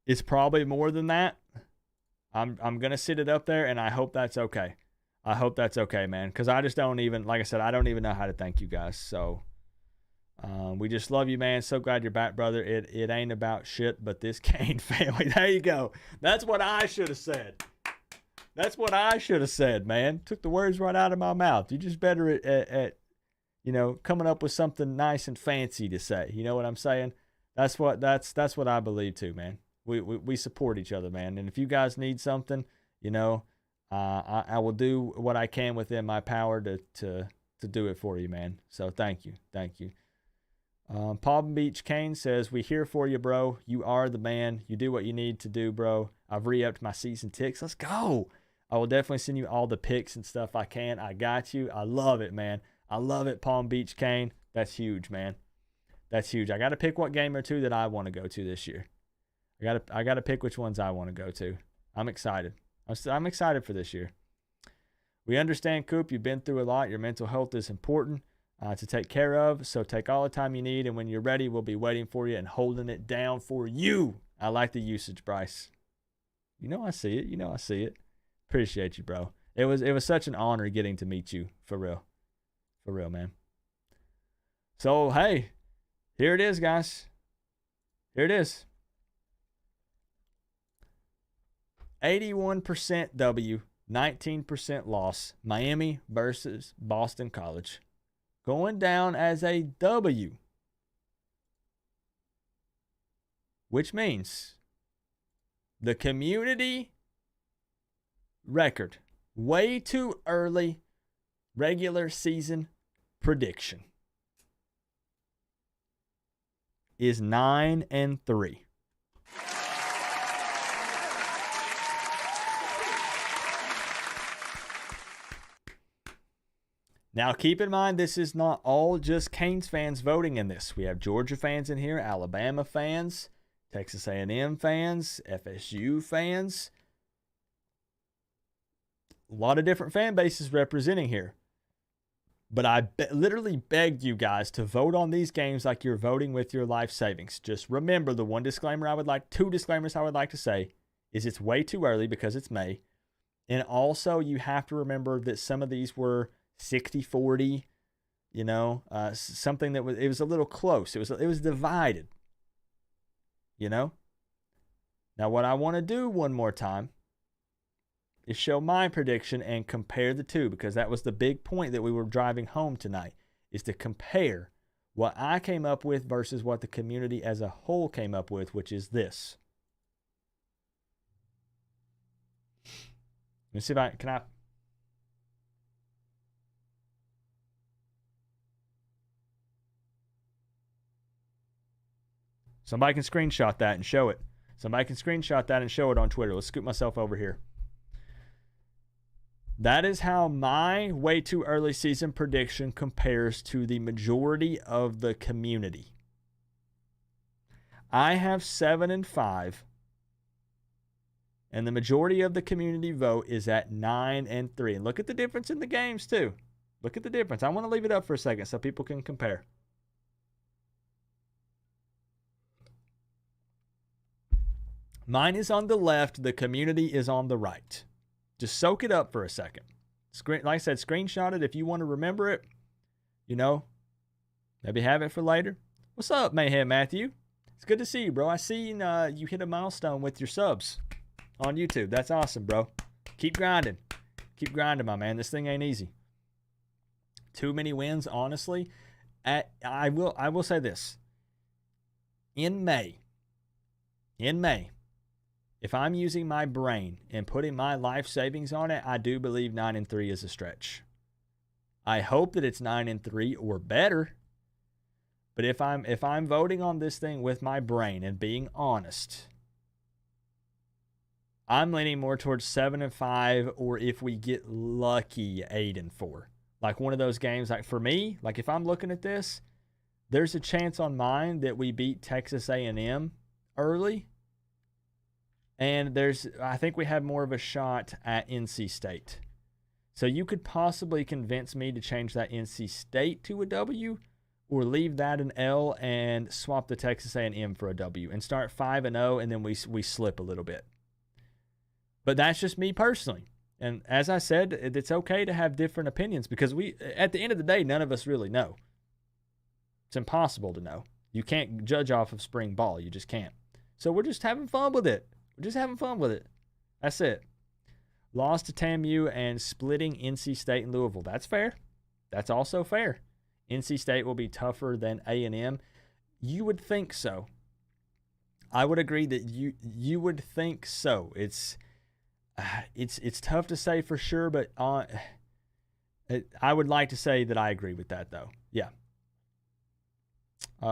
It's probably more than that. I'm going to sit it up there, and I hope that's okay. I hope that's okay, man, because I just don't even, like I said, I don't even know how to thank you guys. So we just love you, man. So glad you're back, brother. It ain't about shit but this Kane family. There you go. That's what I should have said. That's what I should have said, man. Took the words right out of my mouth. You're just better at coming up with something nice and fancy to say. You know what I'm saying? That's what I believe too, man. We support each other, man. And if you guys need something, I will do what I can within my power to do it for you, man. So thank you. Palm Beach Kane says, we here for you, bro. You are the man. You do what you need to do, bro. I've re-upped my season tickets. Let's go. I will definitely send you all the pics and stuff I can. I got you. I love it, man. I love it, Palm Beach Kane. That's huge, man. That's huge. I got to pick what game or two that I want to go to this year. I got to pick which ones I want to go to. I'm excited. I'm excited for this year. We understand, Coop. You've been through a lot. Your mental health is important to take care of. So take all the time you need, and when you're ready, we'll be waiting for you and holding it down for you. I like the usage, Bryce. I see it. Appreciate you, bro. It was such an honor getting to meet you, for real, man. So hey, here it is, guys. Here it is. 81% W, 19% loss. Miami versus Boston College. Going down as a W. Which means the community record, way too early regular season prediction, is 9-3. Now, keep in mind, this is not all just Canes fans voting in this. We have Georgia fans in here, Alabama fans, Texas A&M fans, FSU fans. A lot of different fan bases representing here. But I literally begged you guys to vote on these games like you're voting with your life savings. Just remember, the two disclaimers I would like to say is it's way too early because it's May. And also, you have to remember that some of these were 60-40, something it was a little close. It was divided, Now, what I want to do one more time is show my prediction and compare the two, because that was the big point that we were driving home tonight, is to compare what I came up with versus what the community as a whole came up with, which is this. Let me see if can I... Somebody can screenshot that and show it. On Twitter. Let's scoot myself over here. That is how my way too early season prediction compares to the majority of the community. I have 7-5 And the majority of the community vote is at 9-3. And look at the difference in the games, too. Look at the difference. I want to leave it up for a second so people can compare. Mine is on the left. The community is on the right. Just soak it up for a second. Like I said, screenshot it if you want to remember it. You know, maybe have it for later. What's up, Mayhem Matthew? It's good to see you, bro. I seen you hit a milestone with your subs on YouTube. That's awesome, bro. Keep grinding. Keep grinding, my man. This thing ain't easy. Too many wins, honestly. I will say this. In May, if I'm using my brain and putting my life savings on it, I do believe 9-3 is a stretch. I hope that it's 9-3 or better. But if I'm voting on this thing with my brain and being honest, I'm leaning more towards 7-5, or if we get lucky, 8-4. Like one of those games, like for me, like if I'm looking at this, there's a chance on mine that we beat Texas A&M early. And I think we have more of a shot at NC State. So you could possibly convince me to change that NC State to a W, or leave that an L and swap the Texas A&M for a W and start 5-0, and then we slip a little bit. But that's just me personally. And as I said, it's okay to have different opinions because at the end of the day, none of us really know. It's impossible to know. You can't judge off of spring ball. You just can't. So we're just having fun with it. We're just having fun with it. That's it. Lost to TAMU and splitting NC State and Louisville. That's fair. That's also fair. NC State will be tougher than A&M. You would think so. I would agree that you would think so. It's tough to say for sure, but I would like to say that I agree with that, though. Yeah.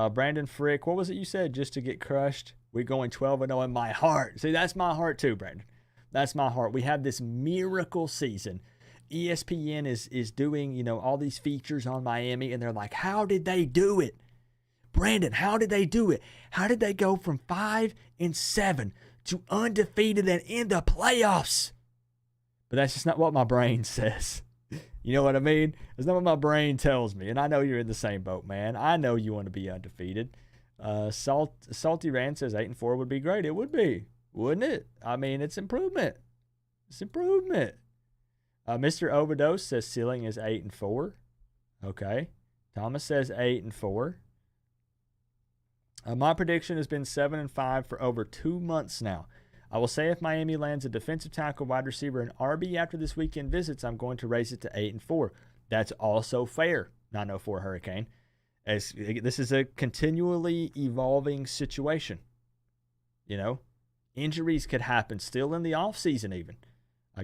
Brandon Frick, what was it you said? Just to get crushed? We're going 12-0 in my heart. See, that's my heart too, Brandon. That's my heart. We have this miracle season. ESPN is doing, all these features on Miami, and they're like, how did they do it? Brandon, how did they do it? How did they go from 5-7 to undefeated and in the playoffs? But that's just not what my brain says. You know what I mean? That's not what my brain tells me. And I know you're in the same boat, man. I know you want to be undefeated. Salty Rand says 8-4 would be great. It would be, wouldn't it? I mean, it's improvement. It's improvement. Mr. Overdose says ceiling is 8-4. Okay. Thomas says 8-4. My prediction has been 7-5 for over 2 months now. I will say if Miami lands a defensive tackle, wide receiver, and RB after this weekend visits, I'm going to raise it to 8-4. That's also fair. 904 Hurricane. As this is a continually evolving situation. Injuries could happen still in the offseason even.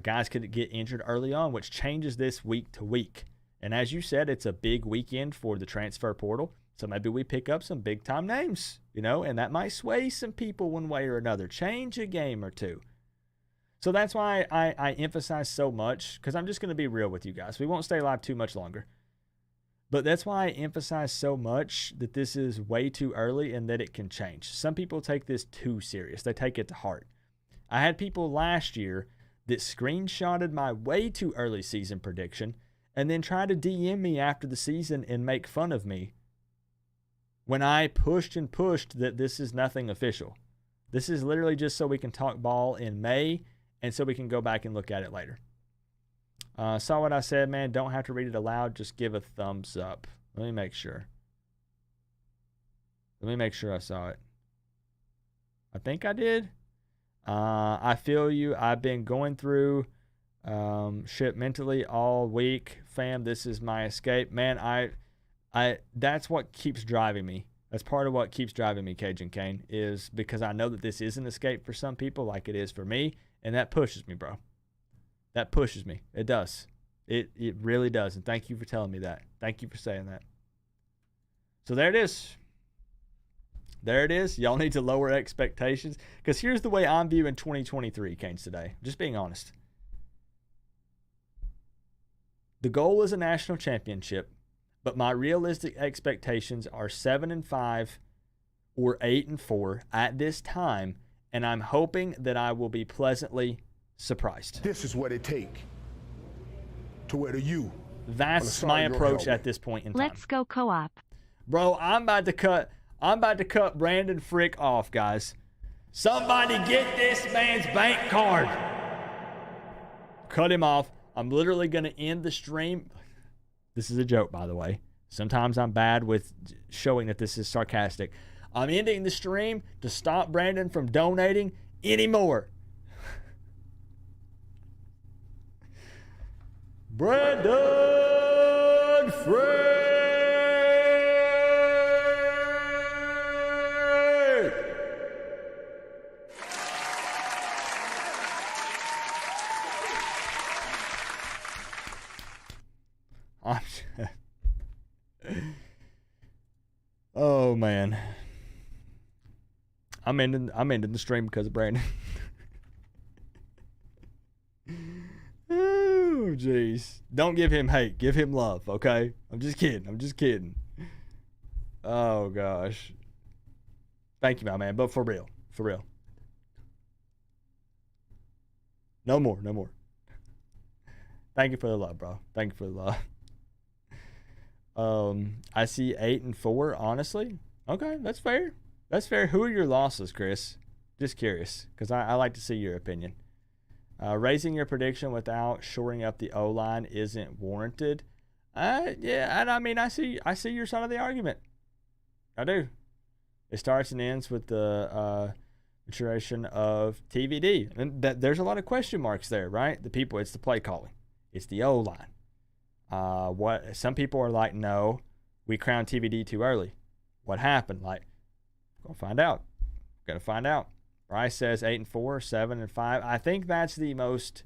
Guys could get injured early on, which changes this week to week. And as you said, it's a big weekend for the transfer portal. So maybe we pick up some big-time names, and that might sway some people one way or another, change a game or two. So that's why I emphasize so much, because I'm just going to be real with you guys. We won't stay live too much longer. But that's why I emphasize so much that this is way too early and that it can change. Some people take this too serious. They take it to heart. I had people last year that screenshotted my way too early season prediction and then tried to DM me after the season and make fun of me when I pushed and pushed that this is nothing official. This is literally just so we can talk ball in May and so we can go back and look at it later. Saw what I said, man. Don't have to read it aloud. Just give a thumbs up. Let me make sure. Let me make sure I saw it. I think I did. I feel you. I've been going through shit mentally all week. Fam, this is my escape. Man, I that's what keeps driving me. That's part of what keeps driving me, Cajun Kane, is because I know that this is an escape for some people like it is for me, and that pushes me, bro. That pushes me. It does. It really does. And thank you for telling me that. Thank you for saying that. So there it is. There it is. Y'all need to lower expectations. Because here's the way I'm viewing 2023, Canes, today. Just being honest. The goal is a national championship, but my realistic expectations are 7-5 or 8-4 at this time. and I'm hoping that I will be pleasantly surprised. This is what it takes to wear the U. That's my approach at this point in time. Let's go co-op. Bro, I'm about to cut Brandon Frick off, guys. Somebody get this man's bank card. Cut him off. I'm literally going to end the stream. This is a joke, by the way. Sometimes I'm bad with showing that this is sarcastic. I'm ending the stream to stop Brandon from donating anymore. Brandon Frick! Oh man, I'm ending the stream because of Brandon. Oh jeez, don't give him hate, give him love, okay? I'm just kidding. Oh gosh, thank you, my man, but for real. No more. Thank you for the love, bro. Thank you for the love. I see 8-4, honestly. Okay, that's fair. Who are your losses, Chris? Just curious, because I like to see your opinion. Raising your prediction without shoring up the O-line isn't warranted. Yeah, and I mean, I see your side of the argument. I do. It starts and ends with the maturation of TVD. And there's a lot of question marks there, right? It's the play calling. It's the O-line. What some people are like, no, we crowned TVD too early. What happened? Like, gonna find out. Bryce says 8-4, 7-5. I think that's the most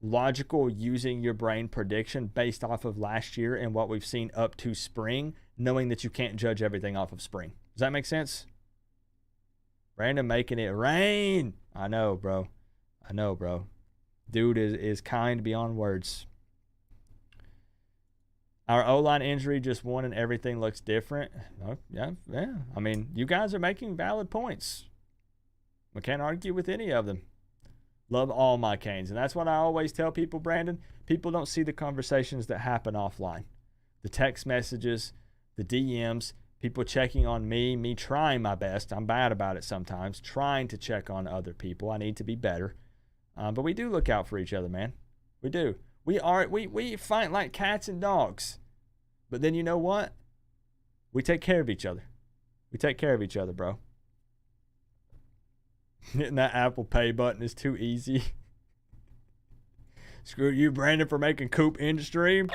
logical using your brain prediction based off of last year and what we've seen up to spring, knowing that you can't judge everything off of spring. Does that make sense? Brandon making it rain. I know, bro. Dude is kind beyond words. Our O-line injury just won and everything looks different. Oh, yeah. I mean, you guys are making valid points. We can't argue with any of them. Love all my Canes. And that's what I always tell people, Brandon. People don't see the conversations that happen offline. The text messages, the DMs, people checking on me trying my best. I'm bad about it sometimes, trying to check on other people. I need to be better. But we do look out for each other, man. We do. We fight like cats and dogs. But then you know what? We take care of each other. Bro. Hitting that Apple Pay button is too easy. Screw you, Brandon, for making Coop end stream.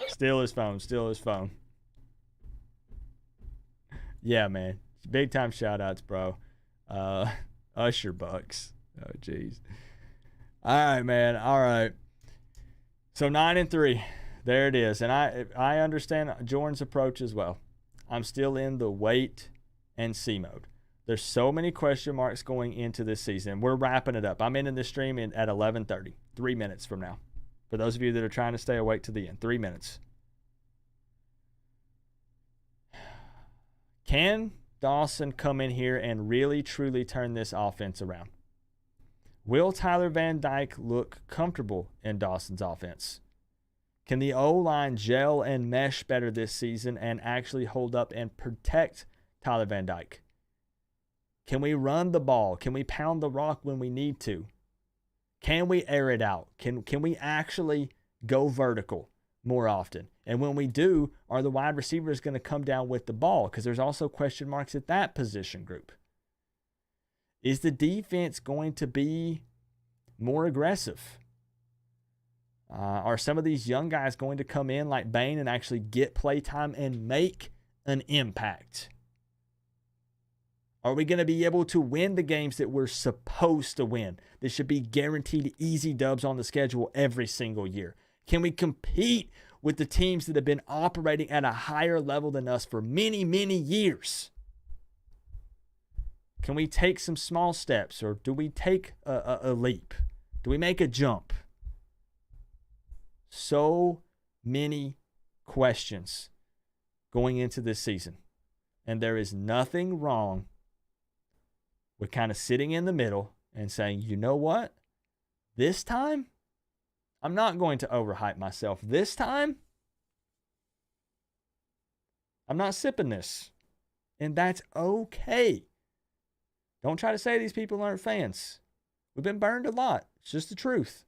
Steal his phone. Yeah, man. Big time shout outs, bro. Usher Bucks. Oh, jeez. All right, man. All right. So 9-3. There it is. And I understand Jordan's approach as well. I'm still in the wait and see mode. There's so many question marks going into this season. We're wrapping it up. I'm ending this stream at 11:30, 3 minutes from now. For those of you that are trying to stay awake to the end, 3 minutes. Can Dawson come in here and really, truly turn this offense around? Will Tyler Van Dyke look comfortable in Dawson's offense? Can the O-line gel and mesh better this season and actually hold up and protect Tyler Van Dyke? Can we run the ball? Can we pound the rock when we need to? Can we air it out? Can we actually go vertical more often? And when we do, are the wide receivers going to come down with the ball? Because there's also question marks at that position group. Is the defense going to be more aggressive? Are some of these young guys going to come in like Bain and actually get play time and make an impact? Are we going to be able to win the games that we're supposed to win? This should be guaranteed easy dubs on the schedule every single year. Can we compete with the teams that have been operating at a higher level than us for many, many years? Can we take some small steps, or do we take a leap? Do we make a jump? So many questions going into this season. And there is nothing wrong with kind of sitting in the middle and saying, you know what? This time, I'm not going to overhype myself. This time, I'm not sipping this. And that's okay. Don't try to say these people aren't fans. We've been burned a lot. It's just the truth.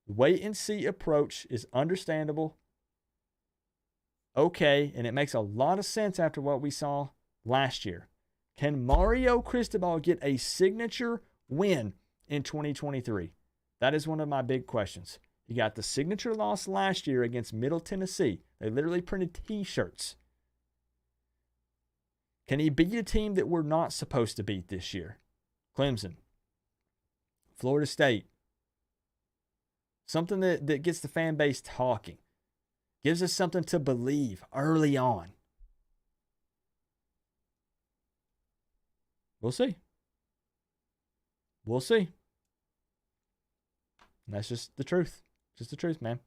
The wait and see approach is understandable. Okay, and it makes a lot of sense after what we saw last year. Can Mario Cristobal get a signature win in 2023? That is one of my big questions. He got the signature loss last year against Middle Tennessee. They literally printed T-shirts. Can he beat a team that we're not supposed to beat this year? Clemson, Florida State. Something that gets the fan base talking. Gives us something to believe early on. We'll see. We'll see. And that's just the truth. Just the truth, man.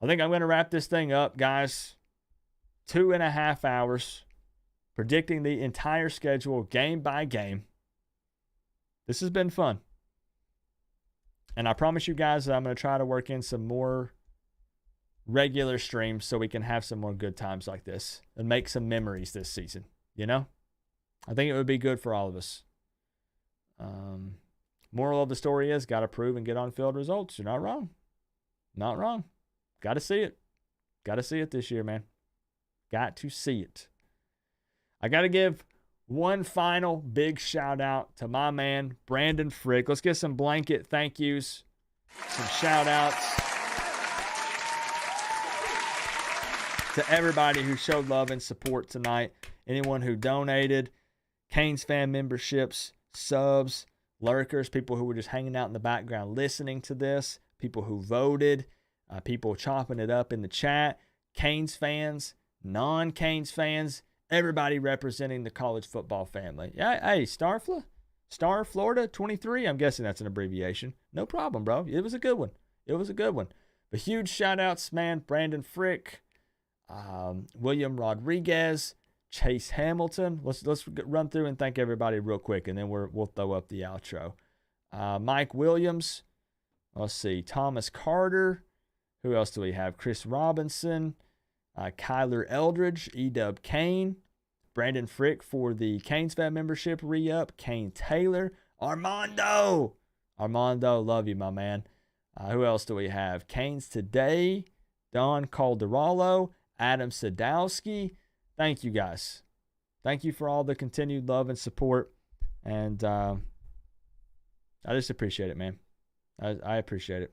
I think I'm going to wrap this thing up, guys. 2.5 hours. Predicting the entire schedule game by game. This has been fun. And I promise you guys that I'm going to try to work in some more regular streams so we can have some more good times like this and make some memories this season. You know? I think it would be good for all of us. Moral of the story is, got to prove and get on field results. You're not wrong. Not wrong. Got to see it. Got to see it this year, man. Got to see it. I got to give one final big shout out to my man, Brandon Frick. Let's get some blanket thank yous, some shout outs to everybody who showed love and support tonight. Anyone who donated, Canes fan memberships, subs, lurkers, people who were just hanging out in the background listening to this, people who voted, people chopping it up in the chat, Canes fans, non-Canes fans, everybody representing the college football family. Yeah, hey, Star Florida 23. I'm guessing that's an abbreviation. No problem, bro. It was a good one. It was a good one. But huge shout outs, man. Brandon Frick, William Rodriguez, Chase Hamilton. Let's run through and thank everybody real quick, and then we'll throw up the outro. Mike Williams. Let's see. Thomas Carter. Who else do we have? Chris Robinson. Kyler Eldridge, E-Dub Kane, Brandon Frick for the Canes fan membership re-up, Kane Taylor, Armando, love you, my man. Who else do we have? Canes Today, Don Calderalo, Adam Sadowski. Thank you, guys. Thank you for all the continued love and support, and I just appreciate it, man. I appreciate it.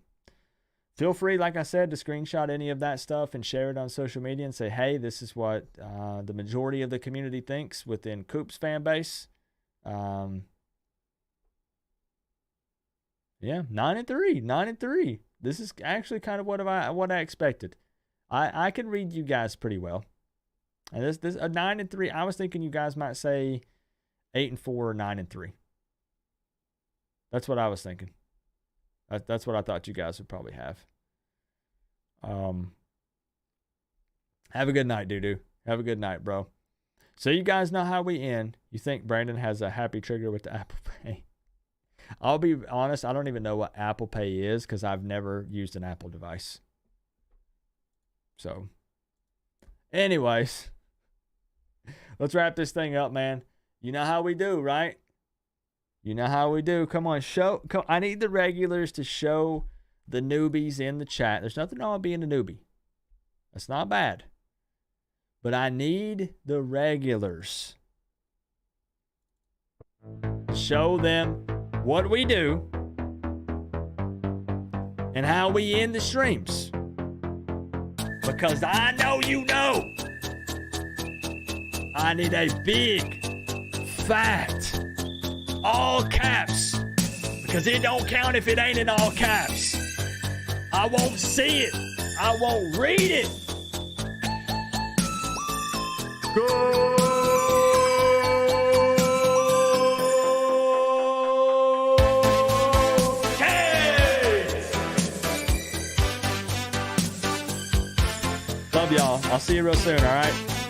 Feel free, like I said, to screenshot any of that stuff and share it on social media and say, hey, this is what the majority of the community thinks within Coop's fan base. Yeah, 9-3. This is actually kind of what I expected. I can read you guys pretty well. And this a 9-3. I was thinking you guys might say 8-4 or 9-3. That's what I was thinking. That's what I thought you guys would probably have. Have a good night, doo-doo. Have a good night, bro. So you guys know how we end. You think Brandon has a happy trigger with the Apple Pay. I'll be honest, I don't even know what Apple Pay is because I've never used an Apple device. So, anyways, let's wrap this thing up, man. You know how we do, right? You know how we do. Come on, I need the regulars to show the newbies in the chat. There's nothing wrong with being a newbie. That's not bad. But I need the regulars. Show them what we do and how we end the streams. Because I know you know. I need a big, fat, all caps, because it don't count if it ain't in all caps. I won't see it. I won't read it. Go! Canes! Love y'all. I'll see you real soon, all right?